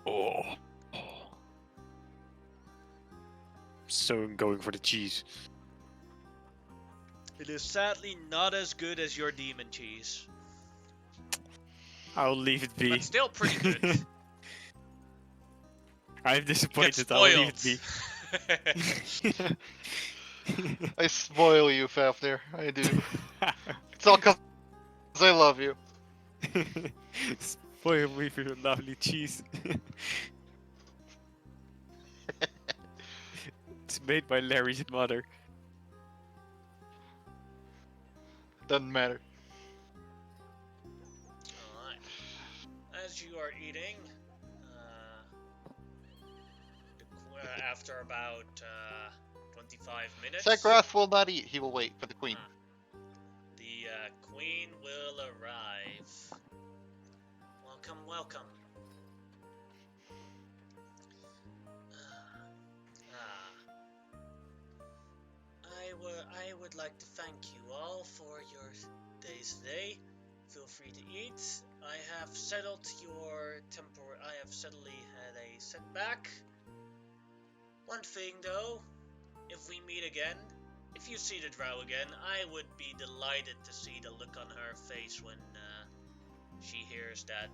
Oh. So I'm going for the cheese. It is sadly not as good as your demon cheese, I'll leave it be. but still pretty good. I'm Get disappointed. I'll leave spoiled. it be. I spoil you, Fafnir. I do. It's all because I love you. Spoil me for your lovely cheese. It's made by Larry's mother. Doesn't matter. Alright. As you are eating, after about 25 minutes, Sagrath will not eat. He will wait for the queen. the queen will arrive. Welcome, welcome. I would like to thank you all for your days today. Feel free to eat. I have settled your I have suddenly had a setback. One thing though, if we meet again, if you see the drow again, I would be delighted to see the look on her face when she hears that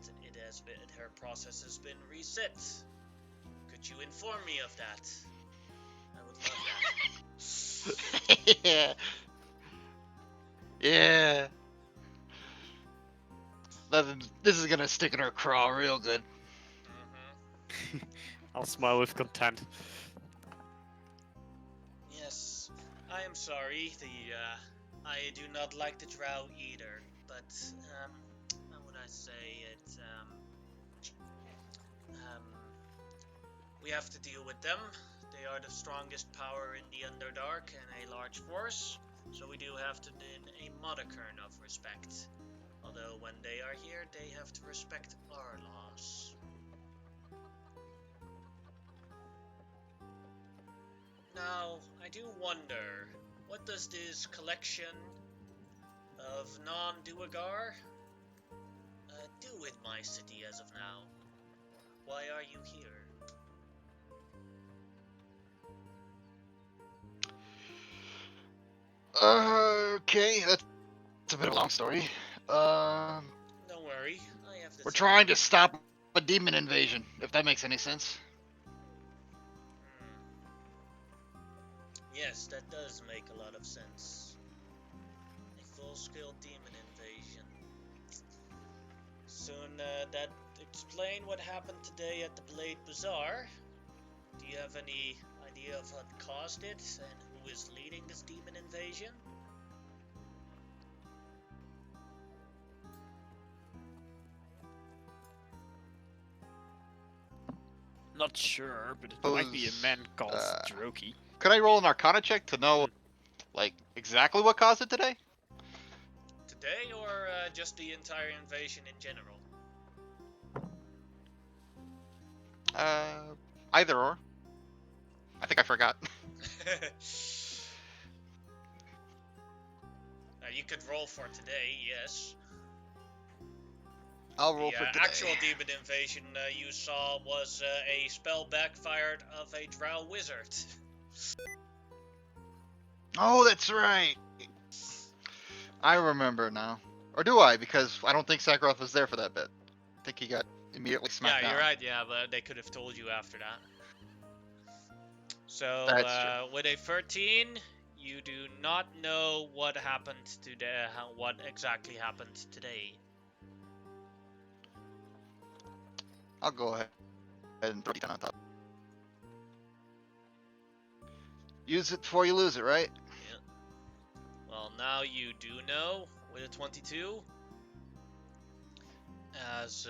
her process has been reset. Could you inform me of that? I would love that. Yeah. Yeah. This is gonna stick in her craw real good. I'll smile with content. Yes, I am sorry. I do not like the drow either, but how would I say it? We have to deal with them. They are the strongest power in the Underdark and a large force, so we do have to win a modicum of respect. Although when they are here, they have to respect our laws. Now, I do wonder, what does this collection of non-Duergar do with my city as of now? Why are you here? Okay, that's a bit of a long story. Don't worry, I have the We're time. trying to stop a demon invasion, if that makes any sense. Yes, that does make a lot of sense. A full-scale demon invasion. Soon, that explain what happened today at the Blade Bazaar. Do you have any idea of what caused it and who is leading this demon invasion? Not sure, but it might be a man called Droki. Could I roll an Arcana check to know, like, exactly what caused it today? Today, or just the entire invasion in general? Either or. I think I forgot. You could roll for today, yes. I'll roll The for today. actual demon invasion you saw was a spell backfired of a drow wizard. Oh, that's right. I remember now. Or do I? Because I don't think Sakharoth was there for that bit. I think he got immediately smacked Yeah, down. you're right, yeah, but they could have told you after that. So, That's with a 13, you do not know what happened today, what exactly happened today. I'll go ahead and throw it on top. Use it before you lose it, right? Yeah. Well, now you do know with a 22. As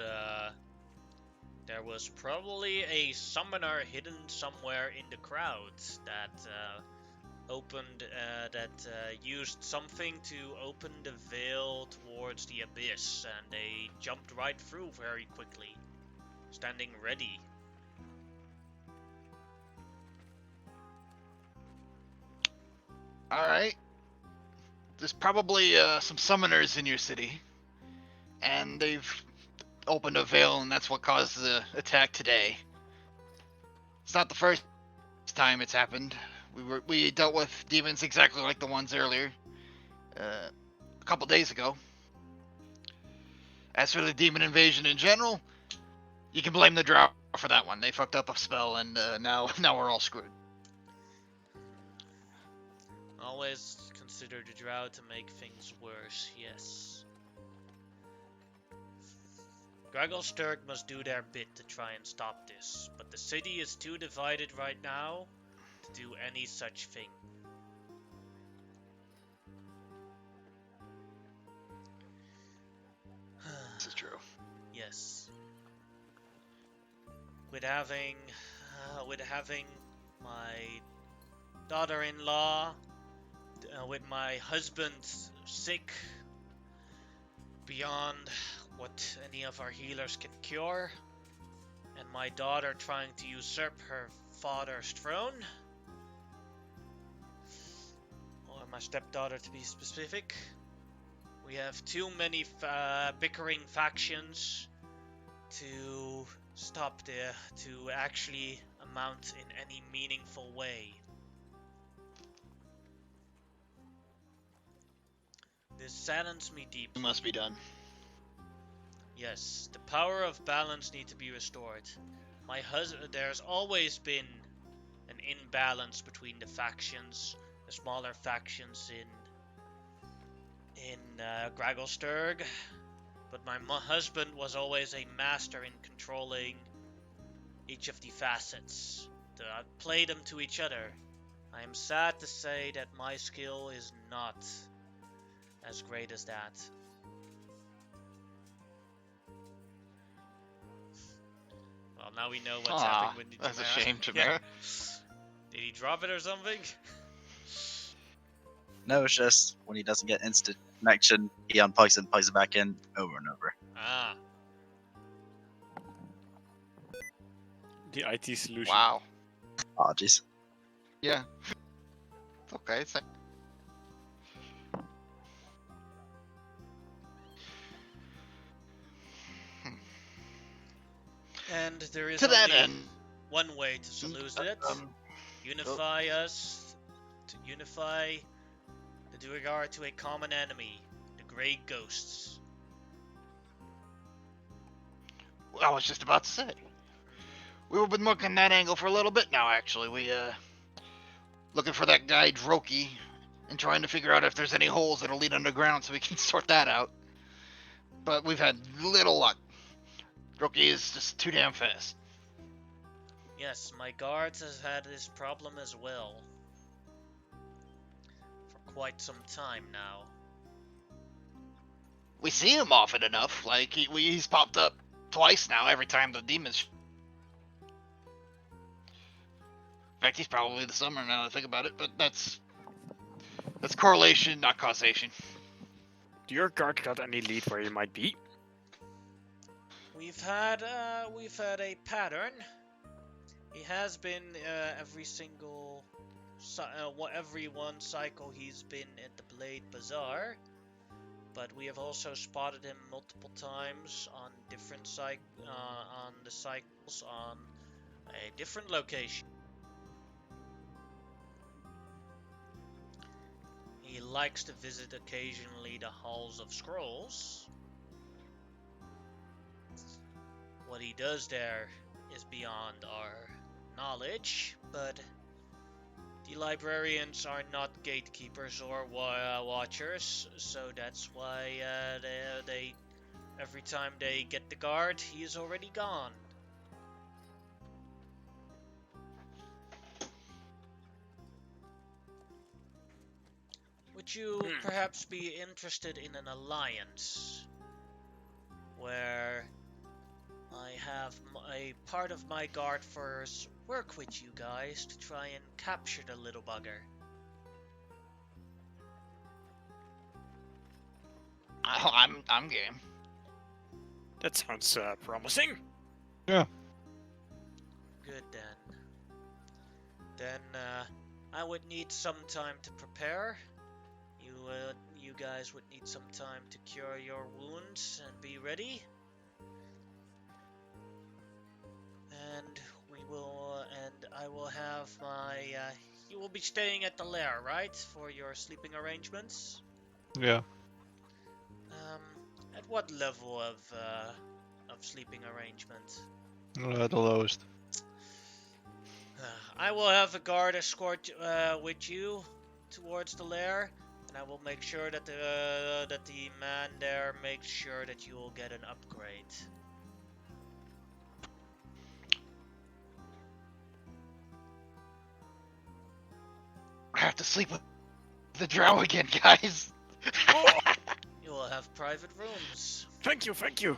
There was probably a summoner hidden somewhere in the crowd that used something to open the veil towards the abyss, and they jumped right through very quickly, standing ready. Alright. There's probably some summoners in your city. And they've opened a veil, and that's what caused the attack today. It's not the first time it's happened. We dealt with demons exactly like the ones earlier, a couple days ago. As for the demon invasion in general, you can blame the drow for that one. They fucked up a spell, and now we're all screwed. Always consider the drow to make things worse, yes. Gragglesturg must do their bit to try and stop this, but the city is too divided right now to do any such thing. This is true. Yes. With having my daughter-in-law, with my husband sick beyond what any of our healers can cure, and my daughter trying to usurp her father's throne, or my stepdaughter to be specific, we have too many bickering factions to actually amount in any meaningful way. This saddens me deeply. It must be done. Yes, the power of balance need to be restored. There's always been an imbalance between the factions, the smaller factions in Gragglesturg, but my husband was always a master in controlling each of the facets, to play them to each other. I am sad to say that my skill is not as great as that. Well, now we know what's happening with the That's a Chimera. shame, Chimera. Did he drop it or something? No, it's just when he doesn't get instant connection, he unplugs it and plugs it back in over and over. Ah, The IT solution. Wow. Apologies. Yeah. It's okay. It's like... and there is To that only end, one way to solution it. Unify us, to unify the Duergar to a common enemy, the Grey Ghosts. I was just about to say. We've been working that angle for a little bit now, actually. Looking for that guy Droki and trying to figure out if there's any holes that'll lead underground so we can sort that out. But we've had little luck. Droki is just too damn fast. Yes, my guards has had this problem as well. For quite some time now. We see him often enough. Like, he's popped up twice now every time the demons... In fact, he's probably the summoner now that I think about it, but that's correlation, not causation. Do your guard got any lead where you might be? We've had a pattern. He has been every one cycle he's been at the Blade Bazaar, but we have also spotted him multiple times on different on the cycles on a different location. He likes to visit occasionally the Halls of Scrolls. What he does there is beyond our knowledge, but the librarians are not gatekeepers or watchers, so that's why they every time they get the guard, he is already gone. Would you perhaps be interested in an alliance where I have a part of my guard force work with you guys to try and capture the little bugger. I'm game. That sounds promising. Good then. Then I would need some time to prepare. You guys would need some time to cure your wounds and be ready. And I will have my. You will be staying at the lair, right, for your sleeping arrangements? Yeah. At what level of sleeping arrangement? The lowest. I will have a guard escort with you towards the lair, and I will make sure that the man there makes sure that you will get an upgrade. I have to sleep with the drow again, guys. Oh, You will have private rooms. thank you, thank you.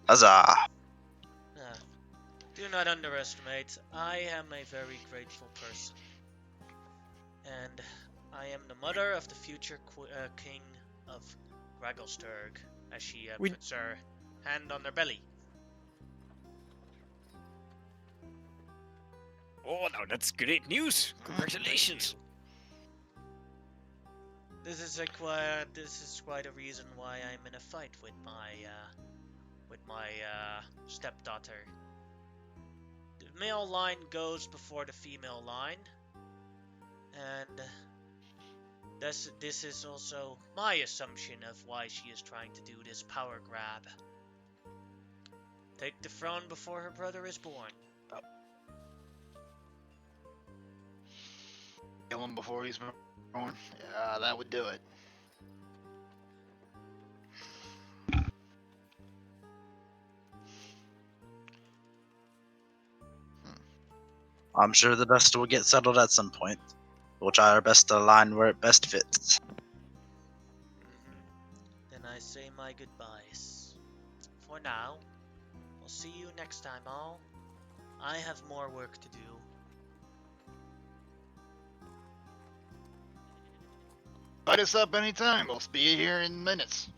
Huzzah! Do not underestimate. I am a very grateful person, and I am the mother of the future king of Ragglesturg, as she puts her hand on their belly. Oh, now that's great news. Congratulations. This is quite a reason why I'm in a fight with my stepdaughter. The male line goes before the female line, and this is also my assumption of why she is trying to do this power grab. Take the throne before her brother is born. Kill him before he's born. Yeah, that would do it. I'm sure the dust will get settled at some point. We'll try our best to align where it best fits. Then I say my goodbyes. For now, we'll see you next time, all. I have more work to do. Light us up anytime. We'll be here in minutes.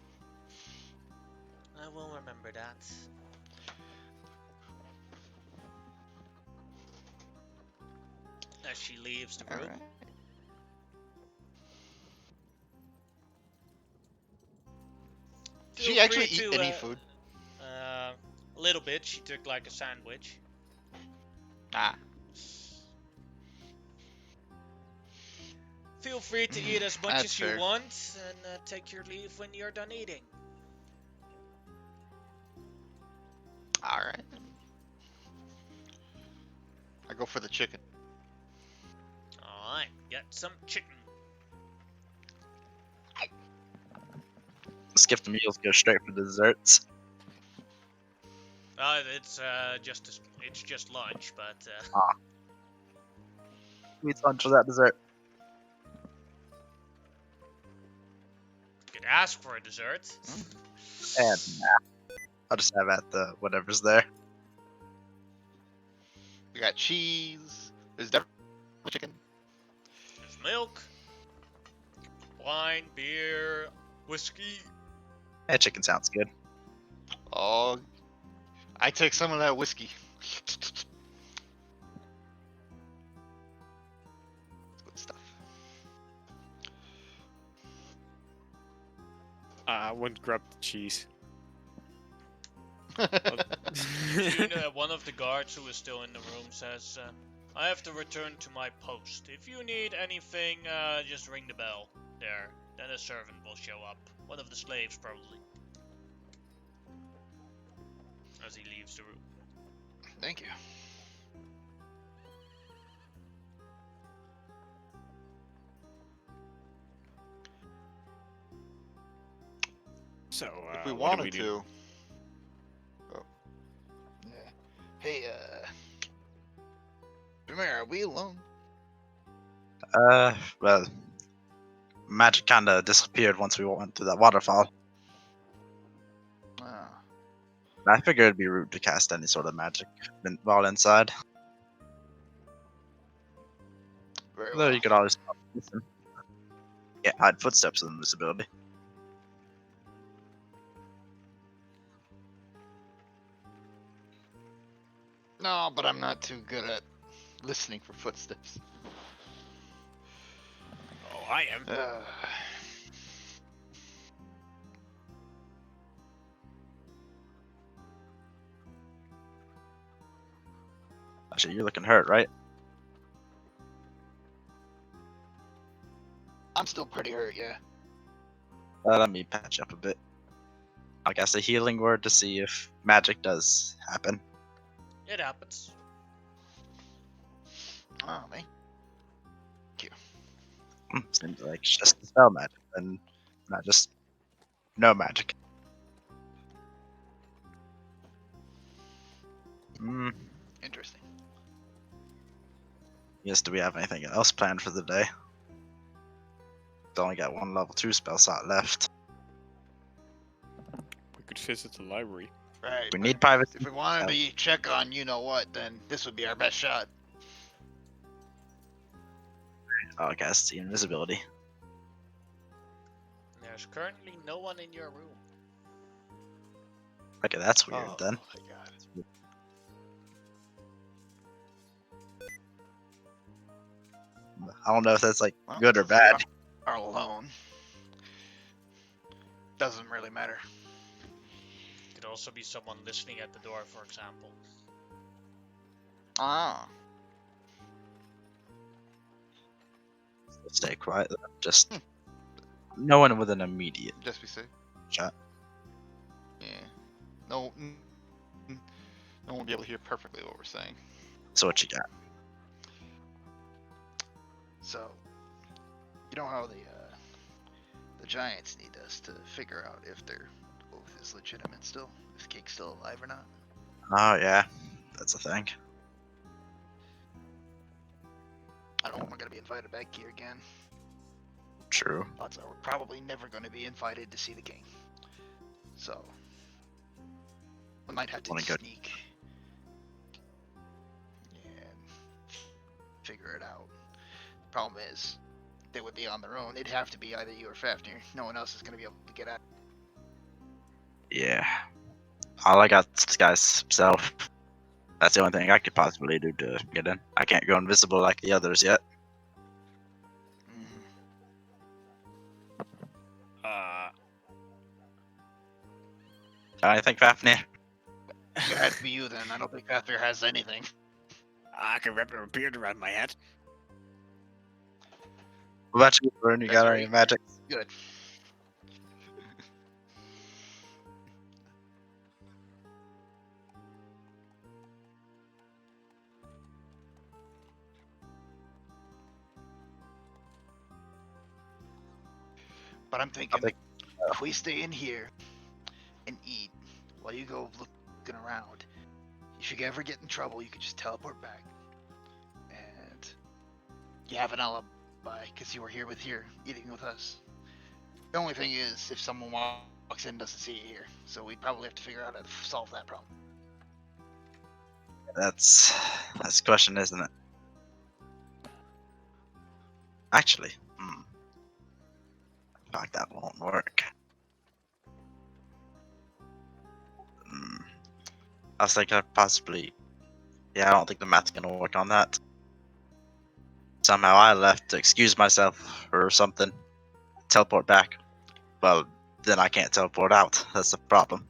I will remember that. As she leaves the room. Alright. Feel She actually free eat to, any food? A little bit. She took like a sandwich. Ah. Feel free to eat as much That's as you fair. want, and take your leave when you're done eating. Alright. I go for the chicken. Alright, get some chicken. Skip the meals, go straight for desserts. It's just lunch, but Who eats lunch without dessert? you could ask for a dessert. And nah. I'll just have at the whatever's there. We got cheese. There's definitely chicken. There's milk, wine, beer, whiskey. Yeah, chicken sounds good. Oh, I take some of that whiskey. Good stuff. I wouldn't grab the cheese. You know that one of the guards who is still in the room says, I have to return to my post. If you need anything, just ring the bell there. Then a servant will show up. One of the slaves, probably. As he leaves the room. Thank you. So, If we what do wanted do? to. Oh. Yeah. Hey, Premier, are we alone? Well, magic kinda disappeared once we went through that waterfall. Ah. I figured it'd be rude to cast any sort of magic while inside. Very Though well. you could always listen. Yeah, hide footsteps with invisibility. No, but I'm not too good at listening for footsteps. Oh, I am. Actually, you're looking hurt, right? I'm still pretty hurt, yeah. Let me patch up a bit. I guess a healing word to see if magic does happen. It happens. Oh, man. Seems like it's just spell magic, and not just no magic. Hmm. Interesting. Yes, do we have anything else planned for the day? Only got one level 2 spell slot left. We could visit the library. Right. We but need privacy. If we wanted to check on you know what, then this would be our best shot. Oh, I guess the invisibility. There's currently no one in your room. Okay, that's weird Oh, then. my God. I don't know if that's like Well, good or since we bad. Are alone. Doesn't really matter. Could also be someone listening at the door, for example. Ah. Stay quiet. Just no one with an immediate Just be safe. shot. Yeah. No. No one will be able to hear perfectly what we're saying. So what you got? So, you know how the Giants need us to figure out if their oath is legitimate still, if Cake's still alive or not. Oh yeah, that's a thing. I don't want we're gonna be invited back here again. True. Odds are we're probably never gonna be invited to see the king. So, we might have to Wanna go- sneak and figure it out. Problem is, they would be on their own. It'd have to be either you or Fafnir. No one else is gonna be able to get out. Yeah. All I got this guy's self. That's the only thing I could possibly do to get in. I can't go invisible like the others yet. I think Fafnir. It had to be you then. I don't think Fafnir has anything. I can wrap a beard around my head. What about you, Vern? You That's got any right. magic? Good. But I'm thinking, think- if we stay in here and eat while you go looking around, if you ever get in trouble, you can just teleport back. And you have an alibi because you were here eating with us. The only thing is, if someone walks in and doesn't see you here, so we'd probably have to figure out how to solve that problem. That's the question, isn't it? Actually, fuck, that won't work. I was thinking possibly. Yeah, I don't think the math's gonna work on that. Somehow I left to excuse myself or something. Teleport back. Well, then I can't teleport out. That's the problem.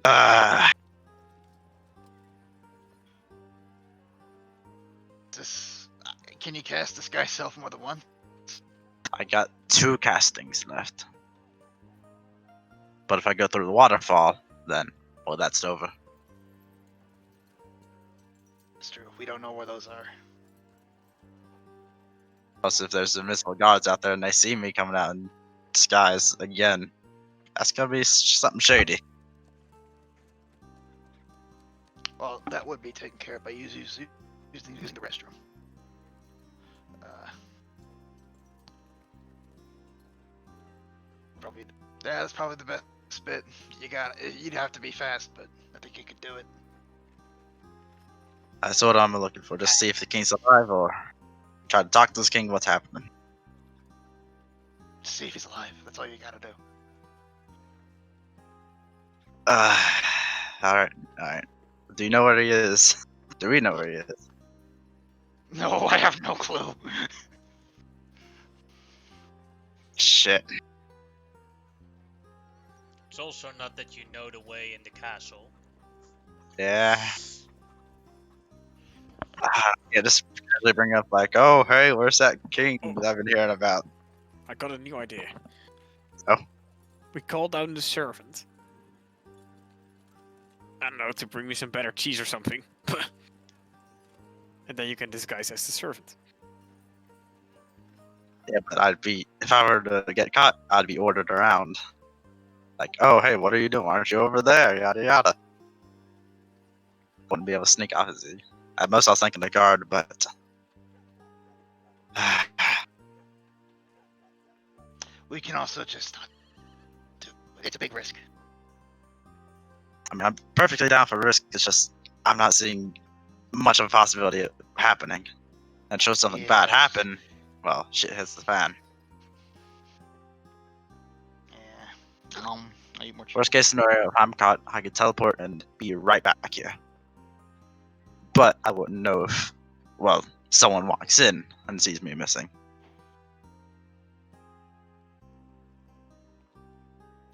Ah, Can you cast disguise self more than one? I got 2 castings left. But if I go through the waterfall, then well, that's over. It's true. We don't know where those are. Plus, if there's invisible guards out there and they see me coming out in disguise again, that's gonna be something shady. Well, that would be taken care of by using the restroom. Probably. Yeah, that's probably the best bit. You'd have to be fast, but I think you could do it. That's what I'm looking for. Just see if the king's alive or try to talk to this king. What's happening? See if he's alive. That's all you gotta do. Uh, alright. Do you know where he is? Do we know where he is? No, I have no clue. Shit. It's also not that you know the way in the castle. Yeah. Yeah, just casually bring up like, oh, hey, where's that king that I've been hearing about? I got a new idea. Oh? We call down the servant. I don't know, to bring me some better cheese or something. And then you can disguise as the servant. Yeah, but if I were to get caught, I'd be ordered around. Like, oh, hey, what are you doing? Aren't you over there? Yada yada. Wouldn't be able to sneak out as he. At most, I was thinking the guard, but. We can also just not do it. It's a big risk. I mean, I'm perfectly down for risk. It's just I'm not seeing much of a possibility of happening. And should something bad Yes. happen, well, shit hits the fan. Yeah. I eat more chicken. Worst case scenario, if I'm caught, I could teleport and be right back here. But I wouldn't know if, well, someone walks in and sees me missing.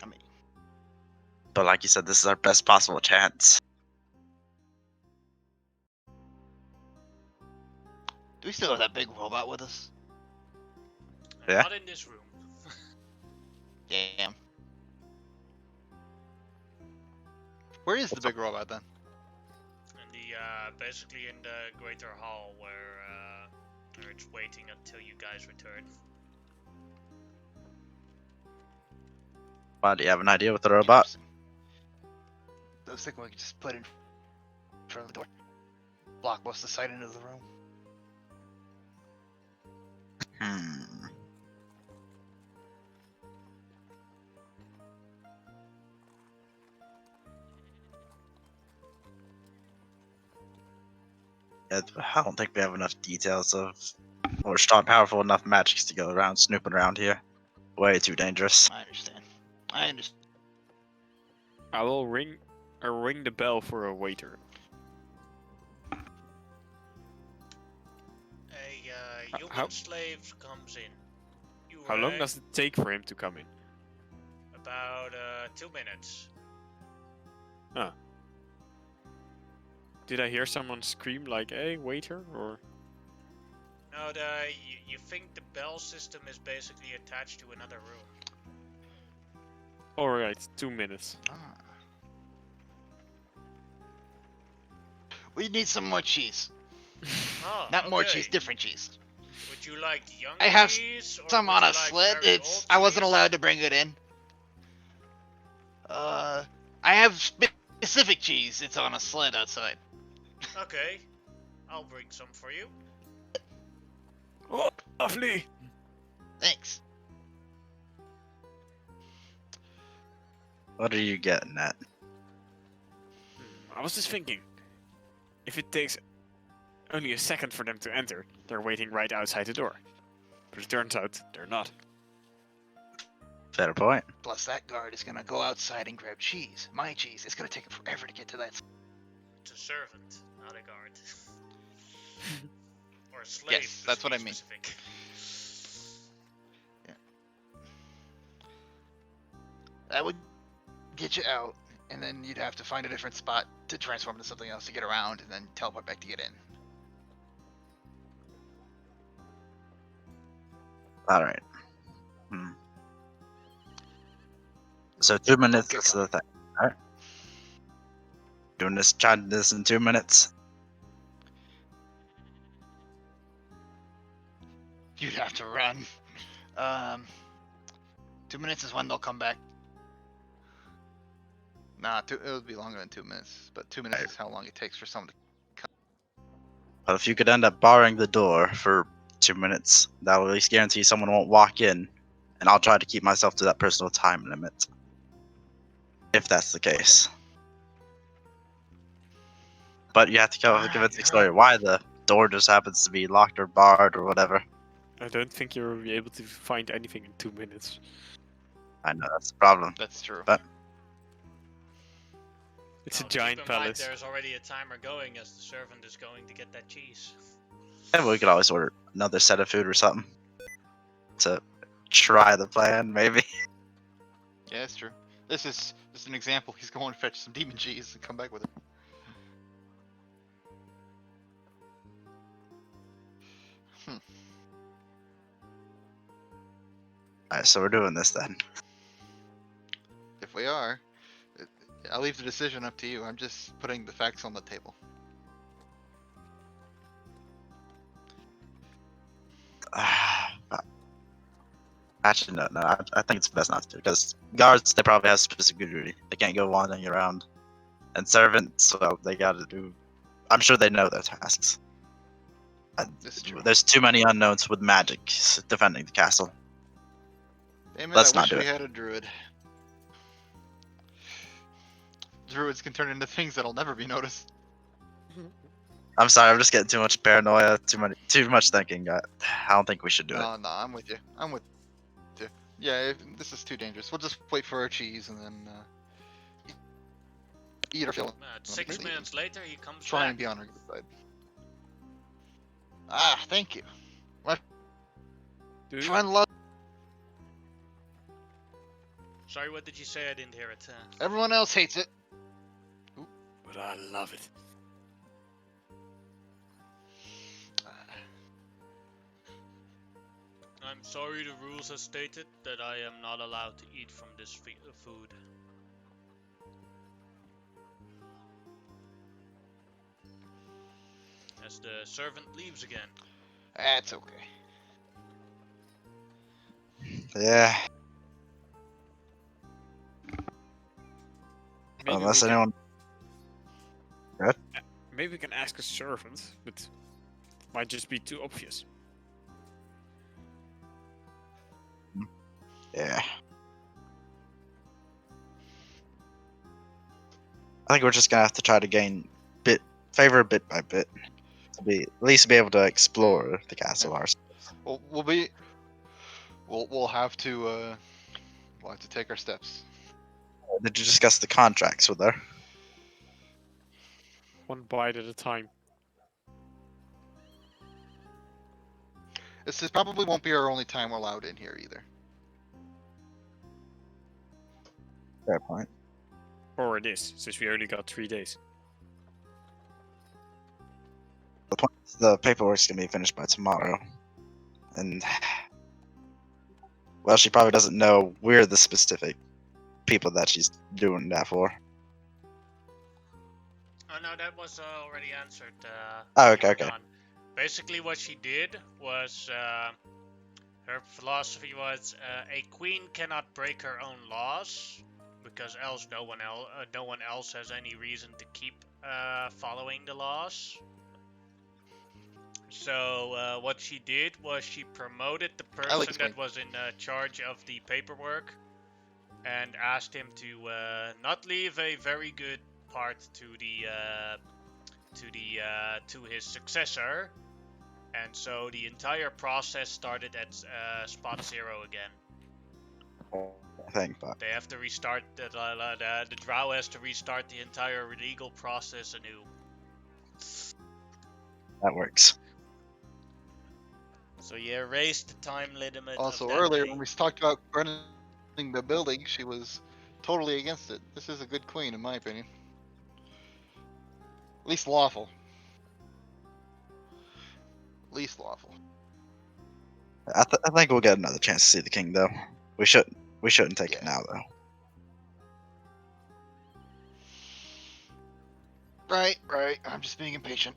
I mean, But like you said, this is our best possible chance. do we still have that big robot with us? Yeah. Not in this room. Damn. Where is the big robot then? In the basically in the greater hall where it's waiting until you guys return. Why, do you have an idea with the robot? I was thinking we could just put it in front of the door. Block most of the sight into the room. Yeah, I don't think we have enough details of or strong, powerful enough magics to go around snooping around here. Way too dangerous. I understand. I understand. I will ring the bell for a waiter. A human How- slave comes in. You How long arrive does it take for him to come in? about 2 minutes. Did I hear someone scream like, "Hey, waiter"? Or No, you think the bell system is basically attached to another room. all right, 2 minutes. Ah. We need some more cheese. Oh, Not more okay. cheese, different cheese. Would you like young I have cheese? Or Some would on you a like sled. very It's old I wasn't cheese? allowed to bring it in. I have specific cheese. It's on a sled outside. Okay, I'll bring some for you. Oh, lovely! Thanks. What are you getting at? I was just thinking, if it takes only a second for them to enter, they're waiting right outside the door. But it turns out they're not. Fair point. Plus, that guard is gonna go outside and grab cheese. My cheese. It's gonna take him forever to get to that. It's a servant, not a guard. Or a slave. Yes, to that's what be I mean. specific. That would get you out, and then you'd have to find a different spot to transform into something else to get around, and then teleport back to get in. Alright. So 2 minutes Okay, is the thing. Alright. Trying this in 2 minutes. You'd have to run. 2 minutes is when they'll come back. Nah, it would be longer than 2 minutes, but 2 minutes is how long it takes for someone to. But if you could end up barring the door for 2 minutes, that will at least guarantee someone won't walk in and I'll try to keep myself to that personal time limit. If that's the case. But you have to Alright, convince the you're story up. why the door just happens to be locked or barred or whatever. I don't think you'll be able to find anything in 2 minutes. I know that's the problem. That's true. But It's a Oh, giant keep in mind, palace. there's already a timer going as the servant is going to get that cheese. yeah, we could always order another set of food or something to try the plan, maybe. Yeah, that's true. This is just an example. He's going to fetch some demon cheese and come back with it. Alright, so we're doing this then. If we are, I'll leave the decision up to you. I'm just putting the facts on the table. Actually, no. I think it's best not to, because guards, they probably have specific duty. They can't go wandering around. And servants, well, they gotta do. I'm sure they know their tasks. This is true. There's too many unknowns with magic defending the castle. Damn it, Let's I not wish do we it. had a druid. Druids can turn into things that'll never be noticed. I'm sorry, I'm just getting too much paranoia, too much thinking. I don't think we should do it. No, I'm with you. I'm with you. Yeah, this is too dangerous. We'll just wait for our cheese and then eat our fill. 6 minutes later, he comes Try back. and be on our good side. Ah, thank you. Do you? Friend love. Sorry, what did you say? I didn't hear it. Everyone else hates it. But I love it. I'm sorry, the rules have stated that I am not allowed to eat from this food. As the servant leaves again. That's okay. Yeah. Maybe Unless we can- anyone. Maybe we can ask a servant, but it might just be too obvious. Yeah. I think we're just gonna have to try to gain favor bit by bit to be at least be able to explore the castle ourselves. We'll have to take our steps. Did you discuss the contracts with her? One bite at a time. This probably won't be our only time we're allowed in here either. Fair point. Or it is, since we only got 3 days. The paperwork's gonna be finished by tomorrow, and well, she probably doesn't know we're the specific people that she's doing that for. Oh no, that was already answered. Oh, when okay, you were okay. gone. Basically, what she did was her philosophy was a queen cannot break her own laws because else no one else has any reason to keep following the laws. So what she did was she promoted the person this queen. that was in charge of the paperwork and asked him to not leave a very good part to his successor, and so the entire process started at spot 0 again. I think, but They have to restart the drow has to restart the entire legal process anew. that works. So you erased the time limit. Also, of that earlier day. when we talked about burning the building, she was totally against it. This is a good queen, in my opinion. Least lawful. Least lawful. I think we'll get another chance to see the king, though. We shouldn't take it Yeah. now, though. Right. I'm just being impatient.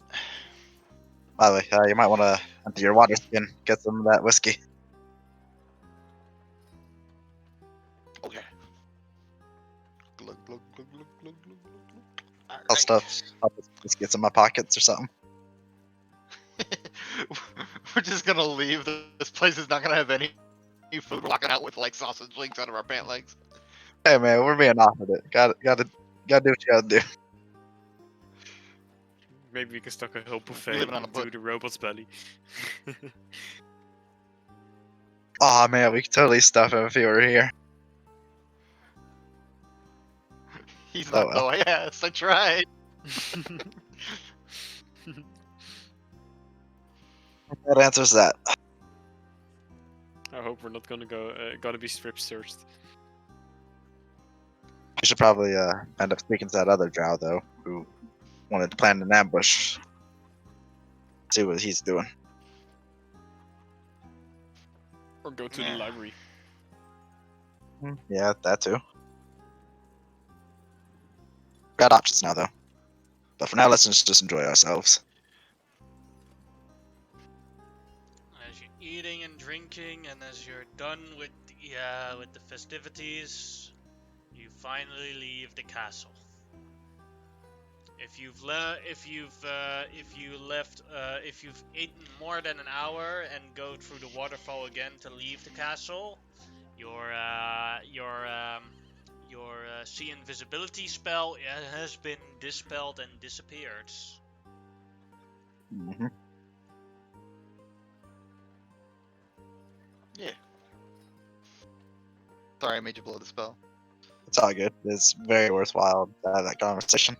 By the way, you might want to empty your water skin, get some of that whiskey. Okay. Glug, glug, glug, glug, glug, glug, glug. I'll stuff biscuits in my pockets or something. We're just gonna leave. This place is not gonna have any You food walking out with like sausage links out of our pant legs. Hey man, we're being offered it. Gotta do what you gotta do. Maybe we can stock a whole buffet living on a into boat. the robot's belly. Oh man, we could totally stuff him if he were here. He's Oh, not well. though. Yes, I tried. That answers that. I hope we're not gonna be strip searched. We should probably end up speaking to that other drow though, who wanted to plan an ambush. See what he's doing. Or go to the Yeah. library. Yeah, that too. Got options now though. But for now, let's just enjoy ourselves. As you're eating and drinking, and as you're done with the festivities, you finally leave the castle. If you've eaten more than an hour and go through the waterfall again to leave the castle, your see invisibility spell has been dispelled and disappeared. Hmm. Yeah. Sorry, I made you blow the spell. It's all good. It's very worthwhile to have that conversation.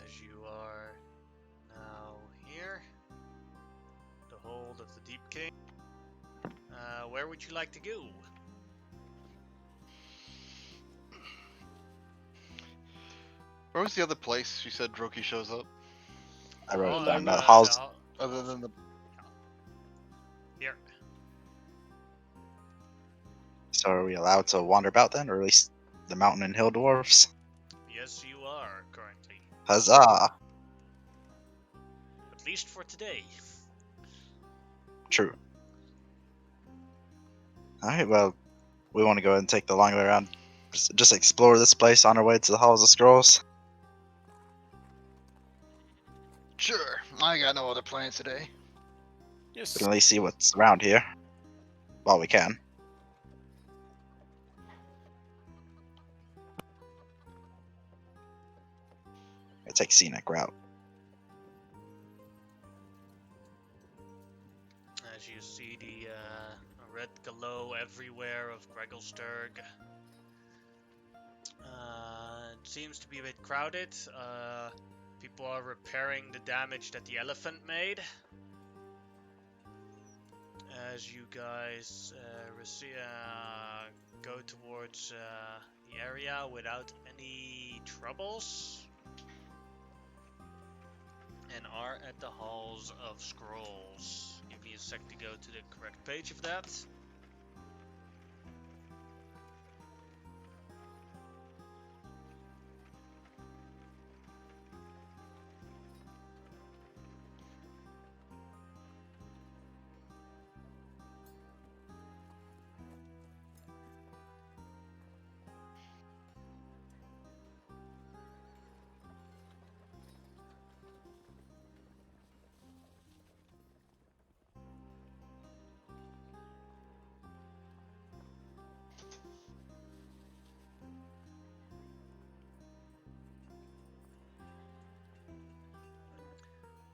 As you are now here, the hold of the Deep King. Where would you like to go? Where was the other place you said Droki shows up? I wrote it down. library. Halls. Other than the. Here. So are we allowed to wander about then, or at least the mountain and hill dwarfs? Yes, you are currently. Huzzah! At least for today. True. Alright, well, we want to go ahead and take the long way around. Just explore this place on our way to the Halls of Scrolls. Sure. I got no other plans today. Yes. We can at least see what's around here. While we can. I take scenic route. As you see the red glow everywhere of Gregelsturg. It seems to be a bit crowded. People are repairing the damage that the elephant made. As you guys go towards the area without any troubles. And are at the Halls of Scrolls. Give me a sec to go to the correct page of that.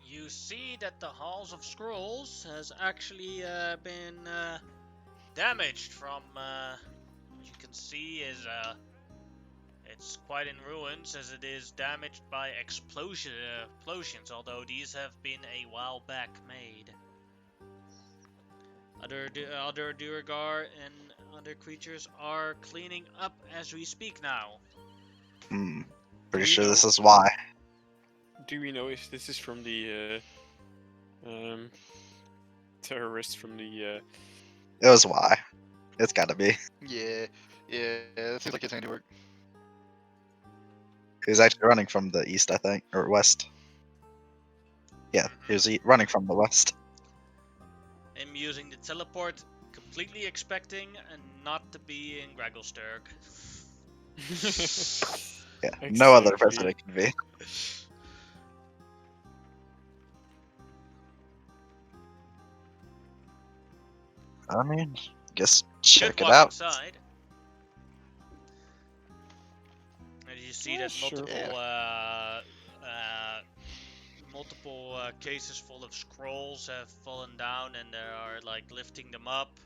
You see that the Halls of Scrolls has actually been damaged from, as you can see, it's quite in ruins as it is damaged by explosions, although these have been a while back made. Other Duergar and other creatures are cleaning up as we speak now. Hmm. Pretty We sure this know- is why. Do we know if this is from the terrorists from the It was why. It's gotta be. Yeah. That seems like his handiwork. He was actually running from the east, I think, or west. Yeah, he was running from the west. Him using the teleport completely expecting not to be in Gragglesturg. Yeah, no other Exactly. person it could be. I mean, guess You check could it walk out. inside. And you see Yeah, that sure. multiple cases full of scrolls have fallen down, and they are like lifting them up,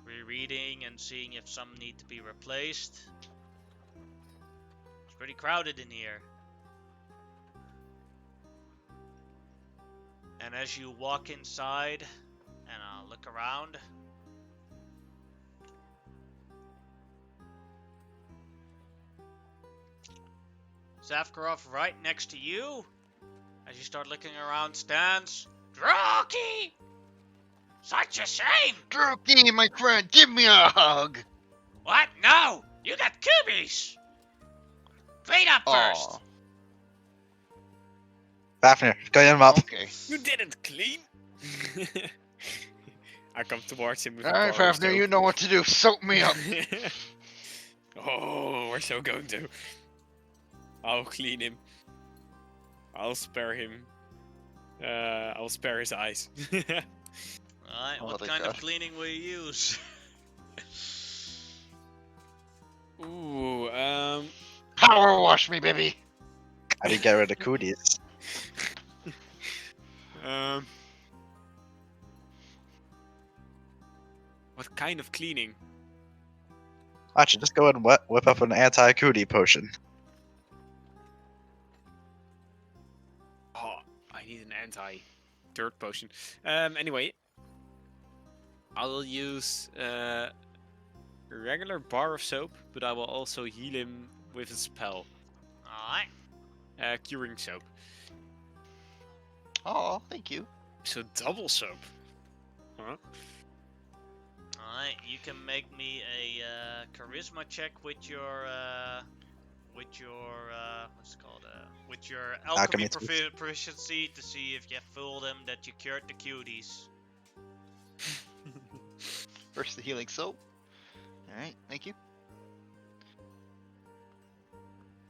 rereading, and seeing if some need to be replaced. It's pretty crowded in here. And as you walk inside and look around, Zafkarov right next to you, as you start looking around, stands Droki! Such a shame! Drookie, my friend, give me a hug. What? No! You got coobies! Clean up first! Aw, Fafnir, clean him up. okay. You didn't clean. I come towards him with a Alright, bar of Fafnir, soap. you know what to do. Soak me up. Oh, we're so going to. I'll clean him. I'll spare him. I'll spare his eyes. Alright, Oh, what thank kind God. of cleaning will you use? Ooh, Power wash me, baby. How do you get rid of cooties? What kind of cleaning? Actually, just go ahead and whip up an anti-cootie potion. Oh, I need an anti-dirt potion. Anyway, I'll use a regular bar of soap, but I will also heal him with a spell. Alright. Curing soap. Oh, thank you. So double soap. Huh? Alright, you can make me a charisma check with your what's it called? With your alchemy Alchemy tools. proficiency to see if you fooled them that you cured the cuties. First the healing soap. Alright, thank you.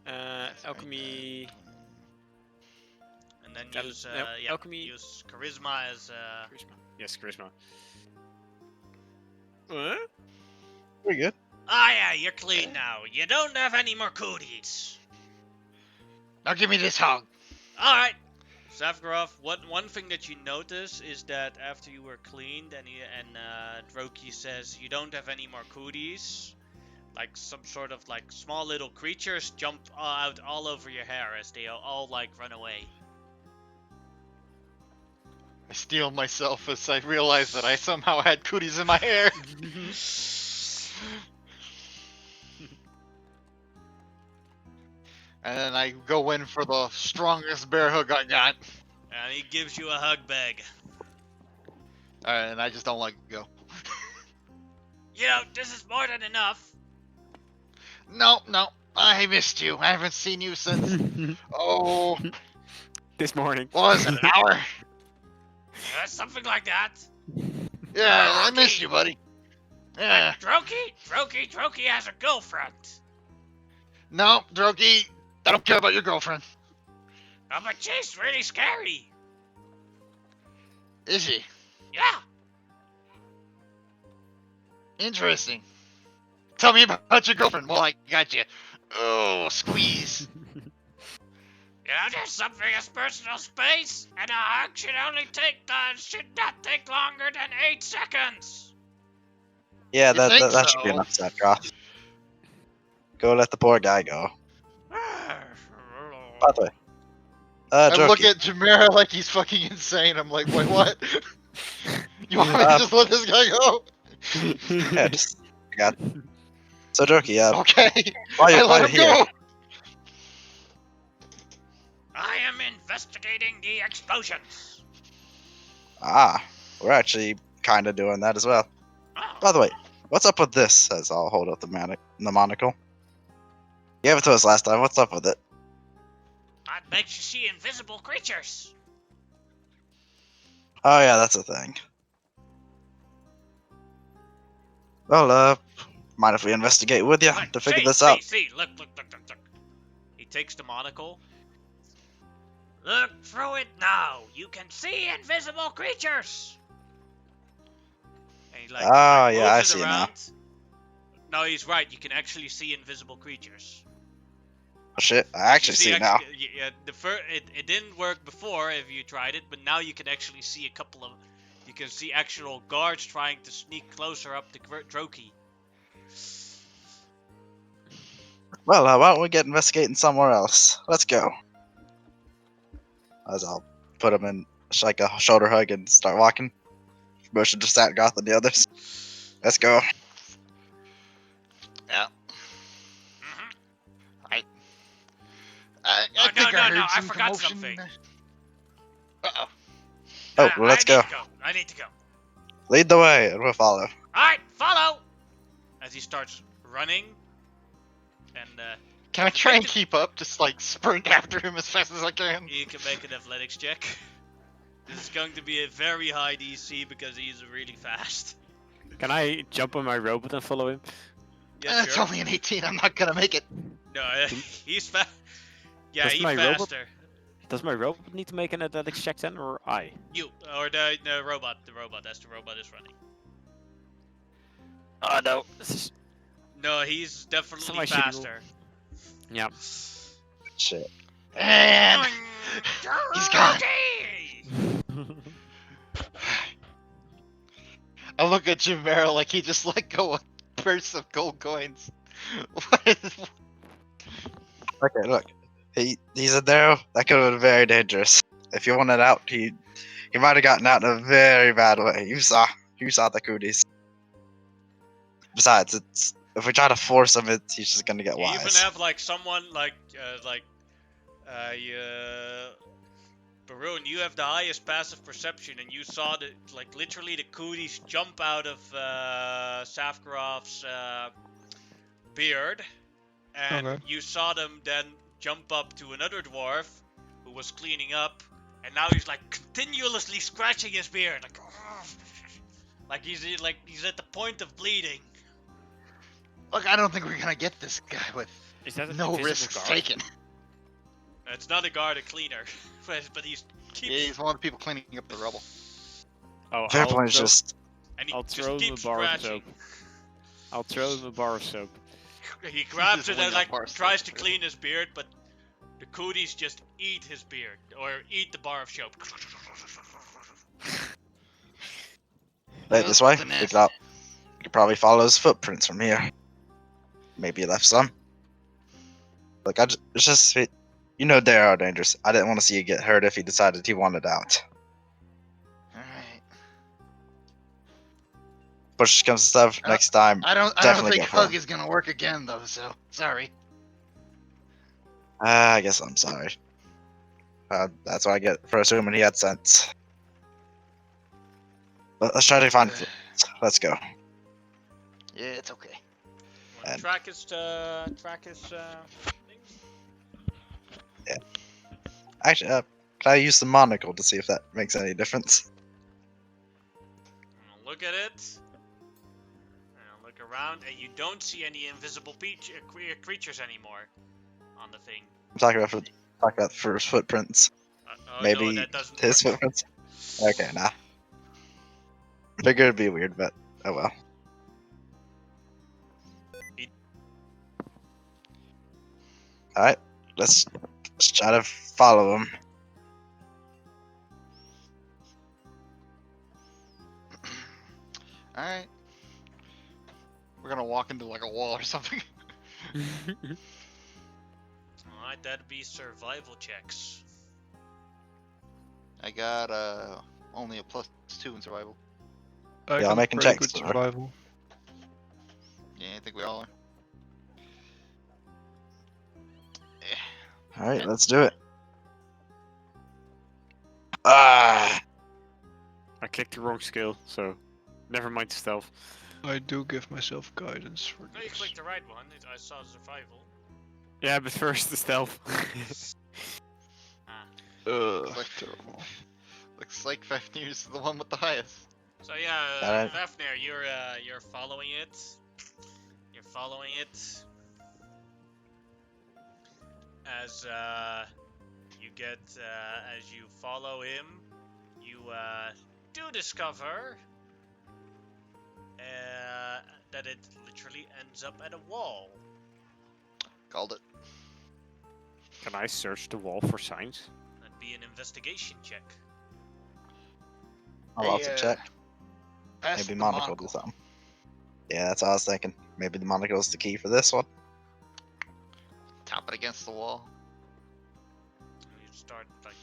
That's right, Alchemy. And then Al- use no, alchemy- use charisma as Charisma. Yes, charisma. What? Pretty good. Ah yeah, you're clean now. You don't have any more cooties. Now give me this hug. Alright. Zavgarov, one thing that you notice is that after you were cleaned and Droki says you don't have any more cooties, like some sort of like small little creatures jump out all over your hair as they all like run away. I steel myself as I realize that I somehow had cooties in my hair. And then I go in for the strongest bear hug I got. And he gives you a hug bag. And I just don't let go. You know, this is more than enough. No, I missed you. I haven't seen you since, oh, This morning. what was it, an hour? Something like that. Yeah, I missed you, buddy. Yeah. Droki has a girlfriend. No, Droki, I don't care about your girlfriend. Oh, but she's really scary. Is she? Yeah. Interesting. Tell me about your girlfriend while I got you. Oh, squeeze. You know, there's something as personal space, and a hug should not take longer than 8 seconds. Yeah, You think that should be so? enough, Sephiroth. Go let the poor guy go. By the way, I look Droki, at Jamera like he's fucking insane. I'm like, wait, what? You want me to just let this guy go? yeah, just So Droki, Okay, while I you're let him here, go. I am investigating the explosions. we're actually kind of doing that as well. Oh, By the way, what's up with this? Says I'll hold up the monocle. You gave it to us last time. What's up with it? that makes you see invisible creatures. Oh yeah, that's a thing. Well, mind if we investigate with you Right, to figure see, this see, out? see, look. He takes the monocle. Look through it now. You can see invisible creatures. And he Ah, yeah, I moves it see now. around. No, he's right. You can actually see invisible creatures. Oh, shit, I You actually see act- now. Yeah, it didn't work before if you tried it, but now you can actually see a couple of. You can see actual guards trying to sneak closer up to Droki. Well, why don't we get investigating somewhere else? Let's go. As I'll put him in like a shoulder hug and start walking. Motion to Satgoth and the others. Let's go. Yeah. Mhm. I Oh, think no, I heard I some forgot commotion. something. Uh-oh. Oh, well, let's go. I need to go. Lead the way, and we'll follow. Alright, follow! As he starts running. And Can I try and keep up? Just like sprint after him as fast as I can. you can make an athletics check. This is going to be a very high DC because he's really fast. Can I jump on my robot and follow him? Yeah, It's sure. only an 18. I'm not gonna make it. No, he's fast. Yeah, Does he's my robot- faster. Does my robot need to make an athletics check then, or I? You or the robot. The robot. That's the robot is running. Oh no. This is... No, he's definitely Somebody should roll. faster. Yeah. Shit. And he's gone. I look at Jim Merrill like he just let go of a purse of gold coins. What is... Okay, look. He's a Darrow. That could have been very dangerous. If you wanted out, he might have gotten out in a very bad way. You saw the cooties. Besides, if we try to force him, he's just gonna get You even wise. have like someone Baroon, you have the highest passive perception, and you saw literally the cooties jump out of Safkarov's beard, and Okay. you saw them then jump up to another dwarf who was cleaning up, and now he's like continuously scratching his beard, like he's at the point of bleeding. Look, I don't think we're gonna get this guy with Is that an no invisible risks guard? taken. It's not a guard, a cleaner, but he's keeps Yeah, he's one of the people cleaning up the rubble. Oh, Fairpoint is just and he I'll just throw him a keeps bar of scratching. soap. I'll throw him a bar of soap. He grabs Just it wing and up like our tries to stuff. clean his beard, but the cooties just eat his beard or eat the bar of soap. Hey, this way. Something We nasty. could probably follow his footprints from here. Maybe he left some. Look, it's just you know they are dangerous. I didn't want to see you get hurt if he decided he wanted out. Alright. Push comes to shove next time. I don't Definitely think go for Hug him. is gonna work again though, so sorry. I guess I'm sorry. That's what I get for assuming he had sense. Let's try to find. Let's go. Yeah, it's okay. And- Track his thing. Actually, can I use the monocle to see if that makes any difference? Look at it. Look around, and you don't see any invisible creatures anymore on the thing. I'm talking about first footprints. Oh, Maybe no, that doesn't his work. footprints. Okay, nah. Figured it'd be weird, but oh well. Alright, let's try to follow him. Alright. We're gonna walk into like a wall or something. Alright, that'd be survival checks. I got only a +2 in survival. I Yeah, I'm got making pretty checks, good sir. survival. Yeah, I think we all are. Alright, let's do it. Ah! I clicked the wrong skill, so never mind the stealth. I do give myself guidance for No, you this. clicked the right one. I saw survival. Yeah, but first the stealth. Ugh, Like- terrible. Looks like Fafnir's the one with the highest. So yeah, Alright. Fafnir, you're following it. You're following it. As you get as you follow him, you do discover that it literally ends up at a wall. Called it. Can I search the wall for signs? That'd be an investigation check. I'll also check. Pass Maybe the monocle do something. Yeah, that's what I was thinking. Maybe the monocle's the key for this one. Tap it against the wall. You start like.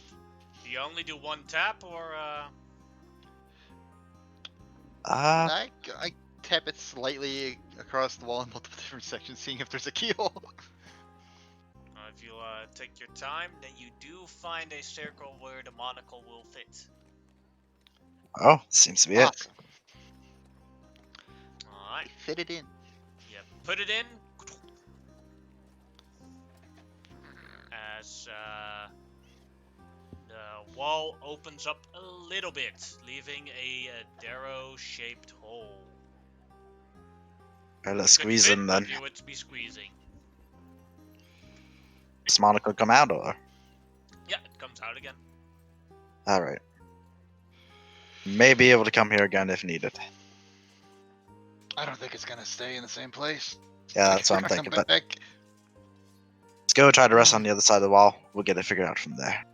Do you only do one tap or? Ah, I tap it slightly across the wall in multiple different sections, seeing if there's a keyhole. If you take your time, then you do find a circle where the monocle will fit. oh, seems to be it. Awesome. Alright, Fit it in. you put it in. As the wall opens up a little bit, leaving a darrow-shaped hole. Alright, let's Could squeeze fit, in but then. you would be squeezing. Does monocle come out or? Yeah, it comes out again. Alright. May be able to come here again if needed. I don't think it's gonna stay in the same place. Yeah, that's what I'm We're not thinking. coming But back. let's go try to rest on the other side of the wall. We'll get it figured out from there.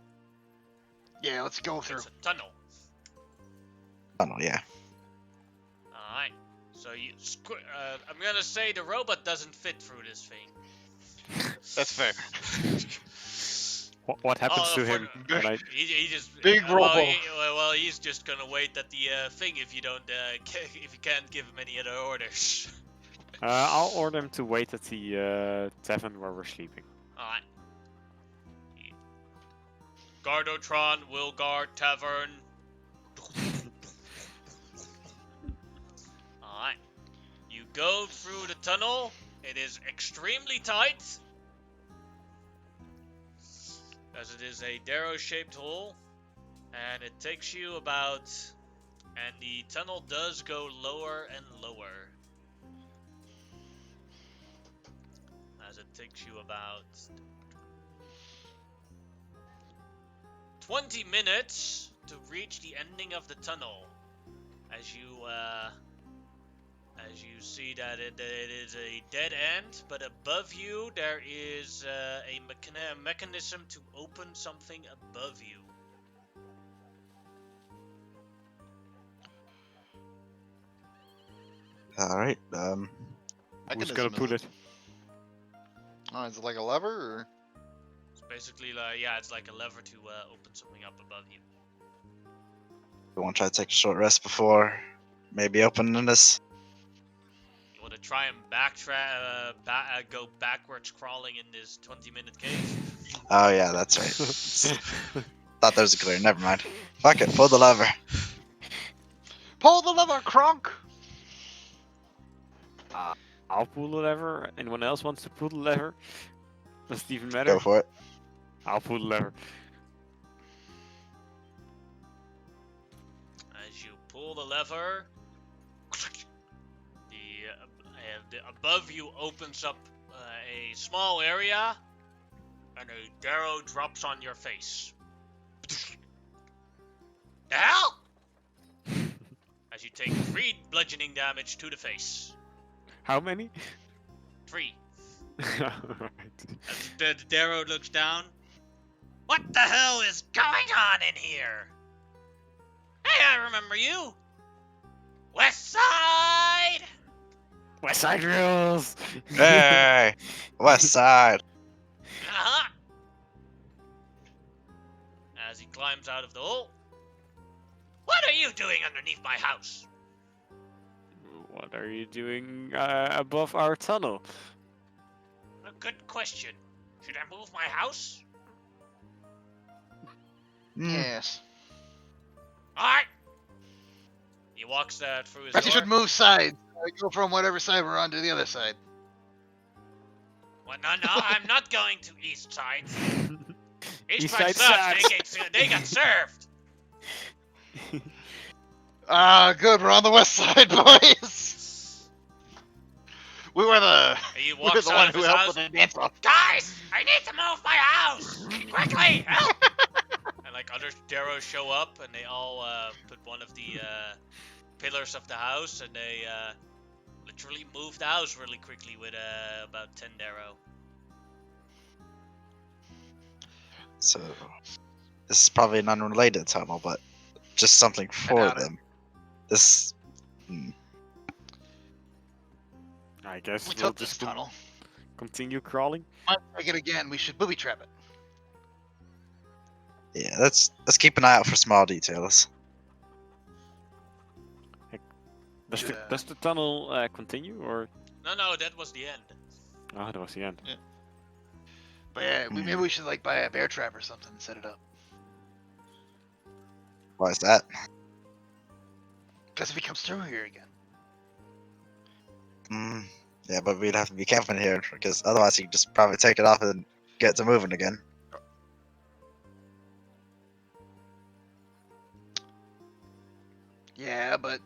Yeah, let's go through. It's a tunnel. Oh no, yeah. Alright, so you. I'm gonna say the robot doesn't fit through this thing. That's fair. What happens Oh, to for him the- when I... He just Big well, robo. well, he's just gonna wait at the thing if you don't if you can't give him any other orders. I'll order him to wait at the tavern where we're sleeping. Alright. Gardotron, Wilgard, Tavern. Alright. You go through the tunnel. It is extremely tight. As it is a darrow-shaped hole. And it takes you about... And the tunnel does go lower and lower. As it takes you about 20 minutes to reach the ending of the tunnel. As you see that it is a dead end, but above you there is a mechanism to open something above you. Alright, Who's Mechanism gonna is put it? Oh, is it like a lever or? It's basically like, yeah, it's like a lever to open something up above you. we want to try to take a short rest before maybe opening this. You want to try and backtrack, go backwards crawling in this 20-minute cave? Oh yeah, that's right. Thought there was a clear. Never mind. Fuck it, pull the lever. Pull the lever, Kronk! I'll pull the lever. Anyone else wants to pull the lever? Does it even matter? Go for it. I'll pull the lever. As you pull the lever, the above you opens up a small area, and a darrow drops on your face. The hell? As you take 3 bludgeoning damage to the face. How many? 3. Alright. As the darrow looks down. What the hell is going on in here? Hey, I remember you. West Side. West Side Rules! Hey! West side. Uh-huh. As he climbs out of the hole. What are you doing underneath my house? What are you doing above our tunnel? A good question. Should I move my house? Yes. Alright. He walks through his Perhaps you door. should move sides. Go from whatever side we're on to the other side. Well, no, I'm not going to East Side. East East Side Side sucks. sucks. They got served. Ah, good. We're on the west side, boys. We were the. He We were walks the out one of who his helped house. with the dance off. Guys, I need to move my house! Quickly, help! And like other Darrows show up and they all put one of the pillars of the house and they literally move the house really quickly with about 10 Darrow. So this is probably an unrelated tunnel, but just something for doubt it. them. This. I guess We we'll took this just tunnel. continue crawling. Might take it again. We should booby trap it. Yeah, let's keep an eye out for small details. Does the tunnel continue or? No, that was the end. Oh, that was the end. But yeah, maybe we should like buy a bear trap or something and set it up. Why is that? Because if he comes through here again. Yeah, but we'd have to be camping here because otherwise he'd just probably take it off and get to moving again. Yeah, but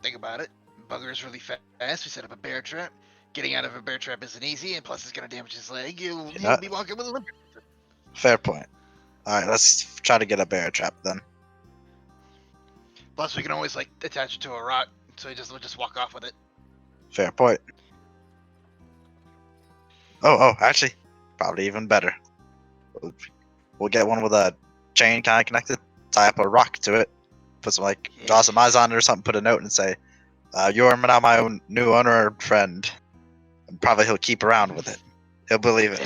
think about it. Bugger's really fast. We set up a bear trap. Getting out of a bear trap isn't easy, and plus it's gonna damage his leg. He'll be walking with a limp. Fair point. Alright, let's try to get a bear trap then. Plus we can always like attach it to a rock, so we'll just walk off with it. Fair point. Oh, actually, probably even better. We'll get one with a chain kind of connected, tie up a rock to it, put some draw some eyes on it or something, put a note and say, "You're now my new owner and friend." And probably he'll keep around with it. He'll believe it.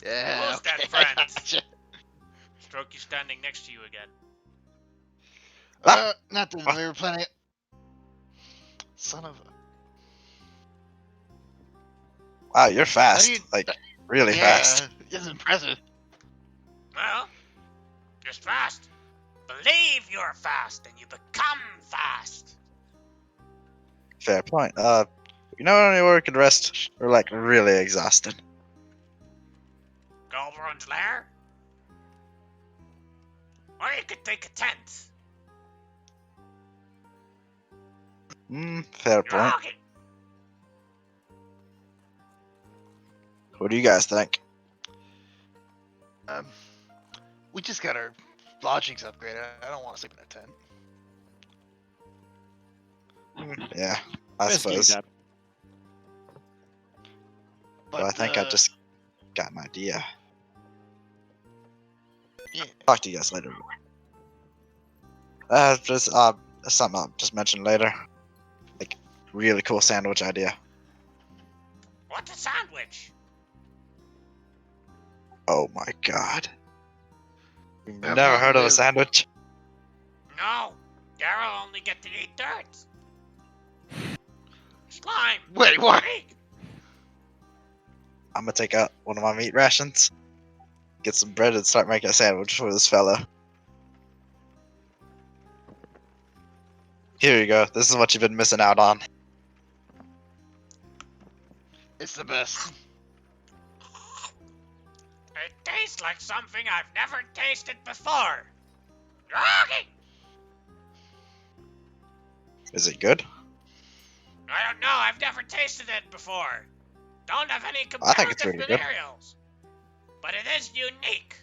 Yeah. Who's that okay, friend? I gotcha. Strokey standing next to you again. Nothing. We were planning. Son of a. Wow, you're fast. you- Really fast. It's impressive. Well, just fast. Believe you're fast and you become fast. Fair point. You know anywhere we could rest? We're really exhausted. Goldrun's lair? Or you could take a tent. Fair point. Rocket. What do you guys think? We just got our lodgings upgraded. I don't want to sleep in a tent. Yeah, I suppose. That. But I think I just got an idea. Yeah. Talk to you guys later. Just something I'll just mention later. Really cool sandwich idea. What's a sandwich? Oh my god. You've I've never not heard of a lived- sandwich? No. Darrow only get to eat dirt. Slime. Wait, what? Pig. I'm gonna take out one of my meat rations, get some bread, and start making a sandwich for this fella. Here you go. This is what you've been missing out on. It's the best. It tastes like something I've never tasted before. Rocky. Is it good? I don't know. I've never tasted it before. Don't have any I think it's comparative really good. materials. But it is unique.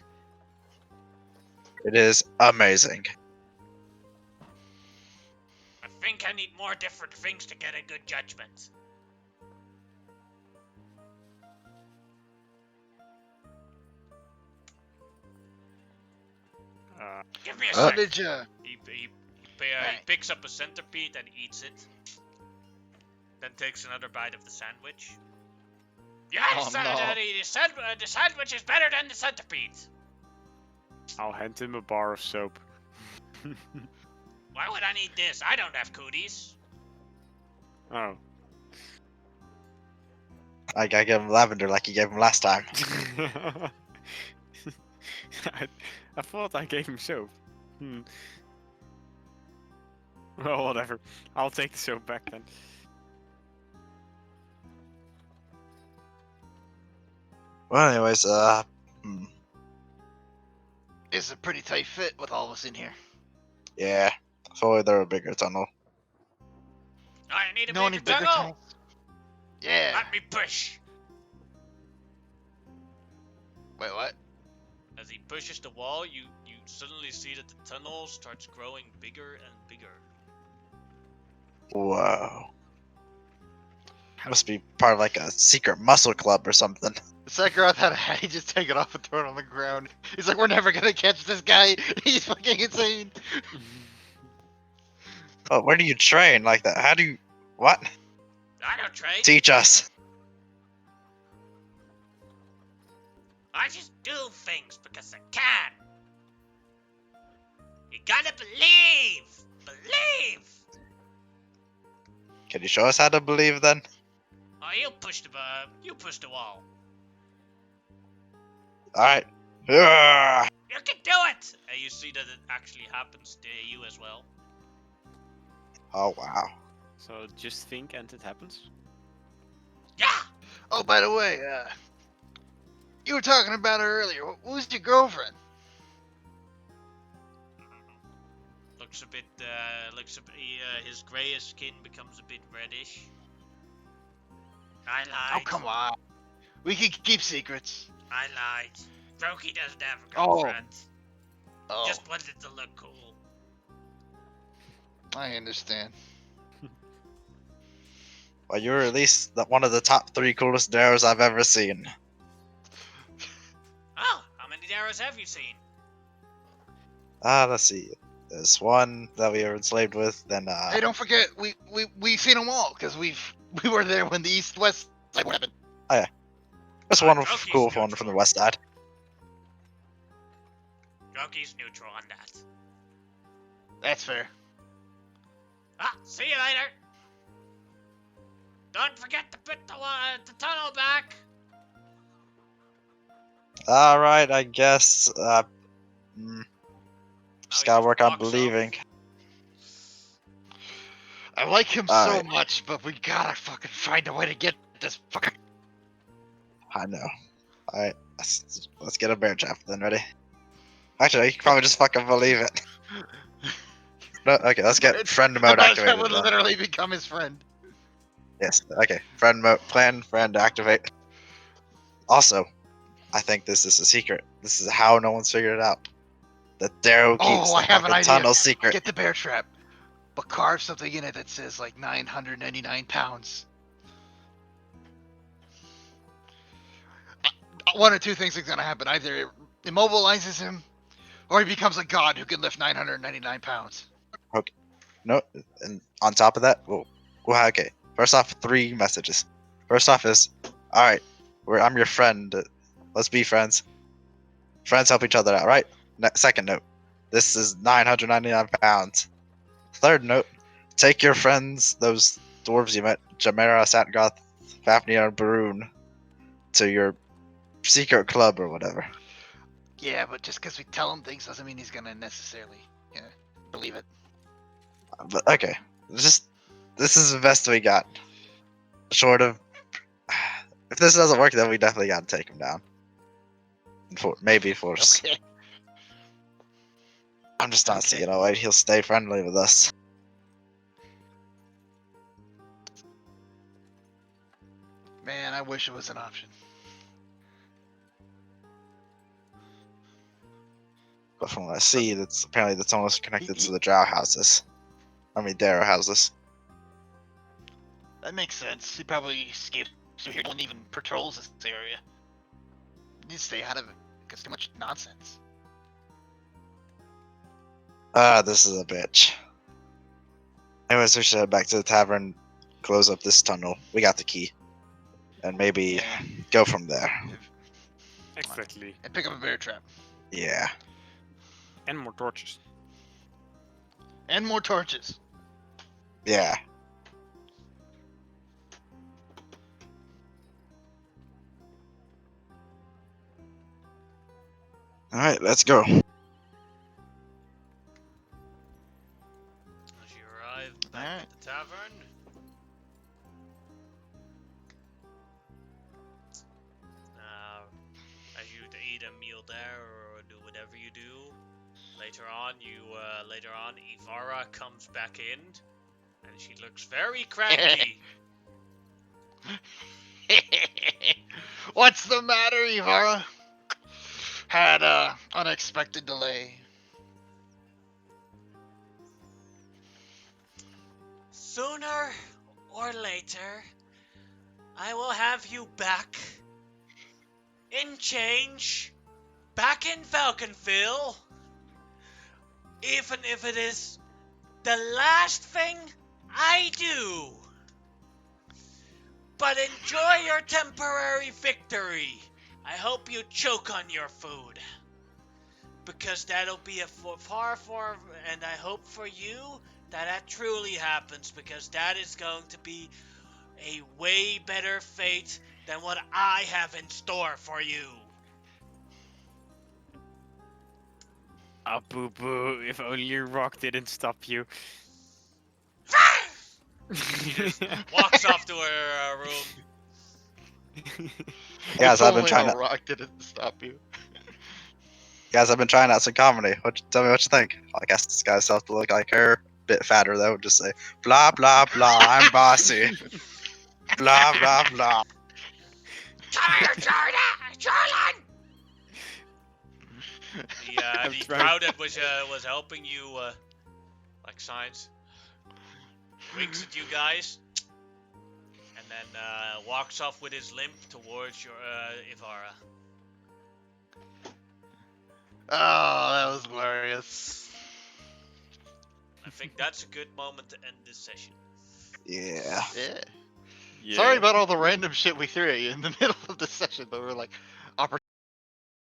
It is amazing. I think I need more different things to get a good judgment. Give me a How sec. did you? He Hey. picks up a centipede and eats it. Then takes another bite of the sandwich. Yeah, Oh, no. the sandwich is better than the centipede. I'll hand him a bar of soap. Why would I need this? I don't have cooties. Oh. I gave him lavender like you gave him last time. I thought I gave him soap. Well, whatever. I'll take the soap back then. Well, anyways, It's a pretty tight fit with all of us in here. yeah. If only there were a bigger tunnel. I need a Know any bigger bigger tunnel. tunnels? Yeah. Let me push. Wait, what? As he pushes the wall, you suddenly see that the tunnel starts growing bigger and bigger. Whoa. Must be part of like a secret muscle club or something. The Sekiro had a hat, he just take it off and throw it on the ground. He's like, we're never gonna catch this guy. He's fucking insane. Oh, where do you train like that? How do you... What? I don't train. Teach us. I just do things because I can. You gotta believe. Believe. Can you show us how to believe then? Oh, you push the wall. Alright. Ah! You can do it. And you see that it actually happens to you as well. Oh, wow. So just think and it happens. Yeah. Oh, by the way, you were talking about her earlier. Who's your girlfriend? Looks a bit. His grayish skin becomes a bit reddish. I Oh, lied. come on. We can keep secrets. I lied. Roki doesn't have a Oh. girlfriend. Oh, Just wanted to look cool. I understand. Well, you're at least one of the top 3 coolest arrows I've ever seen. Oh, how many arrows have you seen? Let's see. There's one that we were enslaved with, then Hey, don't forget, we seen them all because we were there when the East-West side happened. there's one Roki's cool one from neutral. the west side. Roki's neutral on that. That's fair. Ah, see you later. Don't forget to put the tunnel back. Alright, I guess. Now Just he gotta work on walks off. believing. I like him so Alright. much, but we gotta fucking find a way to get this fucking. I know. Alright, let's get a bear trap then, ready? Actually, you can probably just fucking believe it. No, okay, let's get friend The mode best activated would then. literally become his friend. Yes, okay. Friend mode, friend activate. Also, I think this is a secret. This is how no one's figured it out. That Darrow keeps Oh, the I have an fucking idea. tunnel secret. Get the bear trap, but carve something in it that says like 999 pounds. One or two things are gonna happen. Either it immobilizes him, or he becomes a god who can lift 999 pounds. No, and on top of that, well, okay. First off, 3 messages. First off is, alright, I'm your friend. Let's be friends. Friends help each other out, right? Second note, this is 999 pounds. Third note, take your friends, those dwarves you met, Jamera, Satgoth, Fafnir, and Baroon, to your secret club or whatever. Yeah, but just because we tell him things doesn't mean he's gonna necessarily, believe it. But okay, this is the best we got. Short of, if this doesn't work, then we definitely gotta take him down. Maybe force. Okay. I'm just not Okay. seeing a way he'll stay friendly with us. Man, I wish it was an option. But from what I see, that's apparently the tunnel is connected to the drow houses. I mean, Darrow houses. That makes sense. He probably escaped through here and even patrols this area. You need to stay out of it. It's too much nonsense. This is a bitch. Anyways, we should head back to the tavern, close up this tunnel. We got the key. And maybe Yeah. go from there. Exactly. And pick up a bear trap. Yeah. And more torches. And more torches. Yeah. Alright, let's go. As you arrive back Alright. at the tavern, as you eat a meal there or do whatever you do, later on, Ivara comes back in, and she looks very cranky. What's the matter, Ivara? Had a unexpected delay. Sooner or later, I will have you back in change, back in Falconville, even if it is the last thing I do. But enjoy your temporary victory. I hope you choke on your food. Because that'll be a far, and I hope for you that truly happens, because that is going to be a way better fate than what I have in store for you. Ah, boo boo, if only Rock didn't stop you. Walks off to her room. Guys, If I've been only trying the to. rock didn't stop you. Guys, I've been trying out some comedy. Tell me what you think. I guess this guy's still have to look like her. Bit fatter though. Just say blah blah blah. I'm bossy. Blah blah blah. Come here, Jordan! I'm The trying- crowd that was helping you, like signs, winks at you guys, and then walks off with his limp towards your Ivara. Oh, that was glorious. I think that's a good moment to end this session. Yeah. Yeah. Yeah. Sorry about all the random shit we threw at you in the middle of the session, but we're like,